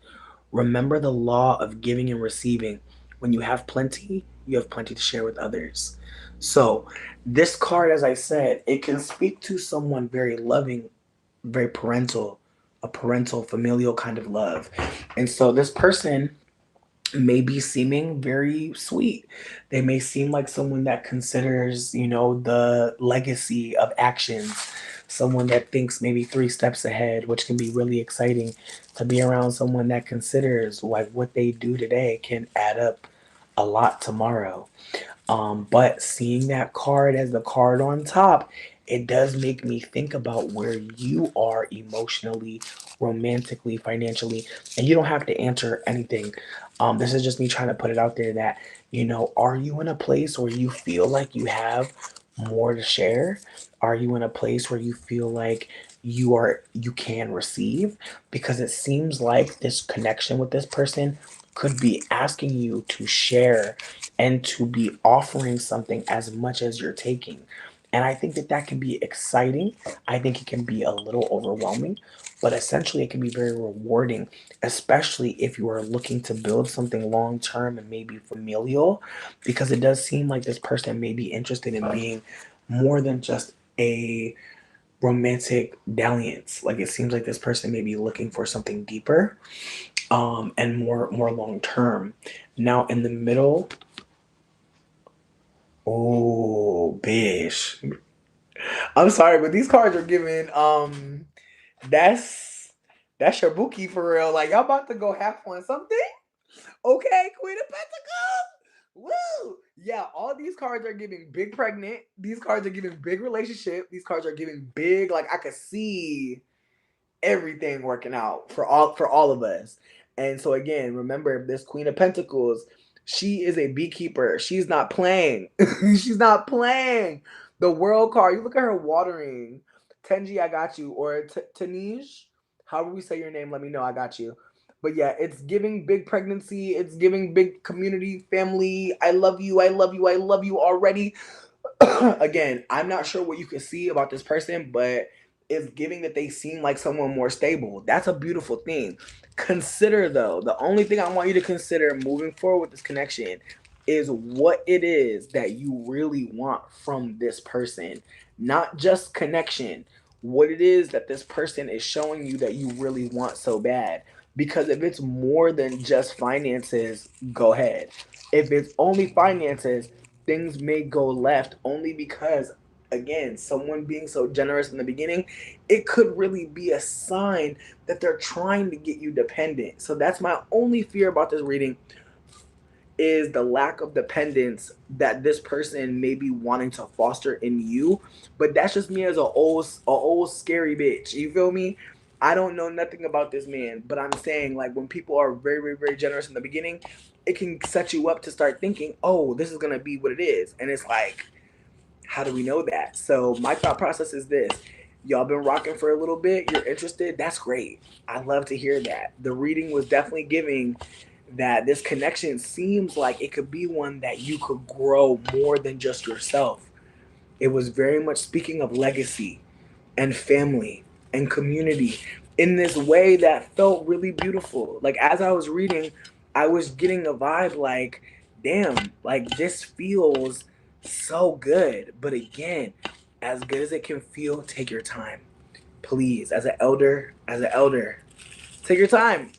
S1: Remember the law of giving and receiving. When you have plenty to share with others. So, this card, as I said, it can speak to someone very loving, very parental, a parental, familial kind of love. And so, this person may be seeming very sweet. They may seem like someone that considers, the legacy of actions, someone that thinks maybe three steps ahead, which can be really exciting to be around someone that considers like what they do today can add up a lot tomorrow. But seeing that card as the card on top, it does make me think about where you are emotionally, romantically, financially, and you don't have to answer anything. This is just me trying to put it out there that, are you in a place where you feel like you have more to share? Are you in a place where you feel like you can receive? Because it seems like this connection with this person could be asking you to share and to be offering something as much as you're taking. And I think that that can be exciting. I think it can be a little overwhelming, but essentially it can be very rewarding, especially if you are looking to build something long term and maybe familial, because it does seem like this person may be interested in being more than just a romantic dalliance. Like it seems like this person may be looking for something deeper, and more long term. Now in the middle, oh, bish. I'm sorry, but these cards are giving that's that's your bookie for real. Like y'all about to go half on something? Okay, Queen of Pentacles. Woo! Yeah, all these cards are giving big pregnant. These cards are giving big relationship. These cards are giving big, like I could see everything working out for all of us. And so again, remember this Queen of Pentacles, she is a beekeeper. She's not playing. She's not playing. The World card, you look at her watering. Tenji, I got you. Or Tanij, however we say your name, let me know. I got you. But yeah, it's giving big pregnancy. It's giving big community, family. I love you. I love you. I love you already. Again, I'm not sure what you can see about this person, but it's giving that they seem like someone more stable. That's a beautiful thing. Consider though, the only thing I want you to consider moving forward with this connection is what it is that you really want from this person. Not just connection. What it is that this person is showing you that you really want so bad. Because if it's more than just finances, go ahead. If it's only finances, things may go left only because, again, someone being so generous in the beginning, it could really be a sign that they're trying to get you dependent. So that's my only fear about this reading, is the lack of dependence that this person may be wanting to foster in you. But that's just me as a old scary bitch. You feel me? I don't know nothing about this man, but I'm saying like when people are very, very, very generous in the beginning, it can set you up to start thinking, oh, this is gonna be what it is. And it's like, how do we know that? So my thought process is this. Y'all been rocking for a little bit. You're interested. That's great. I love to hear that. The reading was definitely giving that this connection seems like it could be one that you could grow more than just yourself. It was very much speaking of legacy and family and community in this way that felt really beautiful. Like as I was reading, I was getting a vibe like, damn, like this feels so good. But again, as good as it can feel, take your time. Please, as an elder, take your time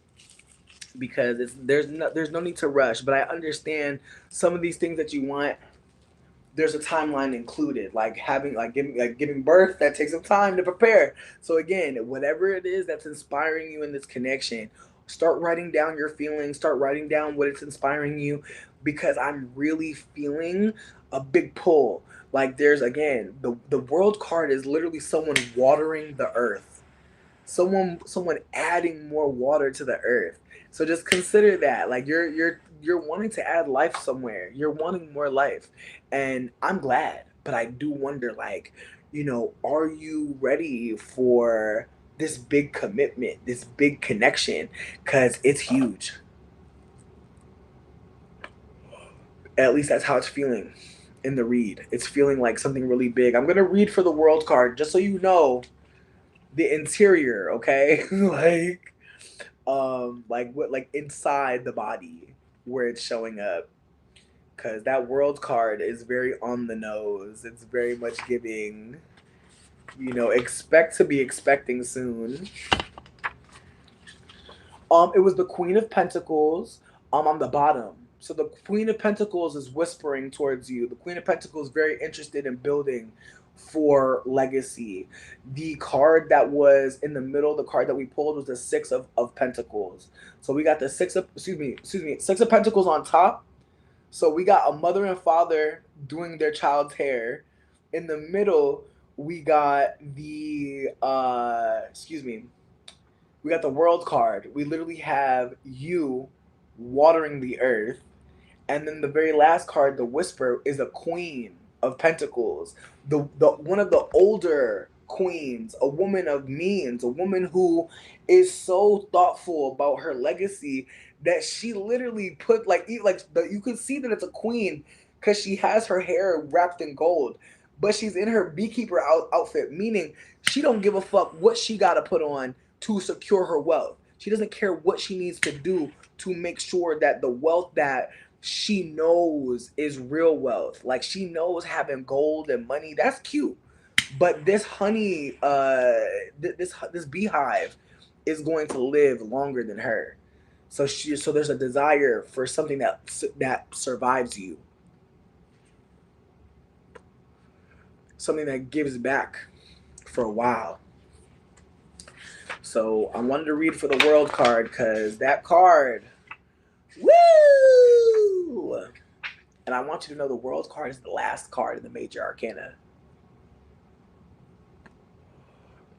S1: because there's no need to rush. But I understand some of these things that you want there's a timeline included, like having like giving birth, that takes some time to prepare. So again, whatever it is that's inspiring you in this connection, start writing down your feelings, start writing down what it's inspiring you, because I'm really feeling a big pull. Like there's, again, the world card is literally someone watering the earth, someone adding more water to the earth. So just consider that, like you're wanting to add life somewhere, you're wanting more life. And I'm glad, but I do wonder, like, are you ready for this big commitment, this big connection? Because it's huge. At least that's how it's feeling in the read. It's feeling like something really big. I'm gonna read for the world card just so you know the interior, okay? Like what, like inside the body where it's showing up, because that world card is very on the nose. It's very much giving, expect to be expecting soon. It was the Queen of Pentacles on the bottom. So the Queen of Pentacles is whispering towards you. The Queen of Pentacles is very interested in building for legacy. The card that was in the middle, the card that we pulled, was the Six of Pentacles. So we got the Six of Pentacles on top. So we got a mother and father doing their child's hair. In the middle, we got we got the world card. We literally have you watering the earth. And then the very last card, the Whisper, is a Queen of Pentacles. The one of the older queens, a woman of means, a woman who is so thoughtful about her legacy that she literally put, you can see that it's a queen because she has her hair wrapped in gold, but she's in her beekeeper outfit, meaning she don't give a fuck what she got to put on to secure her wealth. She doesn't care what she needs to do to make sure that the wealth that she knows is real wealth. Like, she knows having gold and money, that's cute. But this honey, this beehive is going to live longer than her. So there's a desire for something that survives you, something that gives back for a while. So I wanted to read for the world card because that card, woo! And I want you to know the world card is the last card in the major arcana.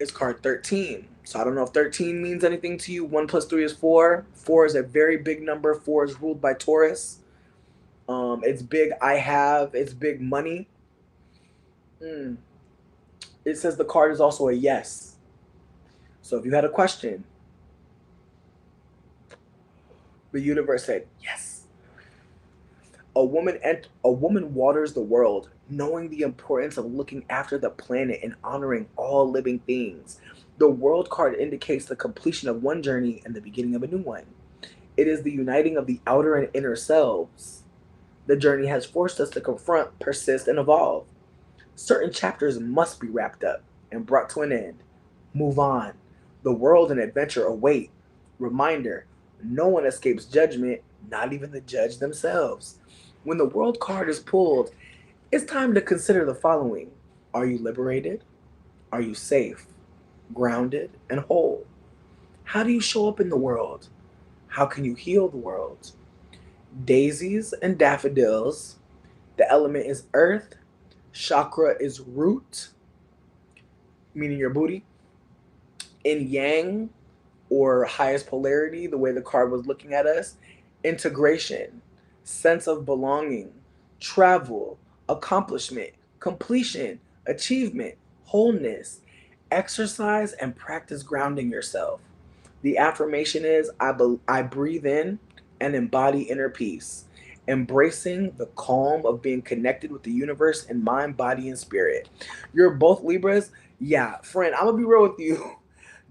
S1: It's card 13. So I don't know if 13 means anything to you. 1 plus 3 is 4. 4 is a very big number. 4 is ruled by Taurus. It's big. It's big money. It says the card is also a yes. So if you had a question, the universe said yes. A woman waters the world, knowing the importance of looking after the planet and honoring all living things. The world card indicates the completion of one journey and the beginning of a new one. It is the uniting of the outer and inner selves. The journey has forced us to confront, persist, and evolve. Certain chapters must be wrapped up and brought to an end. Move on. The world and adventure await. Reminder: no one escapes judgment, not even the judge themselves. When the world card is pulled, it's time to consider the following: are you liberated? Are you safe, grounded, and whole? How do you show up in the world? How can you heal the world? Daisies and daffodils. The element is earth. Chakra is root, meaning your booty. In yang, or highest polarity, the way the card was looking at us, integration, sense of belonging, travel, accomplishment, completion, achievement, wholeness. Exercise and practice grounding yourself. The affirmation is: I breathe in and embody inner peace, embracing the calm of being connected with the universe in mind, body, and spirit. You're both Libras? Yeah, friend, I'm gonna be real with you.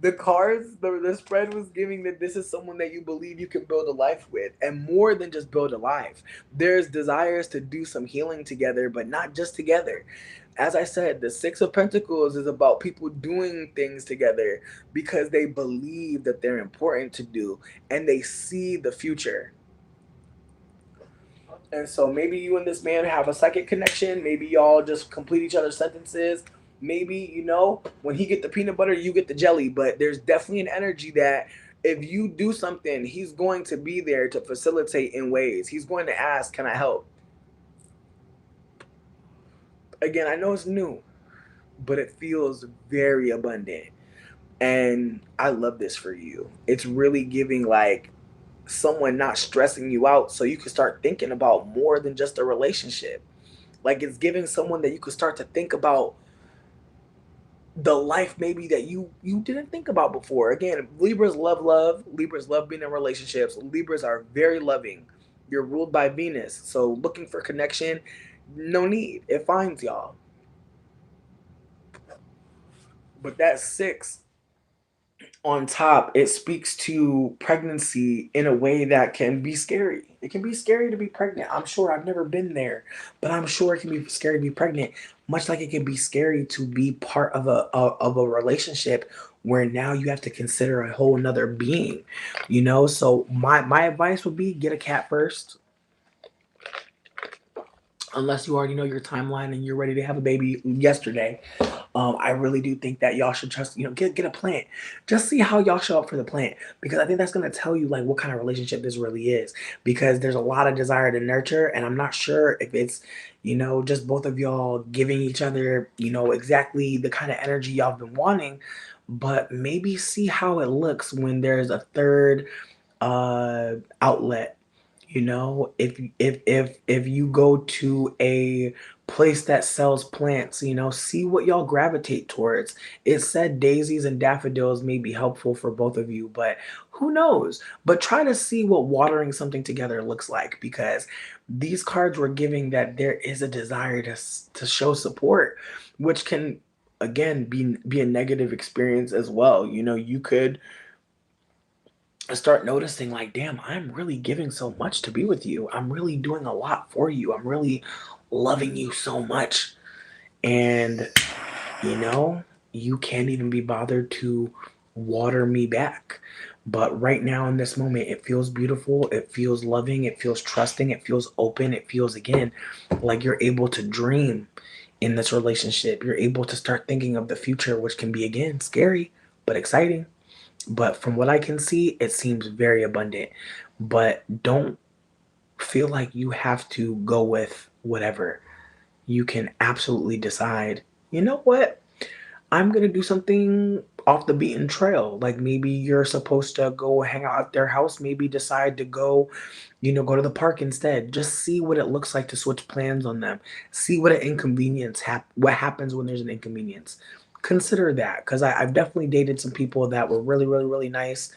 S1: The cards, the spread was giving that this is someone that you believe you can build a life with, and more than just build a life. There's desires to do some healing together, but not just together. As I said, the Six of Pentacles is about people doing things together because they believe that they're important to do and they see the future. And so maybe you and this man have a second connection. Maybe y'all just complete each other's sentences. Maybe, when he get the peanut butter, you get the jelly. But there's definitely an energy that if you do something, he's going to be there to facilitate in ways. He's going to ask, can I help? Again, I know it's new, but it feels very abundant. And I love this for you. It's really giving like someone not stressing you out so you can start thinking about more than just a relationship. Like it's giving someone that you could start to think about the life maybe that you didn't think about before. Again, Libras love love. Libras love being in relationships. Libras are very loving. You're ruled by Venus. So looking for connection, no need. It finds y'all. But that six on top, it speaks to pregnancy in a way that can be scary. It can be scary to be pregnant. I'm sure I've never been there, but I'm sure it can be scary to be pregnant. Much like it can be scary to be part of a relationship where now you have to consider a whole another being. So my advice would be get a cat first, unless you already know your timeline and you're ready to have a baby yesterday. I really do think that y'all should trust, get a plant. Just see how y'all show up for the plant, because I think that's gonna tell you like what kind of relationship this really is. Because there's a lot of desire to nurture, and I'm not sure if it's, just both of y'all giving each other, exactly the kind of energy y'all have been wanting. But maybe see how it looks when there's a third outlet. If you go to a place that sells plants, see what y'all gravitate towards. It said daisies and daffodils may be helpful for both of you, but who knows? But try to see what watering something together looks like, because these cards were giving that there is a desire to show support, which can again be a negative experience as well. You could start noticing like, damn, I'm really giving so much to be with you. I'm really doing a lot for you. I'm really loving you so much. And you know, you can't even be bothered to water me back. But right now in this moment, it feels beautiful. It feels loving. It feels trusting. It feels open. It feels, again, like you're able to dream in this relationship. You're able to start thinking of the future, which can be, again, scary, but exciting. But from what I can see, it seems very abundant. But don't feel like you have to go with whatever. You can absolutely decide, you know what? I'm going to do something off the beaten trail. Like maybe you're supposed to go hang out at their house, maybe decide to go to the park instead. Just see what it looks like to switch plans on them. See what an what happens when there's an inconvenience. Consider that, because I've definitely dated some people that were really, really, really nice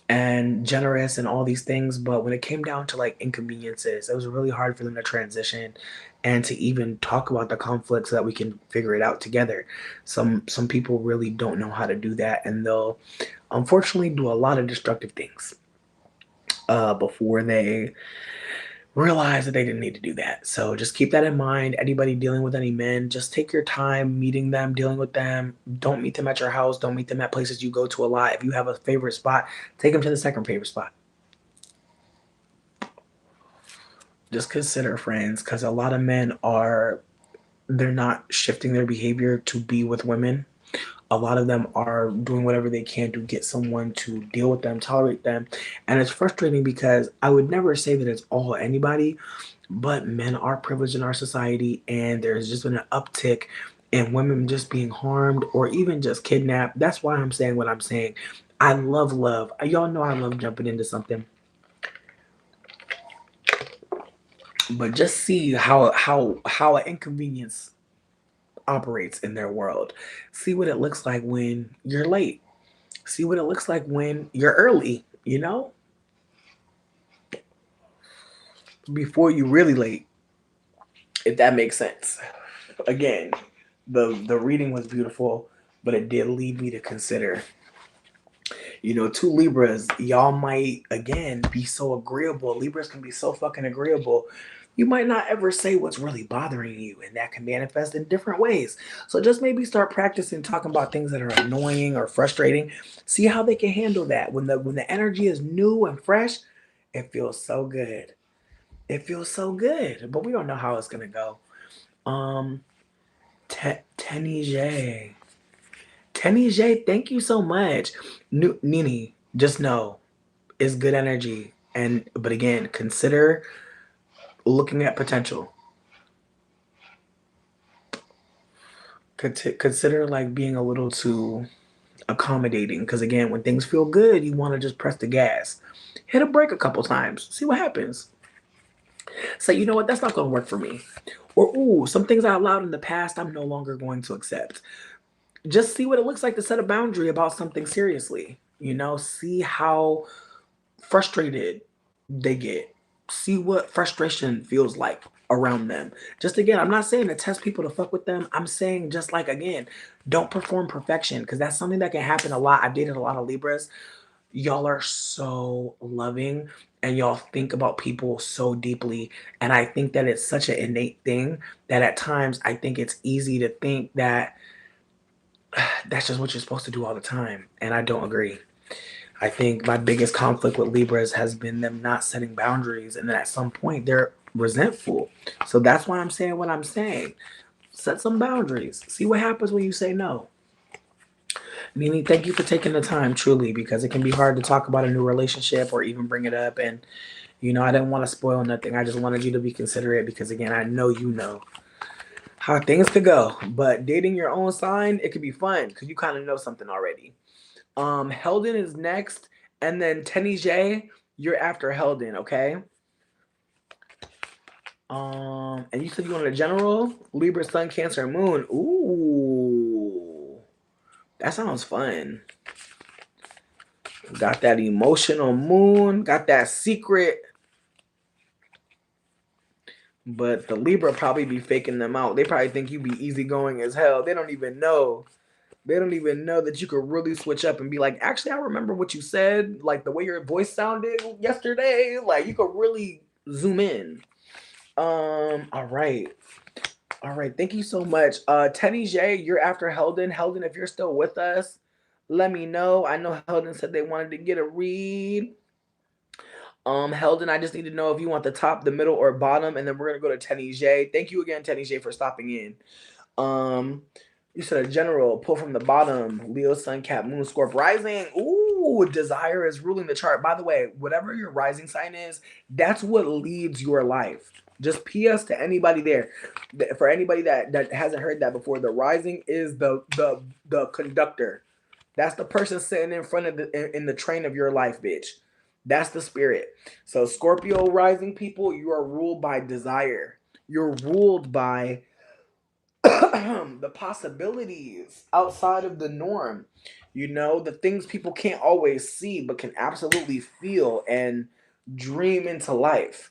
S1: and generous and all these things, but when it came down to like inconveniences, it was really hard for them to transition and to even talk about the conflict so that we can figure it out together. Some people really don't know how to do that, and they'll unfortunately do a lot of destructive things before they realize that they didn't need to do that. So just keep that in mind. Anybody dealing with any men, just take your time meeting them, dealing with them. Don't meet them at your house. Don't meet them at places you go to a lot. If you have a favorite spot, take them to the second favorite spot. Just consider, friends, because a lot of men they're not shifting their behavior to be with women. A lot of them are doing whatever they can to get someone to deal with them, tolerate them. And it's frustrating because I would never say that it's all anybody, but men are privileged in our society, and there's just been an uptick in women just being harmed or even just kidnapped. That's why I'm saying what I'm saying. I love love. Y'all know I love jumping into something. But just see how an inconvenience operates in their world. See what it looks like when you're late. See what it looks like when you're early, before you really late, if that makes sense. Again, the reading was beautiful, but it did lead me to consider, two Libras, y'all might again be so agreeable. Libras can be so fucking agreeable. You might not ever say what's really bothering you, and that can manifest in different ways. So just maybe start practicing talking about things that are annoying or frustrating. See how they can handle that. When the energy is new and fresh, it feels so good. It feels so good, but we don't know how it's gonna go. Um, Tenny J. Tenny J, thank you so much. Nene, just know it's good energy. And but again, consider looking at potential. Consider like being a little too accommodating. Because again, when things feel good, you want to just press the gas. Hit a break a couple times. See what happens. Say, you know what, that's not gonna work for me. Or ooh, some things I allowed in the past I'm no longer going to accept. Just see what it looks like to set a boundary about something seriously. You know, see how frustrated they get. See what frustration feels like around them. Just again, I'm not saying to test people to fuck with them. I'm saying just like again, don't perform perfection because that's something that can happen a lot. I've dated a lot of Libras. Y'all are so loving and y'all think about people so deeply. And I think that it's such an innate thing that at times I think it's easy to think that that's just what you're supposed to do all the time. And I don't agree. I think my biggest conflict with Libras has been them not setting boundaries, and then at some point they're resentful. So that's why I'm saying what I'm saying. Set some boundaries. See what happens when you say no. Nini, thank you for taking the time, truly, because it can be hard to talk about a new relationship or even bring it up. And, you know, I didn't want to spoil nothing. I just wanted you to be considerate because, again, I know you know how things could go. But dating your own sign, it could be fun because you kind of know something already. Heldon is next, and then Tenny J, you're after Heldon, okay? And you said you wanted a general Libra, Sun, Cancer, Moon. Ooh, that sounds fun. Got that emotional Moon. Got that secret. But the Libra probably be faking them out. They probably think you be easygoing as hell. They don't even know. They don't even know that you could really switch up and be like, actually, I remember what you said, like the way your voice sounded yesterday. Like you could really zoom in. All right. All right. Thank you so much. Tenny J, you're after Heldon. Heldon, if you're still with us, let me know. I know Heldon said they wanted to get a read. Heldon, I just need to know if you want the top, the middle, or bottom, and then we're gonna go to Tenny J. Thank you again, Tenny J, for stopping in. Um, you said a general, pull from the bottom, Leo, Sun, Cap, Moon, Scorp, Rising. Ooh, desire is ruling the chart. By the way, whatever your rising sign is, that's what leads your life. Just PS to anybody there. For anybody that hasn't heard that before, the rising is the conductor. That's the person sitting in front of in the train of your life, bitch. That's the spirit. So Scorpio rising people, you are ruled by desire. You're ruled by the possibilities outside of the norm. You know, the things people can't always see but can absolutely feel and dream into life.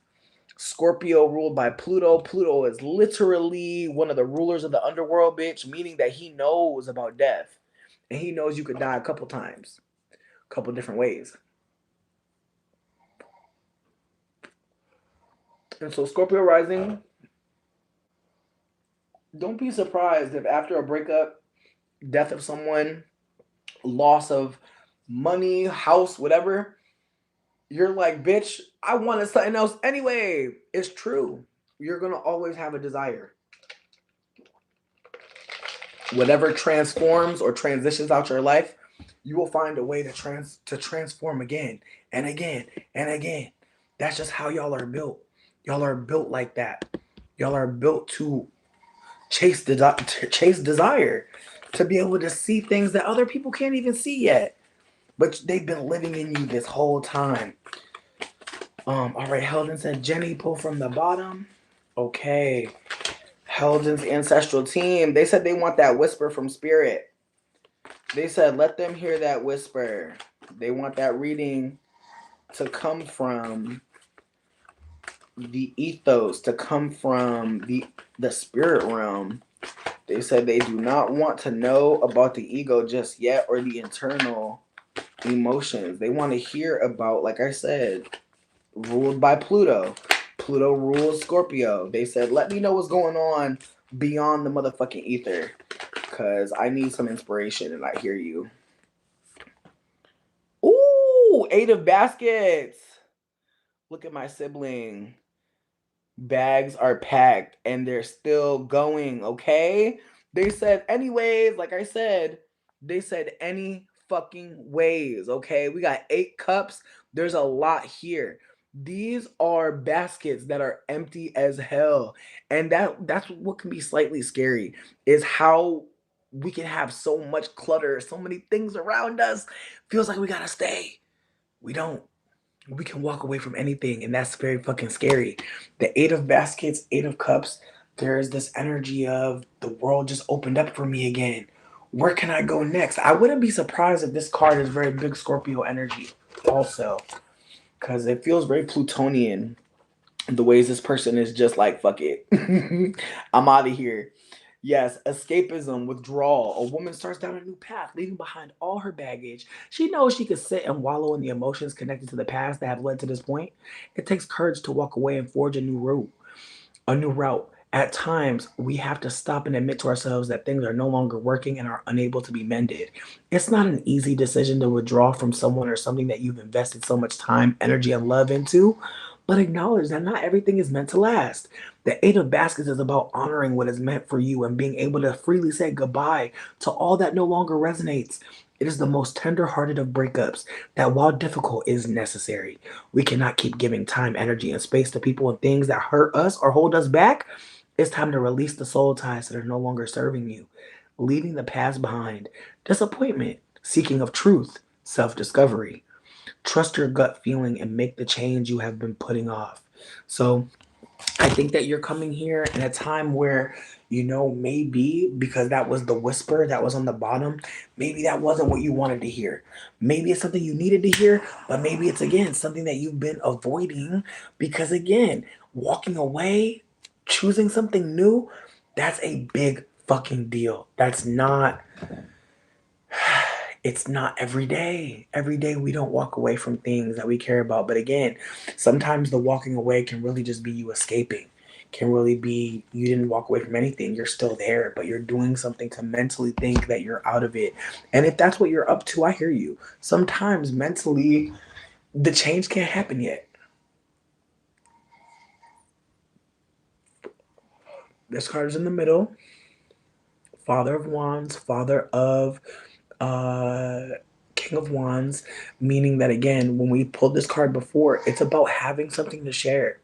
S1: Scorpio ruled by Pluto. Pluto is literally one of the rulers of the underworld, bitch, meaning that he knows about death. And he knows you could die a couple times, a couple different ways. And so, Scorpio rising, don't be surprised if after a breakup, death of someone, loss of money, house, whatever, you're like, bitch, I wanted something else anyway. It's true. You're going to always have a desire. Whatever transforms or transitions out your life, you will find a way to transform again and again and again. That's just how y'all are built. Y'all are built like that. Y'all are built to chase desire, to be able to see things that other people can't even see yet, but they've been living in you this whole time. All right, Heldon said Jenny pull from the bottom. Okay. Heldon's ancestral team. They said they want that whisper from spirit. They said let them hear that whisper. They want that reading to come from the ethos, to come from the spirit realm. They said they do not want to know about the ego just yet or the internal emotions. They want to hear about, like I said, ruled by Pluto. Pluto rules Scorpio. They said, let me know what's going on beyond the motherfucking ether. Because I need some inspiration and I hear you. Ooh, 8 of baskets. Look at my sibling. Bags are packed and they're still going, okay? They said, anyways, like I said, they said any fucking ways, okay? We got 8 cups. There's a lot here. These are baskets that are empty as hell. And that's what can be slightly scary is how we can have so much clutter, so many things around us. Feels like we gotta stay. We don't. We can walk away from anything, and that's very fucking scary. The 8 of baskets, 8 of cups, there's this energy of the world just opened up for me again. Where can I go next? I wouldn't be surprised if this card is very big Scorpio energy, also, because it feels very Plutonian. The ways this person is just like, fuck it. I'm out of here. Yes, escapism, withdrawal. A woman starts down a new path, leaving behind all her baggage. She knows she could sit and wallow in the emotions connected to the past that have led to this point. It takes courage to walk away and forge a new route. A new route. At times, we have to stop and admit to ourselves that things are no longer working and are unable to be mended. It's not an easy decision to withdraw from someone or something that you've invested so much time, energy, and love into, but acknowledge that not everything is meant to last. The 8 of baskets is about honoring what is meant for you and being able to freely say goodbye to all that no longer resonates. It is the most tender-hearted of breakups that, while difficult, is necessary. We cannot keep giving time, energy, and space to people and things that hurt us or hold us back. It's time to release the soul ties that are no longer serving you, leaving the past behind. Disappointment, seeking of truth, self discovery. Trust your gut feeling and make the change you have been putting off. So, I think that you're coming here in a time where, maybe because that was the whisper that was on the bottom, maybe that wasn't what you wanted to hear. Maybe it's something you needed to hear, but maybe it's again something that you've been avoiding because, again, walking away, choosing something new, that's a big fucking deal. It's not every day. Every day we don't walk away from things that we care about. But again, sometimes the walking away can really just be you escaping. Can really be you didn't walk away from anything. You're still there, but you're doing something to mentally think that you're out of it. And if that's what you're up to, I hear you. Sometimes mentally the change can't happen yet. This card is in the middle. Father of Wands, Father of uh King of Wands, meaning that again, when we pulled this card before, it's about having something to share.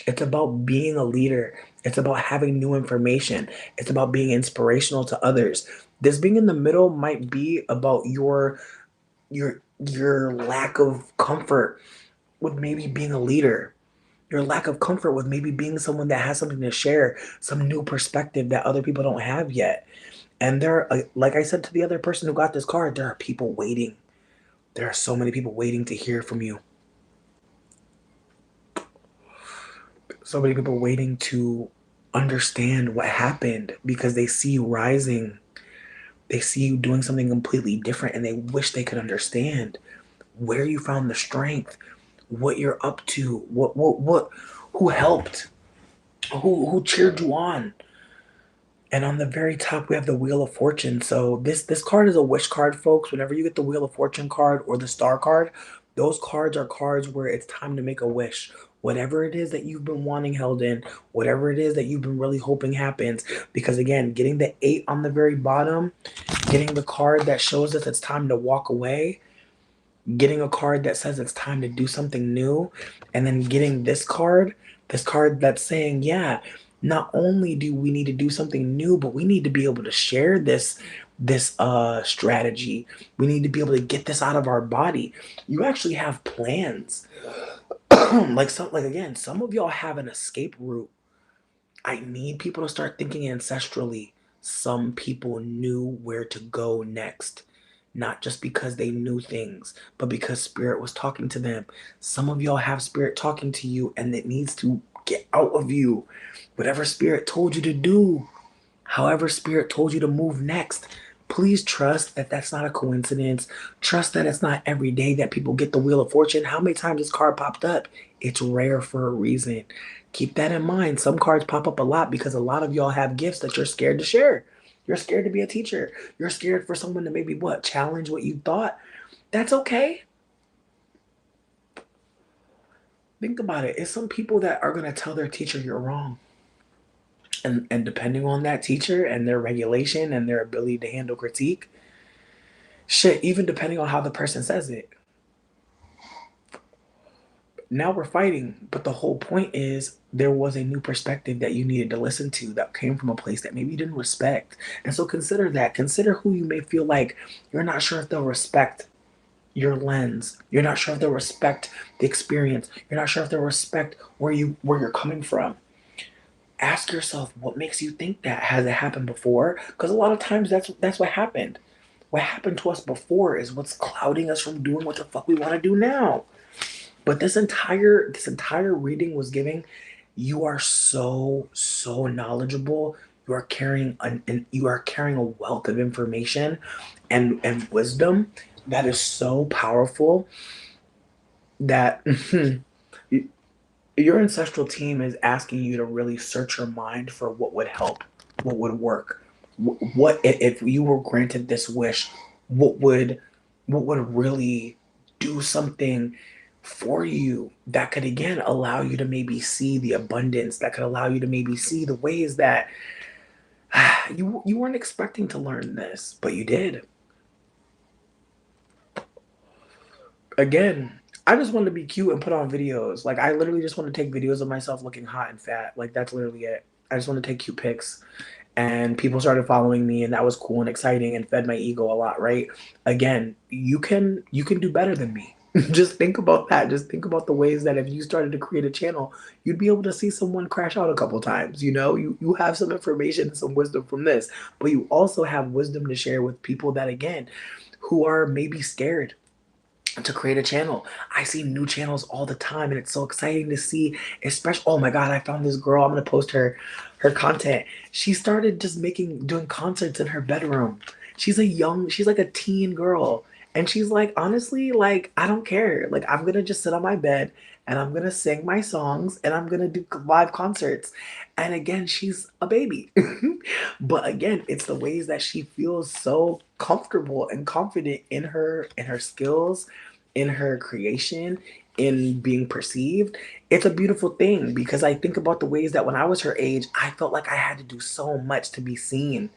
S1: It's about being a leader. It's about having new information. It's about being inspirational to others. This being in the middle might be about your lack of comfort with maybe being a leader. Your lack of comfort with maybe being someone that has something to share, some new perspective that other people don't have yet. And there are, like I said to the other person who got this card, there are people waiting. There are so many people waiting to hear from you. So many people waiting to understand what happened because they see you rising. They see you doing something completely different and they wish they could understand where you found the strength, what you're up to, who helped, who cheered you on. And on the very top, we have the Wheel of Fortune. So this card is a wish card, folks. Whenever you get the Wheel of Fortune card or the Star card, those cards are cards where it's time to make a wish. Whatever it is that you've been wanting held in, whatever it is that you've been really hoping happens. Because again, getting the 8 on the very bottom, getting the card that shows us it's time to walk away, getting a card that says it's time to do something new, and then getting this card that's saying, yeah, not only do we need to do something new, but we need to be able to share this strategy. We need to be able to get this out of our body. You actually have plans. Like again, some of y'all have an escape route. I need people to start thinking ancestrally. Some people knew where to go next, not just because they knew things, but because spirit was talking to them. Some of y'all have spirit talking to you, and it needs to get out of you. Whatever spirit told you to do, however spirit told you to move next, please trust that that's not a coincidence. Trust that it's not every day that people get the Wheel of Fortune. How many times this card popped up? It's rare for a reason. Keep that in mind. Some cards pop up a lot because a lot of y'all have gifts that you're scared to share. You're scared to be a teacher. You're scared for someone to maybe what? Challenge what you thought. That's okay. Think about it. It's some people that are gonna tell their teacher you're wrong. And depending on that teacher and their regulation and their ability to handle critique, shit, even depending on how the person says it, now we're fighting. But the whole point is there was a new perspective that you needed to listen to that came from a place that maybe you didn't respect. And so consider that. Consider who you may feel like you're not sure if they'll respect your lens. You're not sure if they'll respect the experience. You're not sure if they'll respect where you're coming from. Ask yourself what makes you think that. Has it happened before? Because a lot of times that's what happened. What happened to us before is what's clouding us from doing what the fuck we want to do now. But this entire reading was giving you are so knowledgeable. You are carrying a wealth of information and wisdom that is so powerful that your ancestral team is asking you to really search your mind for what would help, what would work. What if you were granted this wish? What would what would really do something for you that could again allow you to maybe see the abundance, that could allow you to maybe see the ways that you weren't expecting to learn this, but you did. Again, I just wanted to be cute and put on videos. Like I literally just want to take videos of myself looking hot and fat. Like that's literally it. I just want to take cute pics. And people started following me and that was cool and exciting and fed my ego a lot, right? Again, you can do better than me. Just think about that. Just think about the ways that if you started to create a channel, you'd be able to see someone crash out a couple times. You have some information and some wisdom from this, but you also have wisdom to share with people that again who are maybe scared to create a channel. I see new channels all the time and it's so exciting to see, especially oh my god, I found this girl. I'm gonna post her content. She started just doing concerts in her bedroom. She's like a teen girl. And she's like, honestly, like, I don't care. Like, I'm gonna just sit on my bed and I'm gonna sing my songs and I'm gonna do live concerts. And again, she's a baby. But again, it's the ways that she feels so comfortable and confident in her skills, in her creation, in being perceived. It's a beautiful thing because I think about the ways that when I was her age, I felt like I had to do so much to be seen.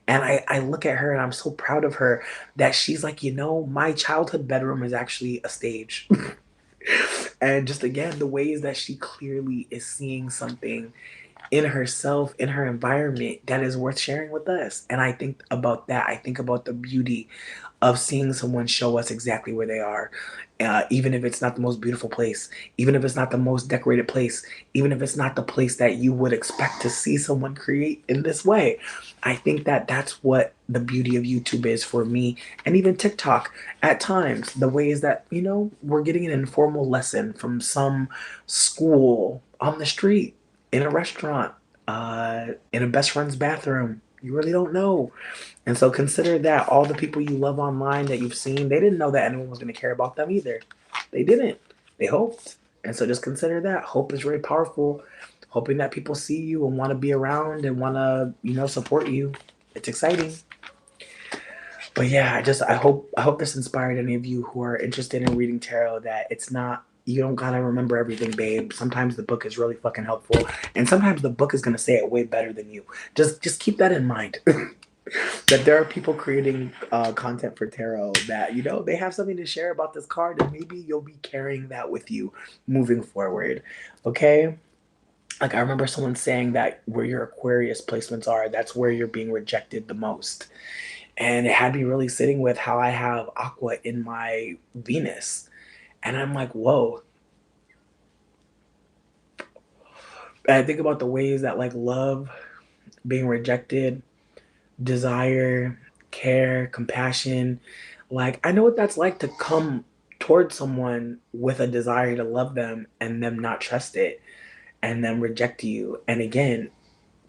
S1: And I look at her and I'm so proud of her that she's like, my childhood bedroom is actually a stage. And just again, the ways that she clearly is seeing something in herself, in her environment that is worth sharing with us. And I think about that. I think about the beauty of seeing someone show us exactly where they are, even if it's not the most beautiful place, even if it's not the most decorated place, even if it's not the place that you would expect to see someone create in this way. I think that that's what the beauty of YouTube is for me, and even TikTok at times. The ways that, we're getting an informal lesson from some school on the street, in a restaurant, in a best friend's bathroom. You really don't know. And so consider that all the people you love online that you've seen, they didn't know that anyone was going to care about them either. They didn't. They hoped. And so just consider that. Hope is very powerful. Hoping that people see you and want to be around and want to, support you. It's exciting. But yeah, I hope this inspired any of you who are interested in reading tarot that it's not you don't gotta remember everything, babe. Sometimes the book is really fucking helpful, and sometimes the book is gonna say it way better than you. Just keep that in mind. That there are people creating content for tarot that they have something to share about this card, and maybe you'll be carrying that with you moving forward. Okay. Like I remember someone saying that where your Aquarius placements are, that's where you're being rejected the most. And it had me really sitting with how I have Aqua in my Venus. And I'm like, whoa. And I think about the ways that like love, being rejected, desire, care, compassion. Like I know what that's like to come towards someone with a desire to love them and them not trust it and them reject you. And again,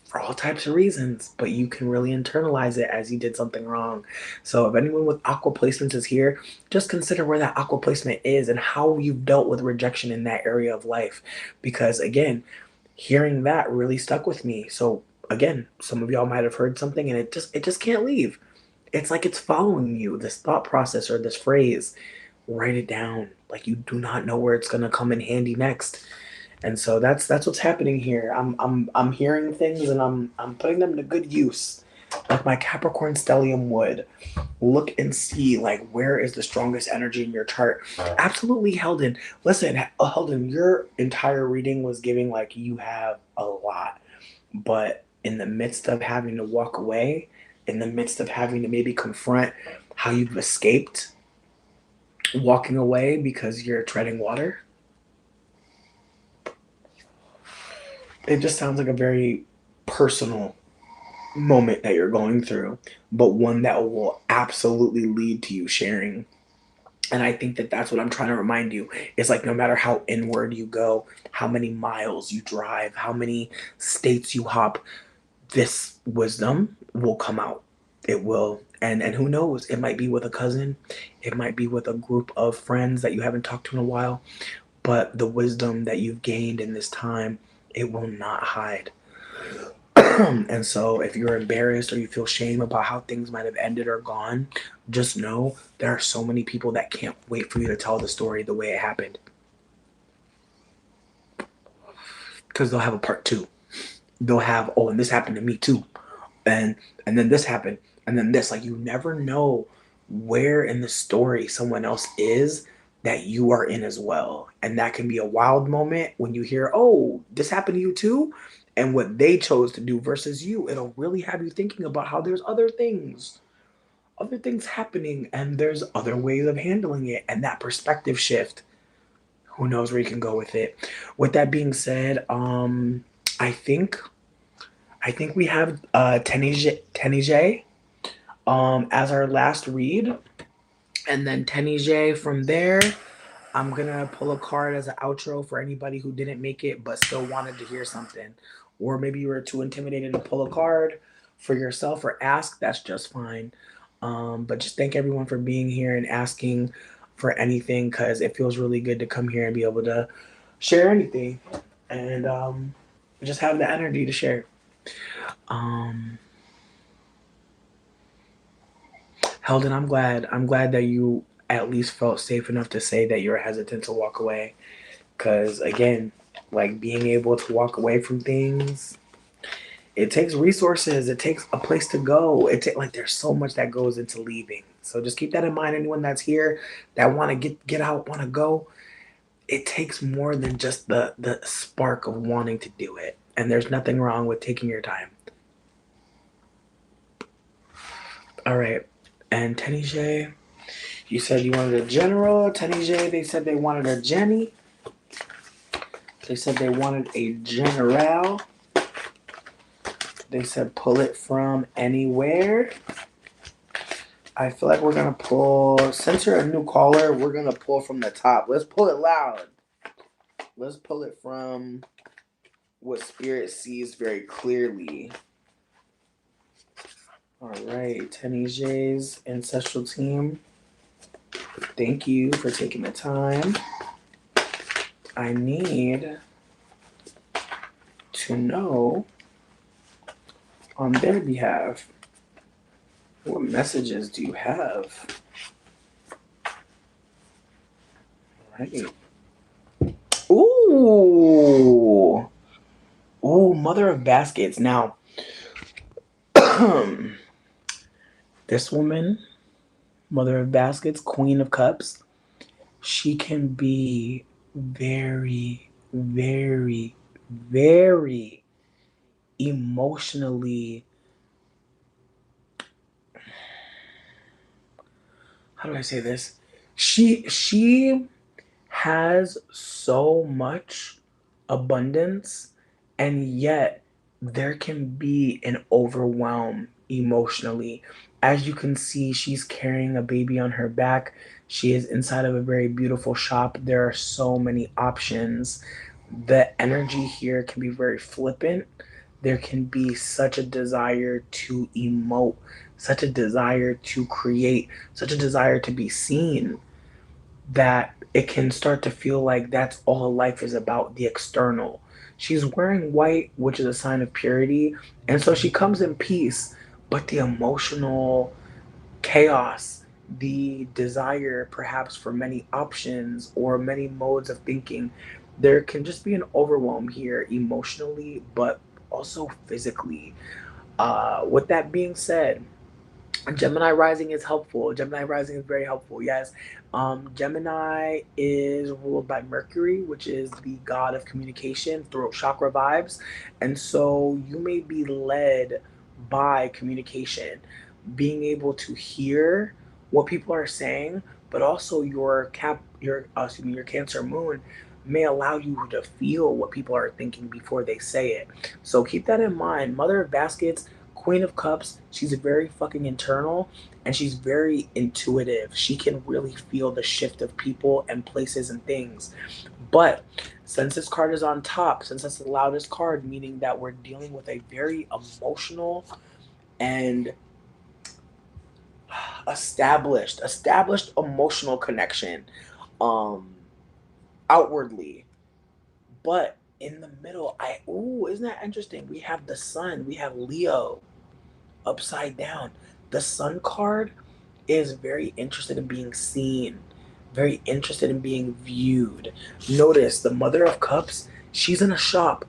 S1: for all types of reasons, but you can really internalize it as you did something wrong. So if anyone with aqua placements is here, just consider where that aqua placement is and how you've dealt with rejection in that area of life. Because again, hearing that really stuck with me. So again, some of y'all might have heard something and it just can't leave. It's like it's following you, this thought process or this phrase. write it down. Like you do not know where it's gonna come in handy next. And so that's what's happening here. I'm hearing things and I'm putting them to good use. Like my Capricorn stellium would. Look and see like where is the strongest energy in your chart. Absolutely, Heldon. Listen, Heldon, your entire reading was giving like you have a lot. But in the midst of having to walk away, in the midst of having to maybe confront how you've escaped walking away because you're treading water, it just sounds like a very personal moment that you're going through, but one that will absolutely lead to you sharing. And I think that that's what I'm trying to remind you. It's like no matter how inward you go, how many miles you drive, how many states you hop, this wisdom will come out. It will. And who knows? It might be with a cousin, it might be with a group of friends that you haven't talked to in a while, but the wisdom that you've gained in this time, it will not hide. And so if you're embarrassed or you feel shame about how things might have ended or gone, just know there are so many people that can't wait for you to tell the story the way it happened. Because they'll have a part two. They'll have, oh, and this happened to me too. And and then this happened. And then this. Like you never know where in the story someone else is that you are in as well. And that can be a wild moment when you hear, oh, this happened to you too. And what they chose to do versus you, it'll really have you thinking about how there's other things happening, and there's other ways of handling it. And that perspective shift, who knows where you can go with it. With that being said, I think I think we have Tenije as our last read, and then Tenije from there. I'm gonna pull a card as an outro for anybody who didn't make it but still wanted to hear something, or maybe you were too intimidated to pull a card for yourself or ask. That's just fine. But just thank everyone for being here and asking for anything because it feels really good to come here and be able to share anything and just have the energy to share. Um, Heldon, I'm glad. I'm glad that you at least felt safe enough to say that you're hesitant to walk away. Because again, like being able to walk away from things, it takes resources. It takes a place to go. Like there's so much that goes into leaving. So just keep that in mind. Anyone that's here that want to get out, want to go, it takes more than just the spark of wanting to do it. And there's nothing wrong with taking your time. All right. And Tenije, you said you wanted a general. Tenije, they said they wanted a Jenny. They said they wanted a general. They said pull it from anywhere. I feel like we're gonna pull, since you're a new caller, we're gonna pull from the top. Let's pull it loud. Let's pull it from what Spirit sees very clearly. All right, Tenije's ancestral team. Thank you for taking the time. I need to know on their behalf, what messages do you have? All right. Ooh. Ooh, Mother of Baskets. Now, this woman, Mother of Baskets, Queen of Cups, she can be very, very, very emotionally, how do I say this? She has so much abundance, and yet there can be an overwhelm emotionally. As you can see, she's carrying a baby on her back. She is inside of a very beautiful shop. There are so many options. The energy here can be very flippant. There can be such a desire to emote, such a desire to create, such a desire to be seen, that it can start to feel like that's all life is about, the external. She's wearing white, which is a sign of purity, and so she comes in peace, but the emotional chaos the desire perhaps for many options or many modes of thinking. There can just be an overwhelm here emotionally, but also physically. With that being said, Gemini rising is helpful. Gemini rising is very helpful. Yes. Gemini is ruled by Mercury, which is the god of communication, throat chakra vibes. And so you may be led by communication, being able to hear what people are saying, but also your Cancer moon may allow you to feel what people are thinking before they say it. So keep that in mind. Mother of Baskets, Queen of Cups, she's very fucking internal and she's very intuitive. She can really feel the shift of people and places and things. But since this card is on top, since that's the loudest card, meaning that we're dealing with a very emotional and established emotional connection um outwardly. But in the middle, isn't that interesting? We have the sun, we have Leo upside down. The sun card is very interested in being seen, very interested in being viewed. Notice the Mother of Cups, she's in a shop.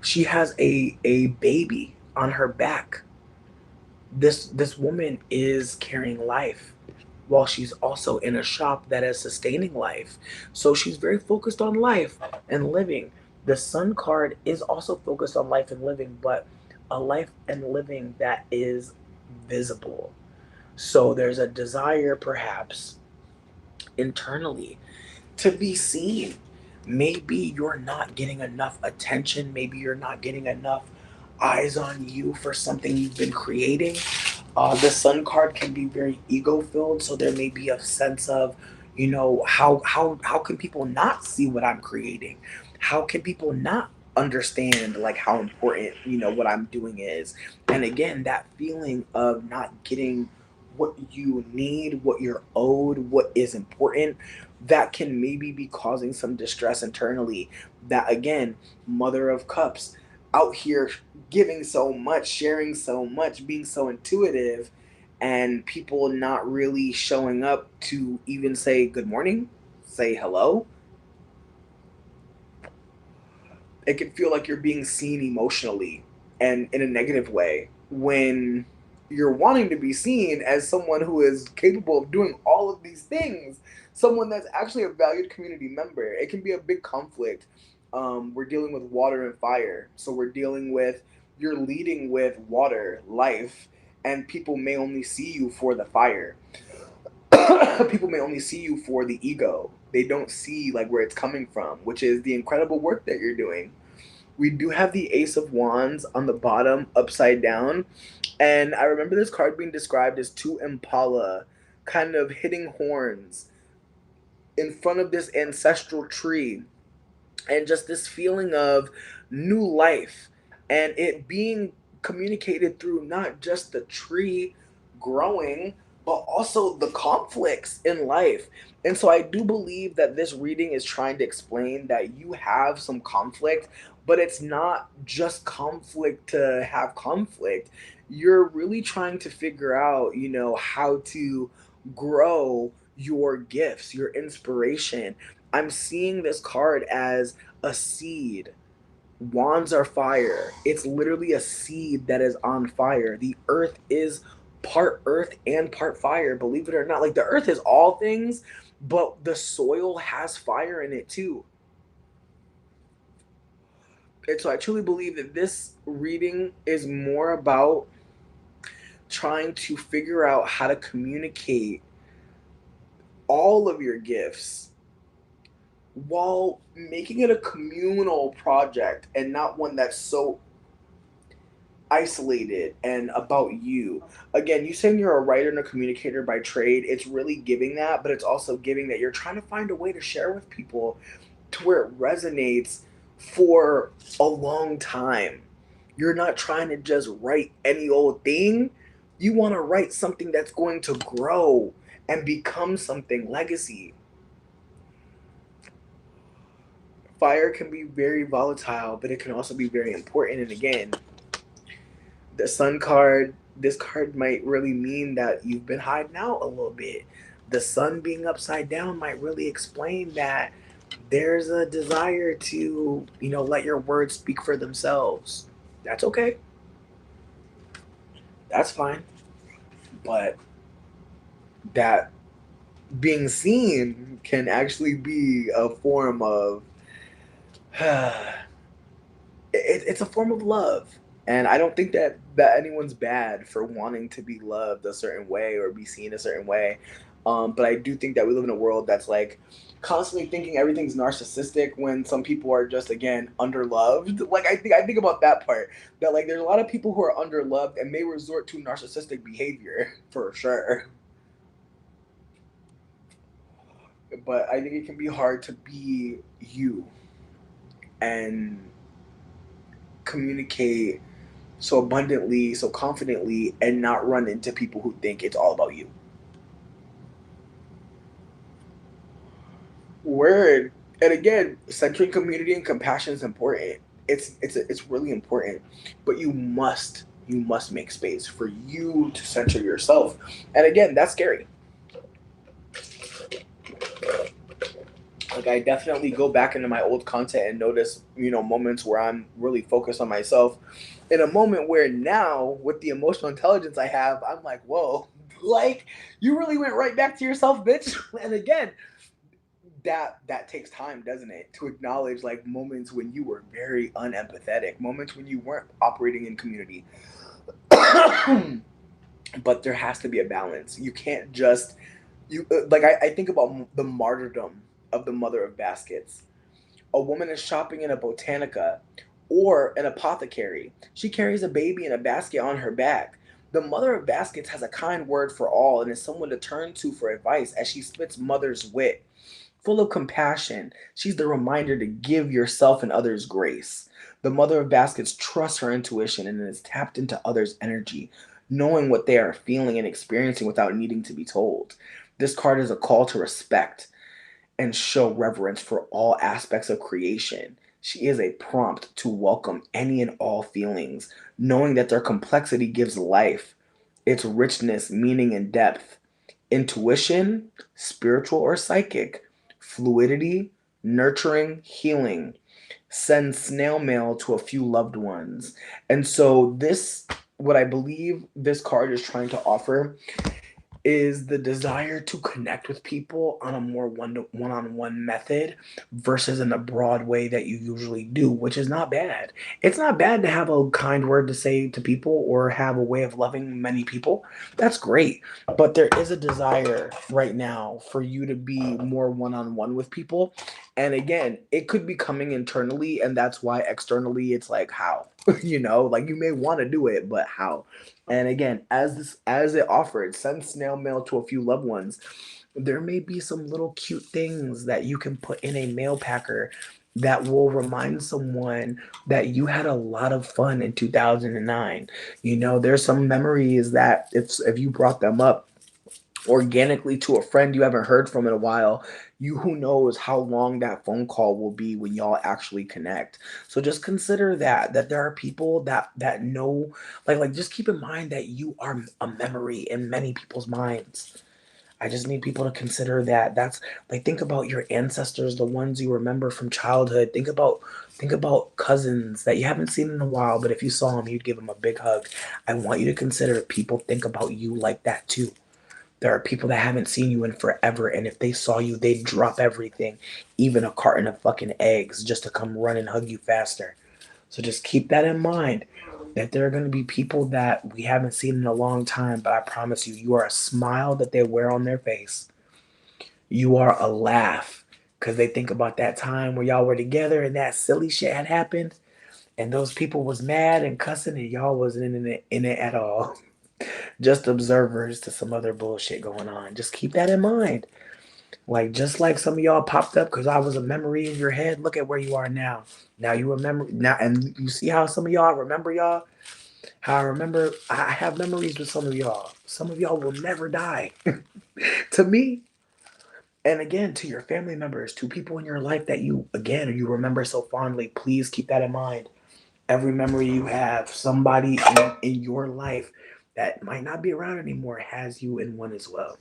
S1: She has a baby on her back. This woman is carrying life while she's also in a shop that is sustaining life. So she's very focused on life and living. The Sun card is also focused on life and living, but a life and living that is visible. So there's a desire, perhaps, internally to be seen. Maybe you're not getting enough attention. Maybe you're not getting enough eyes on you for something you've been creating. The Sun card can be very ego filled, so there may be a sense of, how can people not see what I'm creating? How can people not understand like how important what I'm doing is? And again, that feeling of not getting what you need, what you're owed, what is important, that can maybe be causing some distress internally. That again, Mother of Cups out here giving so much, sharing so much, being so intuitive, and people not really showing up to even say good morning, say hello. It can feel like you're being seen emotionally and in a negative way when you're wanting to be seen as someone who is capable of doing all of these things, someone that's actually a valued community member. It can be a big conflict. We're dealing with water and fire, so we're dealing with, you're leading with water life, and people may only see you for the fire. People may only see you for the ego. They don't see like where it's coming from, which is the incredible work that you're doing. We do have the Ace of Wands on the bottom, upside down. And I remember this card being described as two impala kind of hitting horns in front of this ancestral tree. And just this feeling of new life and it being communicated through not just the tree growing, but also the conflicts in life. And so I do believe that this reading is trying to explain that you have some conflict, but it's not just conflict to have conflict. You're really trying to figure out, how to grow your gifts, your inspiration. I'm seeing this card as a seed. Wands are fire. It's literally a seed that is on fire. The earth is part earth and part fire, believe it or not. Like the earth is all things, but the soil has fire in it too. And so I truly believe that this reading is more about trying to figure out how to communicate all of your gifts while making it a communal project and not one that's so isolated and about you. Again, you saying you're a writer and a communicator by trade, it's really giving that, but it's also giving that you're trying to find a way to share with people to where it resonates for a long time. You're not trying to just write any old thing. You want to write something that's going to grow and become something legacy. Fire can be very volatile, but it can also be very important. And again, the Sun card this card might really mean that you've been hiding out a little bit. The sun being upside down might really explain that there's a desire to, let your words speak for themselves. That's okay. That's fine. But that being seen can actually be a form of it's a form of love. And I don't think that anyone's bad for wanting to be loved a certain way or be seen a certain way. But I do think that we live in a world that's like constantly thinking everything's narcissistic when some people are just, again, underloved. Like I think about that part, that like there's a lot of people who are underloved and may resort to narcissistic behavior for sure. But I think it can be hard to be you and communicate so abundantly, so confidently, and not run into people who think it's all about you. Word. And again, centering community and compassion is important. It's really important, but you must make space for you to center yourself. And again, that's scary. Like I definitely go back into my old content and notice, moments where I'm really focused on myself. In a moment where now, with the emotional intelligence I have, I'm like, whoa, like you really went right back to yourself, bitch. And again, that takes time, doesn't it, to acknowledge like moments when you were very unempathetic, moments when you weren't operating in community. But there has to be a balance. You can't just you like I think about the martyrdom of the mother of baskets. A woman is shopping in a botanica or an apothecary. She carries a baby in a basket on her back. The mother of baskets has a kind word for all and is someone to turn to for advice as she spits mother's wit. Full of compassion, she's the reminder to give yourself and others grace. The mother of baskets trusts her intuition and is tapped into others' energy, knowing what they are feeling and experiencing without needing to be told. This card is a call to respect and show reverence for all aspects of creation. She is a prompt to welcome any and all feelings, knowing that their complexity gives life, its richness, meaning, and depth. Intuition, spiritual or psychic, fluidity, nurturing, healing. Send snail mail to a few loved ones. And so, what I believe this card is trying to offer is the desire to connect with people on a more one-on-one method versus in a broad way that you usually do, which is not bad. It's not bad to have a kind word to say to people or have a way of loving many people. That's great. But there is a desire right now for you to be more one-on-one with people. And again, it could be coming internally, and that's why externally it's like, how? Like you may want to do it, but how? And again, as it offered, send snail mail to a few loved ones. There may be some little cute things that you can put in a mail packer that will remind someone that you had a lot of fun in 2009. There's some memories that if you brought them up organically to a friend you haven't heard from in a while, you who knows how long that phone call will be when y'all actually connect. So just consider that there are people that know, like just keep in mind that you are a memory in many people's minds. I just need people to consider that. That's like, think about your ancestors, the ones you remember from childhood. Think about cousins that you haven't seen in a while, but if you saw them, you'd give them a big hug. I want you to consider people think about you like that too. There are people that haven't seen you in forever, and if they saw you, they'd drop everything, even a carton of fucking eggs, just to come run and hug you faster. So just keep that in mind, that there are going to be people that we haven't seen in a long time, but I promise you, you are a smile that they wear on their face. You are a laugh because they think about that time where y'all were together and that silly shit had happened, and those people was mad and cussing, and y'all wasn't in it at all. Just observers to some other bullshit going on. Just keep that in mind. Like, just like some of y'all popped up because I was a memory in your head, look at where you are now. Now you remember now, and you see how some of y'all remember y'all. How I remember, I have memories with some of y'all. Some of y'all will never die. To me, and again, to your family members, to people in your life that you remember so fondly, please keep that in mind. Every memory you have, somebody in your life that might not be around anymore has you in one as well.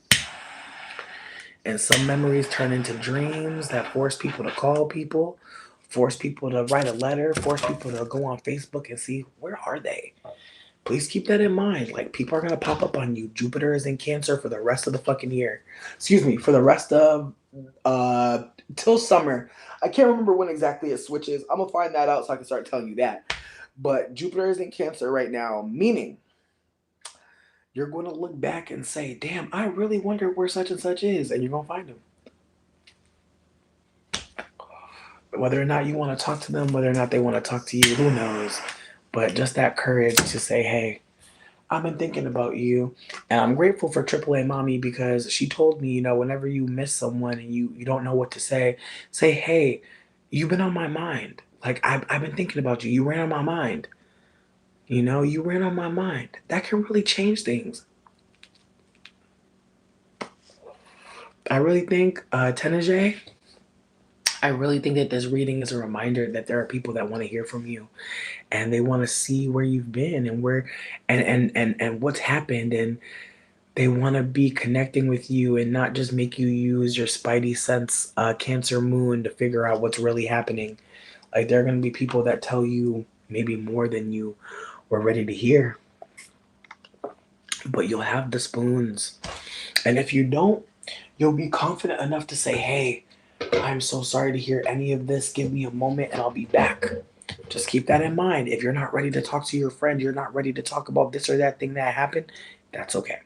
S1: And some memories turn into dreams that force people to call people, force people to write a letter, force people to go on Facebook and see where are they. Please keep that in mind. Like, people are gonna pop up on you. Jupiter is in Cancer for the rest of the fucking year. Excuse me, for the rest of uh till summer. I can't remember when exactly it switches. I'm gonna find that out so I can start telling you that. But Jupiter is in Cancer right now, meaning you're going to look back and say, "Damn, I really wonder where such and such is," and you're gonna find him. Whether or not you want to talk to them, whether or not they want to talk to you, who knows? But just that courage to say, "Hey, I've been thinking about you," and I'm grateful for AAA Mommy because she told me, whenever you miss someone and you don't know what to say, "Hey, you've been on my mind. Like, I've been thinking about you. You ran on my mind. You ran on my mind." That can really change things. I really think, Tenaje, I really think that this reading is a reminder that there are people that want to hear from you and they want to see where you've been and where and what's happened, and they want to be connecting with you and not just make you use your spidey sense, Cancer moon, to figure out what's really happening. Like, there are going to be people that tell you maybe more than you were ready to hear, but you'll have the spoons. And if you don't, you'll be confident enough to say, "Hey, I'm so sorry to hear any of this. Give me a moment and I'll be back." Just keep that in mind. If you're not ready to talk to your friend, you're not ready to talk about this or that thing that happened, that's okay.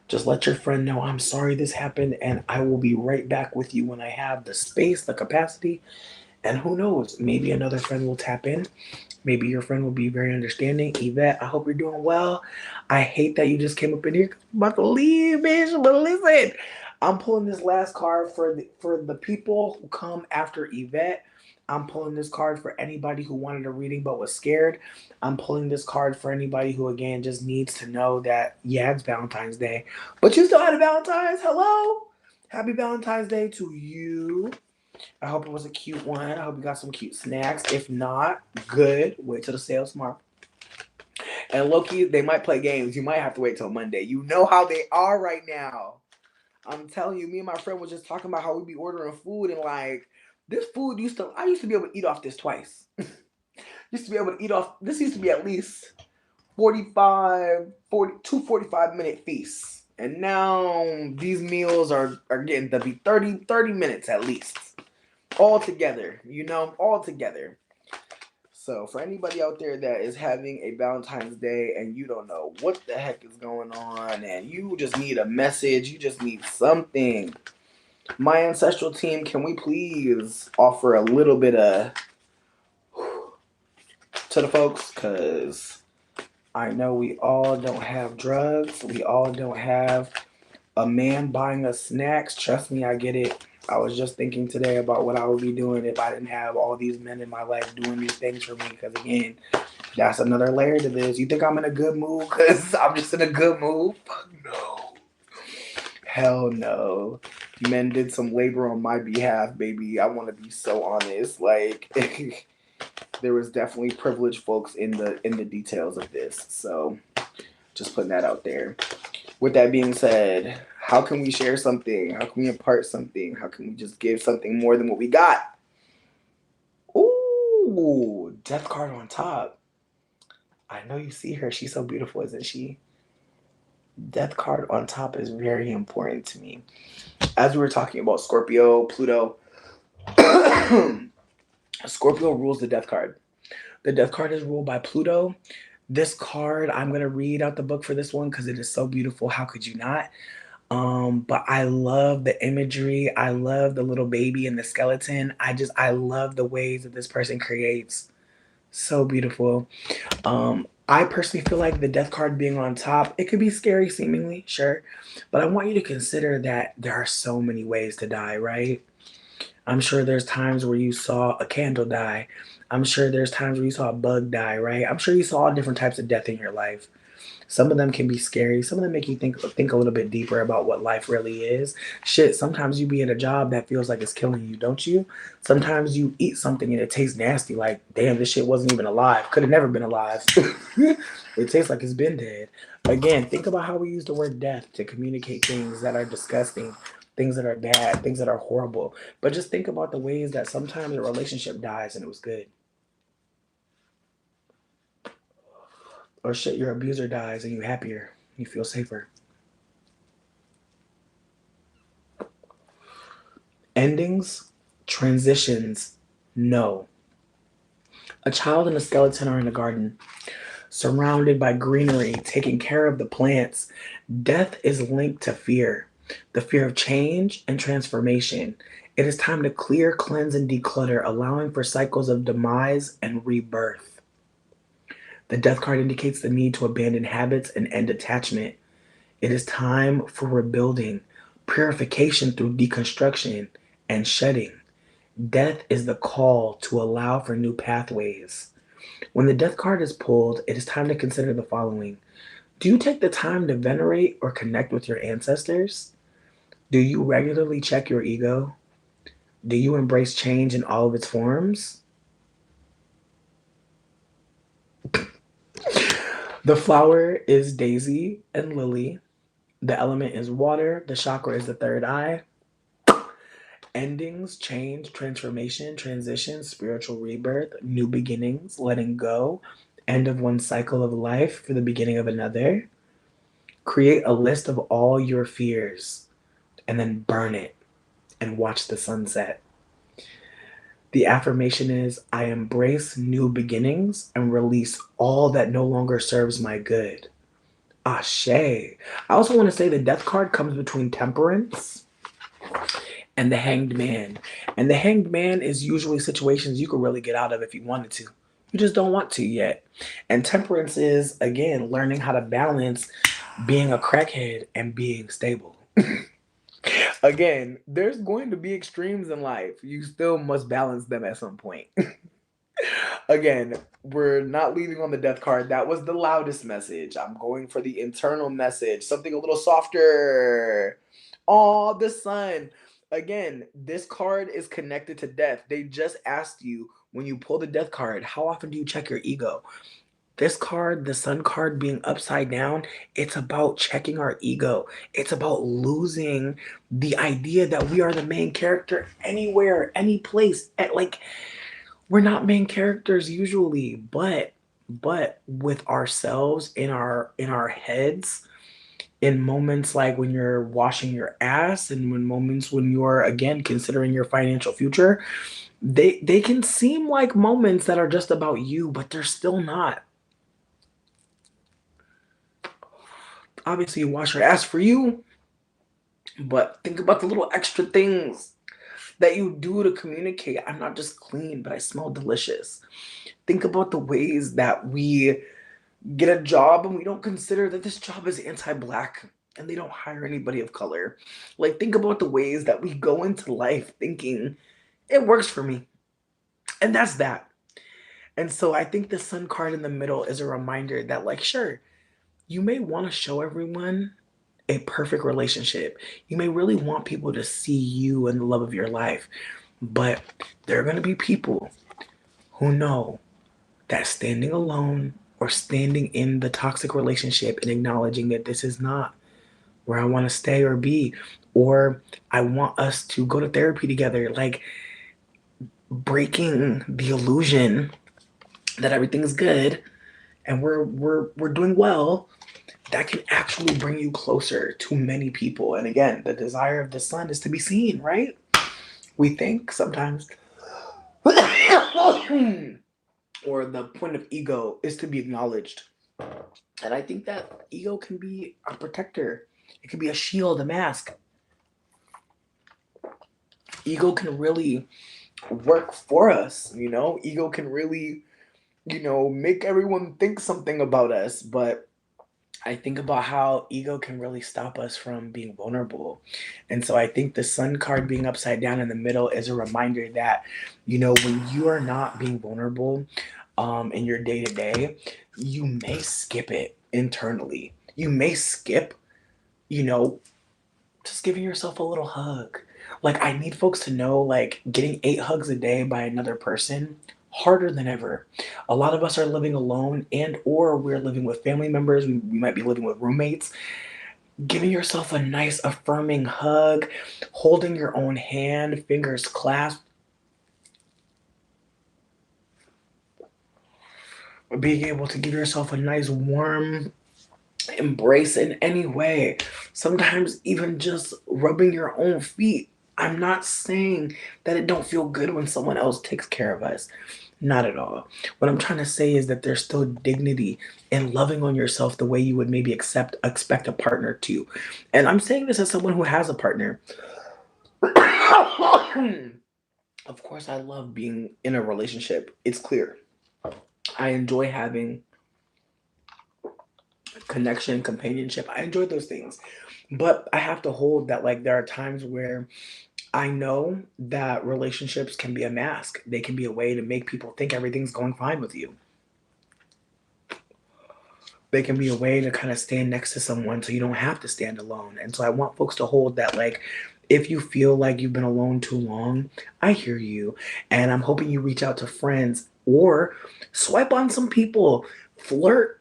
S1: Just let your friend know, "I'm sorry this happened, and I will be right back with you when I have the space, the capacity." And who knows, maybe another friend will tap in. Maybe your friend will be very understanding. Yvette, I hope you're doing well. I hate that you just came up in here. I'm about to leave, bitch. But listen, I'm pulling this last card for the people who come after Yvette. I'm pulling this card for anybody who wanted a reading but was scared. I'm pulling this card for anybody who, again, just needs to know that, yeah, it's Valentine's Day, but you still had a Valentine's. Hello? Happy Valentine's Day to you. I hope it was a cute one. I hope you got some cute snacks. If not, good. Wait till the sale tomorrow. And Loki, they might play games. You might have to wait till Monday. You know how they are right now. I'm telling you, me and my friend was just talking about how we be ordering food, and like, this food I used to be able to eat off this twice. Used to be able to eat off, this used to be at least 2 45-minute feasts. And now these meals are getting to be 30 minutes at least. All together, all together. So for anybody out there that is having a Valentine's Day and you don't know what the heck is going on and you just need a message, you just need something, my ancestral team, can we please offer a little bit of to the folks? Because I know we all don't have drugs. We all don't have a man buying us snacks. Trust me, I get it. I was just thinking today about what I would be doing if I didn't have all these men in my life doing these things for me. Because again, that's another layer to this. You think I'm in a good mood because I'm just in a good mood? Fuck no. Hell no. Men did some labor on my behalf, baby. I want to be so honest. Like, there was definitely privileged folks in the details of this. So just putting that out there. With that being said, how can we share something? How can we impart something? How can we just give something more than what we got? Ooh, death card on top. I know you see her. She's so beautiful, isn't she? Death card on top is very important to me. As we were talking about Scorpio, Pluto, Scorpio rules the death card. The death card is ruled by Pluto. This card, I'm going to read out the book for this one because it is so beautiful. How could you not? But I love the imagery. I love the little baby and the skeleton. I love the ways that this person creates. So beautiful. I personally feel like the death card being on top, it could be scary seemingly, sure. But I want you to consider that there are so many ways to die, right? I'm sure there's times where you saw a candle die. I'm sure there's times where you saw a bug die, right? I'm sure you saw all different types of death in your life. Some of them can be scary. Some of them make you think a little bit deeper about what life really is. Shit, sometimes you be in a job that feels like it's killing you, don't you? Sometimes you eat something and it tastes nasty, like, damn, this shit wasn't even alive. Could have never been alive. It tastes like it's been dead. Again, think about how we use the word death to communicate things that are disgusting, things that are bad, things that are horrible. But just think about the ways that sometimes a relationship dies and it was good. Or shit, your abuser dies and you're happier. You feel safer. Endings, transitions, no. A child and a skeleton are in a garden, surrounded by greenery, taking care of the plants. Death is linked to fear, the fear of change and transformation. It is time to clear, cleanse, and declutter, allowing for cycles of demise and rebirth. The death card indicates the need to abandon habits and end attachment. It is time for rebuilding, purification through deconstruction, and shedding. Death is the call to allow for new pathways. When the death card is pulled, it is time to consider the following. Do you take the time to venerate or connect with your ancestors? Do you regularly check your ego? Do you embrace change in all of its forms? The flower is daisy and lily. The element is water. The chakra is the third eye. Endings, change, transformation, transition, spiritual rebirth, new beginnings, letting go, end of one cycle of life for the beginning of another. Create a list of all your fears and then burn it and watch the sunset. The affirmation is I embrace new beginnings and release all that no longer serves my good. Ashe. I also want to say the death card comes between temperance and the hanged man. And the hanged man is usually situations you could really get out of if you wanted to. You just don't want to yet. And temperance is, again, learning how to balance being a crackhead and being stable. Again, there's going to be extremes in life. You still must balance them at some point. Again, we're not leaving on the death card. That was the loudest message. I'm going for the internal message, something a little softer. Oh, the sun. Again, this card is connected to death. They just asked you when you pull the death card, how often do you check your ego? This card, the sun card being upside down, it's about checking our ego. It's about losing the idea that we are the main character anywhere, any place. Like, we're not main characters usually, but with ourselves in our heads, in moments like when you're washing your ass and when moments when you're again considering your financial future, they can seem like moments that are just about you, but they're still not. Obviously you wash your ass for you, but think about the little extra things that you do to communicate. I'm not just clean, but I smell delicious. Think about the ways that we get a job and we don't consider that this job is anti-black and they don't hire anybody of color. Like, think about the ways that we go into life thinking it works for me. And that's that. And so I think the sun card in the middle is a reminder that, like, sure, you may want to show everyone a perfect relationship. You may really want people to see you and the love of your life. But there are going to be people who know that standing alone or standing in the toxic relationship and acknowledging that this is not where I want to stay or be, or I want us to go to therapy together, like breaking the illusion that everything's good and we're doing well, that can actually bring you closer to many people. And again, the desire of the sun is to be seen, right? We think sometimes or the point of ego is to be acknowledged. And I think that ego can be a protector. It can be a shield, a mask. Ego can really work for us, you know? Ego can really, make everyone think something about us. But I think about how ego can really stop us from being vulnerable. And so I think the sun card being upside down in the middle is a reminder that, when you are not being vulnerable in your day to day, you may skip it. internally. You may skip, you know, just giving yourself a little hug. Like, I need folks to know, like, getting 8 hugs a day by another person, harder than ever. A lot of us are living alone, and or we're living with family members. We might be living with roommates. Giving yourself a nice affirming hug, holding your own hand, fingers clasped, being able to give yourself a nice warm embrace in any way. Sometimes even just rubbing your own feet. I'm not saying that it don't feel good when someone else takes care of us. Not at all. What I'm trying to say is that there's still dignity in loving on yourself the way you would maybe expect a partner to. And I'm saying this as someone who has a partner. Of course, I love being in a relationship. It's clear. I enjoy having connection, companionship. I enjoy those things. But I have to hold that, like, there are times where I know that relationships can be a mask. They can be a way to make people think everything's going fine with you. They can be a way to kind of stand next to someone so you don't have to stand alone. And so I want folks to hold that, like, if you feel like you've been alone too long, I hear you. And I'm hoping you reach out to friends or swipe on some people, flirt.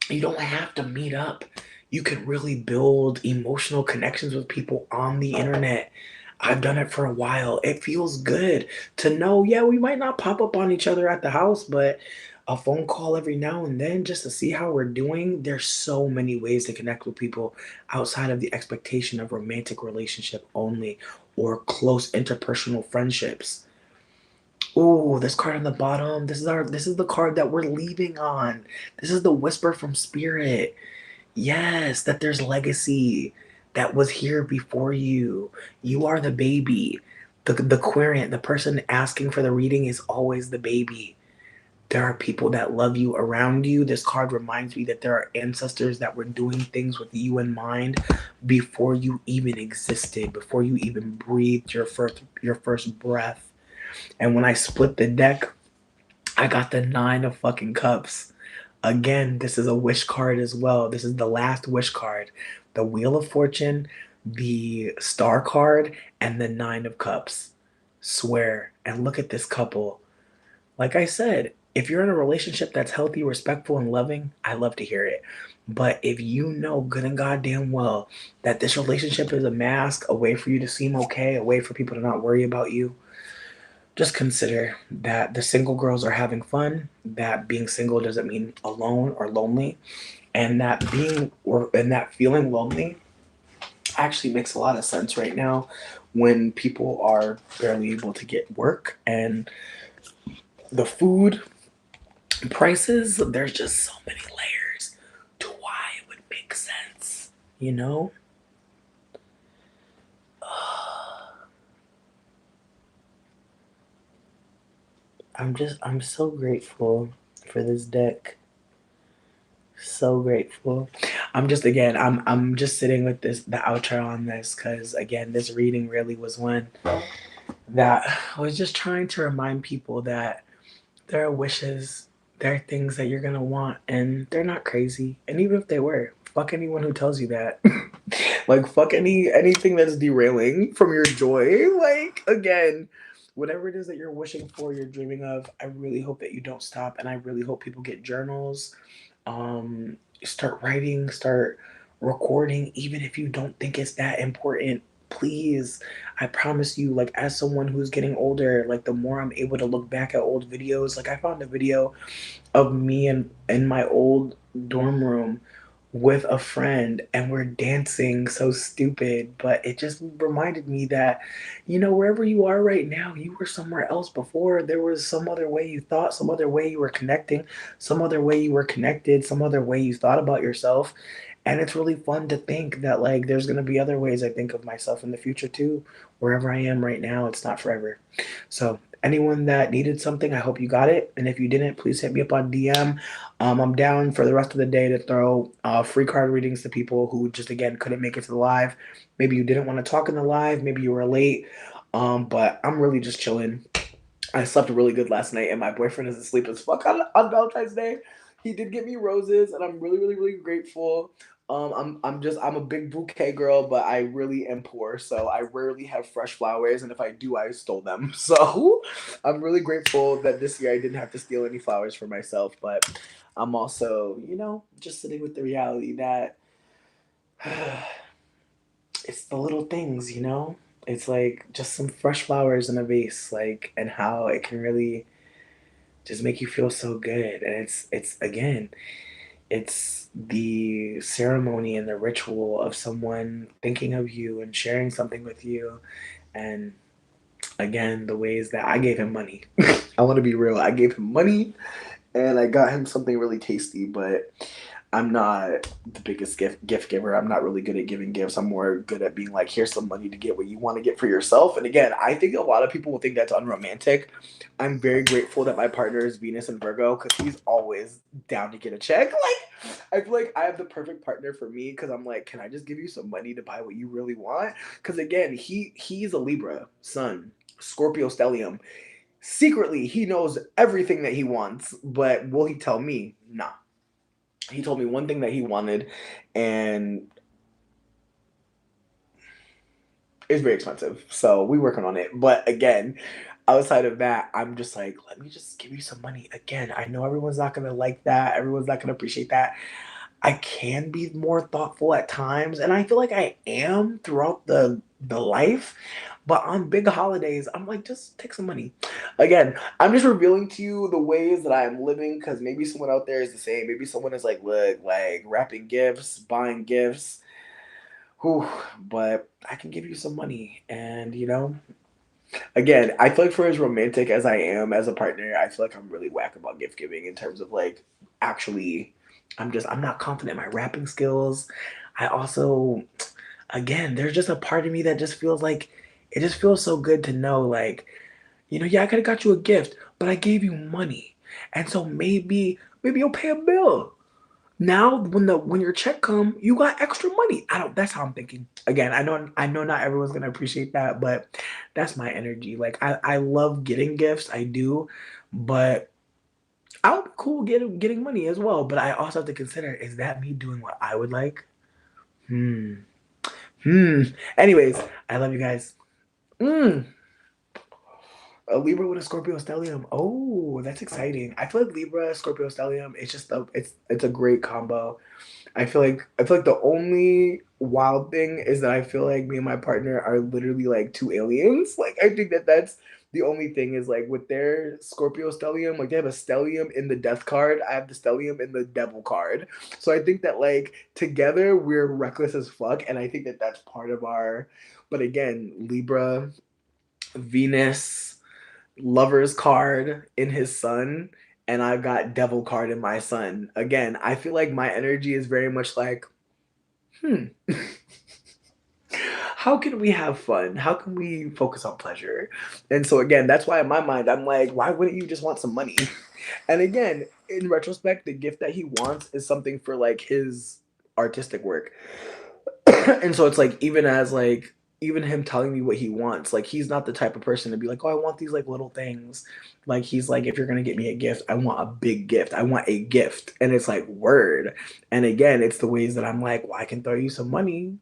S1: You don't have to meet up. You can really build emotional connections with people on the internet. I've done it for a while. It feels good to know, yeah, we might not pop up on each other at the house, but a phone call every now and then just to see how we're doing. There's so many ways to connect with people outside of the expectation of romantic relationship only or close interpersonal friendships. Oh, this card on the bottom. This is the card that we're leaving on. This is the whisper from spirit. Yes, that there's legacy that was here before you. You are the baby. The querent, the person asking for the reading is always the baby. There are people that love you around you. This card reminds me that there are ancestors that were doing things with you in mind before you even existed, before you even breathed your first breath. And when I split the deck, I got the 9 of fucking cups. Again, this is a wish card as well. This is the last wish card. The Wheel of Fortune, the Star card, and the 9 of Cups. Swear. And look at this couple. Like I said, if you're in a relationship that's healthy, respectful, and loving, I love to hear it. But if you know good and goddamn well that this relationship is a mask, a way for you to seem okay, a way for people to not worry about you, just consider that the single girls are having fun, that being single doesn't mean alone or lonely, and that feeling lonely actually makes a lot of sense right now when people are barely able to get work and the food prices, there's just so many layers to why it would make sense, you know? I'm so grateful for this deck. So grateful. I'm just sitting with the outro on this because again, this reading really was one that was just trying to remind people that there are wishes, there are things that you're gonna want, and they're not crazy. And even if they were, fuck anyone who tells you that. Like, fuck anything that's derailing from your joy. Like, again, whatever it is that you're wishing for, you're dreaming of, I really hope that you don't stop, and I really hope people get journals, start writing, start recording, even if you don't think it's that important. Please, I promise you, like, as someone who's getting older, like, the more I'm able to look back at old videos, like, I found a video of me in my old dorm room with a friend and we're dancing so stupid, but it just reminded me that, wherever you are right now, you were somewhere else before. There was some other way you thought, some other way you were connecting, some other way you were connected, some other way you thought about yourself. And it's really fun to think that, like, there's going to be other ways I think of myself in the future too. Wherever I am right now, it's not forever. So anyone that needed something, I hope you got it. And if you didn't, please hit me up on DM. I'm down for the rest of the day to throw free card readings to people who just, again, couldn't make it to the live. Maybe you didn't want to talk in the live. Maybe you were late. But I'm really just chilling. I slept really good last night, and my boyfriend is asleep as fuck on Valentine's Day. he did get me roses, and I'm really, really, really grateful. I'm a big bouquet girl, but I really am poor, so I rarely have fresh flowers, and if I do, I stole them. So I'm really grateful that this year I didn't have to steal any flowers for myself, but I'm also, just sitting with the reality that it's the little things. It's like just some fresh flowers in a vase, like, and how it can really just make you feel so good. And it's again, it's the ceremony and the ritual of someone thinking of you and sharing something with you. And again, the ways that I gave him money. I want to be real. I gave him money and I got him something really tasty, but I'm not the biggest gift giver. I'm not really good at giving gifts. I'm more good at being like, here's some money to get what you want to get for yourself. And again, I think a lot of people will think that's unromantic. I'm very grateful that my partner is Venus and Virgo because he's always down to get a check. Like, I feel like I have the perfect partner for me because I'm like, can I just give you some money to buy what you really want? Because again, he's a Libra sun, Scorpio stellium. Secretly, he knows everything that he wants, but will he tell me? Nah. He told me one thing that he wanted, and it's very expensive. So we working on it. But again, outside of that, I'm just like, let me just give you some money. Again, I know everyone's not gonna like that. Everyone's not gonna appreciate that. I can be more thoughtful at times, and I feel like I am throughout the life. But on big holidays, I'm like, just take some money. Again, I'm just revealing to you the ways that I'm living because maybe someone out there is the same. Maybe someone is like, look, like wrapping gifts, buying gifts. Whew, but I can give you some money, and again, I feel like for as romantic as I am as a partner, I feel like I'm really whack about gift giving in terms of like actually I'm not confident in my rapping skills. I also again, there's just a part of me that just feels like it just feels so good to know like, yeah, I could have got you a gift, but I gave you money. And so maybe you'll pay a bill. Now when your check come, you got extra money. I don't That's how I'm thinking. Again, I know not everyone's gonna appreciate that, but that's my energy. Like I love getting gifts, I do, but I would be cool getting money as well. But I also have to consider, is that me doing what I would like? Hmm. Hmm. Anyways, I love you guys. Mm. A Libra with a Scorpio stellium. Oh, that's exciting. I feel like Libra, Scorpio stellium, it's a great combo. I feel like the only wild thing is that I feel like me and my partner are literally like two aliens. Like I think that that's the only thing is like with their Scorpio stellium, like they have a stellium in the death card. I have the stellium in the devil card. So I think that like together we're reckless as fuck, and I think that that's part of our. But again, Libra, Venus, Lover's card in his sun, and I've got Devil card in my sun. Again, I feel like my energy is very much like, hmm, how can we have fun? How can we focus on pleasure? And so again, that's why in my mind I'm like, why wouldn't you just want some money? And again, in retrospect, the gift that he wants is something for like his artistic work. And so it's like even him telling me what he wants, like he's not the type of person to be like, oh, I want these like little things. Like he's like, if you're gonna get me a gift, I want a big gift. I want a gift. And it's like word. And again, it's the ways that I'm like, well, I can throw you some money.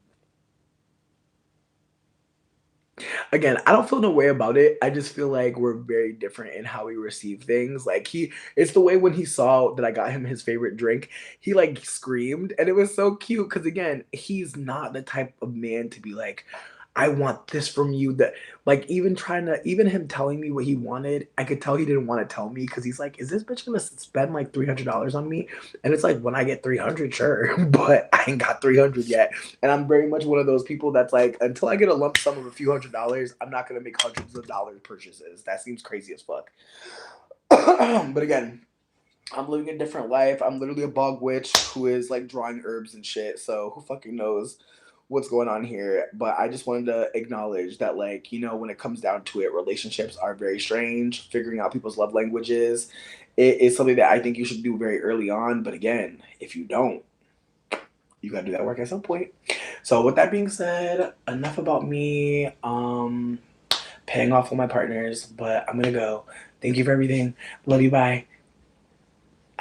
S1: Again, I don't feel no way about it. I just feel like we're very different in how we receive things. Like it's the way when he saw that I got him his favorite drink, he like screamed, and it was so cute because again, he's not the type of man to be like, I want this from you. That like even him telling me what he wanted, I could tell he didn't want to tell me because he's like, is this bitch gonna spend like $300 on me? And it's like when I get 300, sure, but I ain't got 300 yet. And I'm very much one of those people that's like, until I get a lump sum of a few $100s, I'm not gonna make hundreds of dollars purchases. That seems crazy as fuck. But again, I'm living a different life. I'm literally a bog witch who is like drawing herbs and shit. So who fucking knows what's going on here? But I just wanted to acknowledge that, like, when it comes down to it, relationships are very strange. Figuring out people's love languages, it is something that I think you should do very early on. But again, if you don't, you gotta do that work at some point. So with that being said, enough about me paying off all my partners, but I'm gonna go. Thank you for everything. Love you, bye.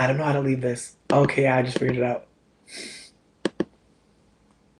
S1: I don't know how to leave this. Okay, I just figured it out.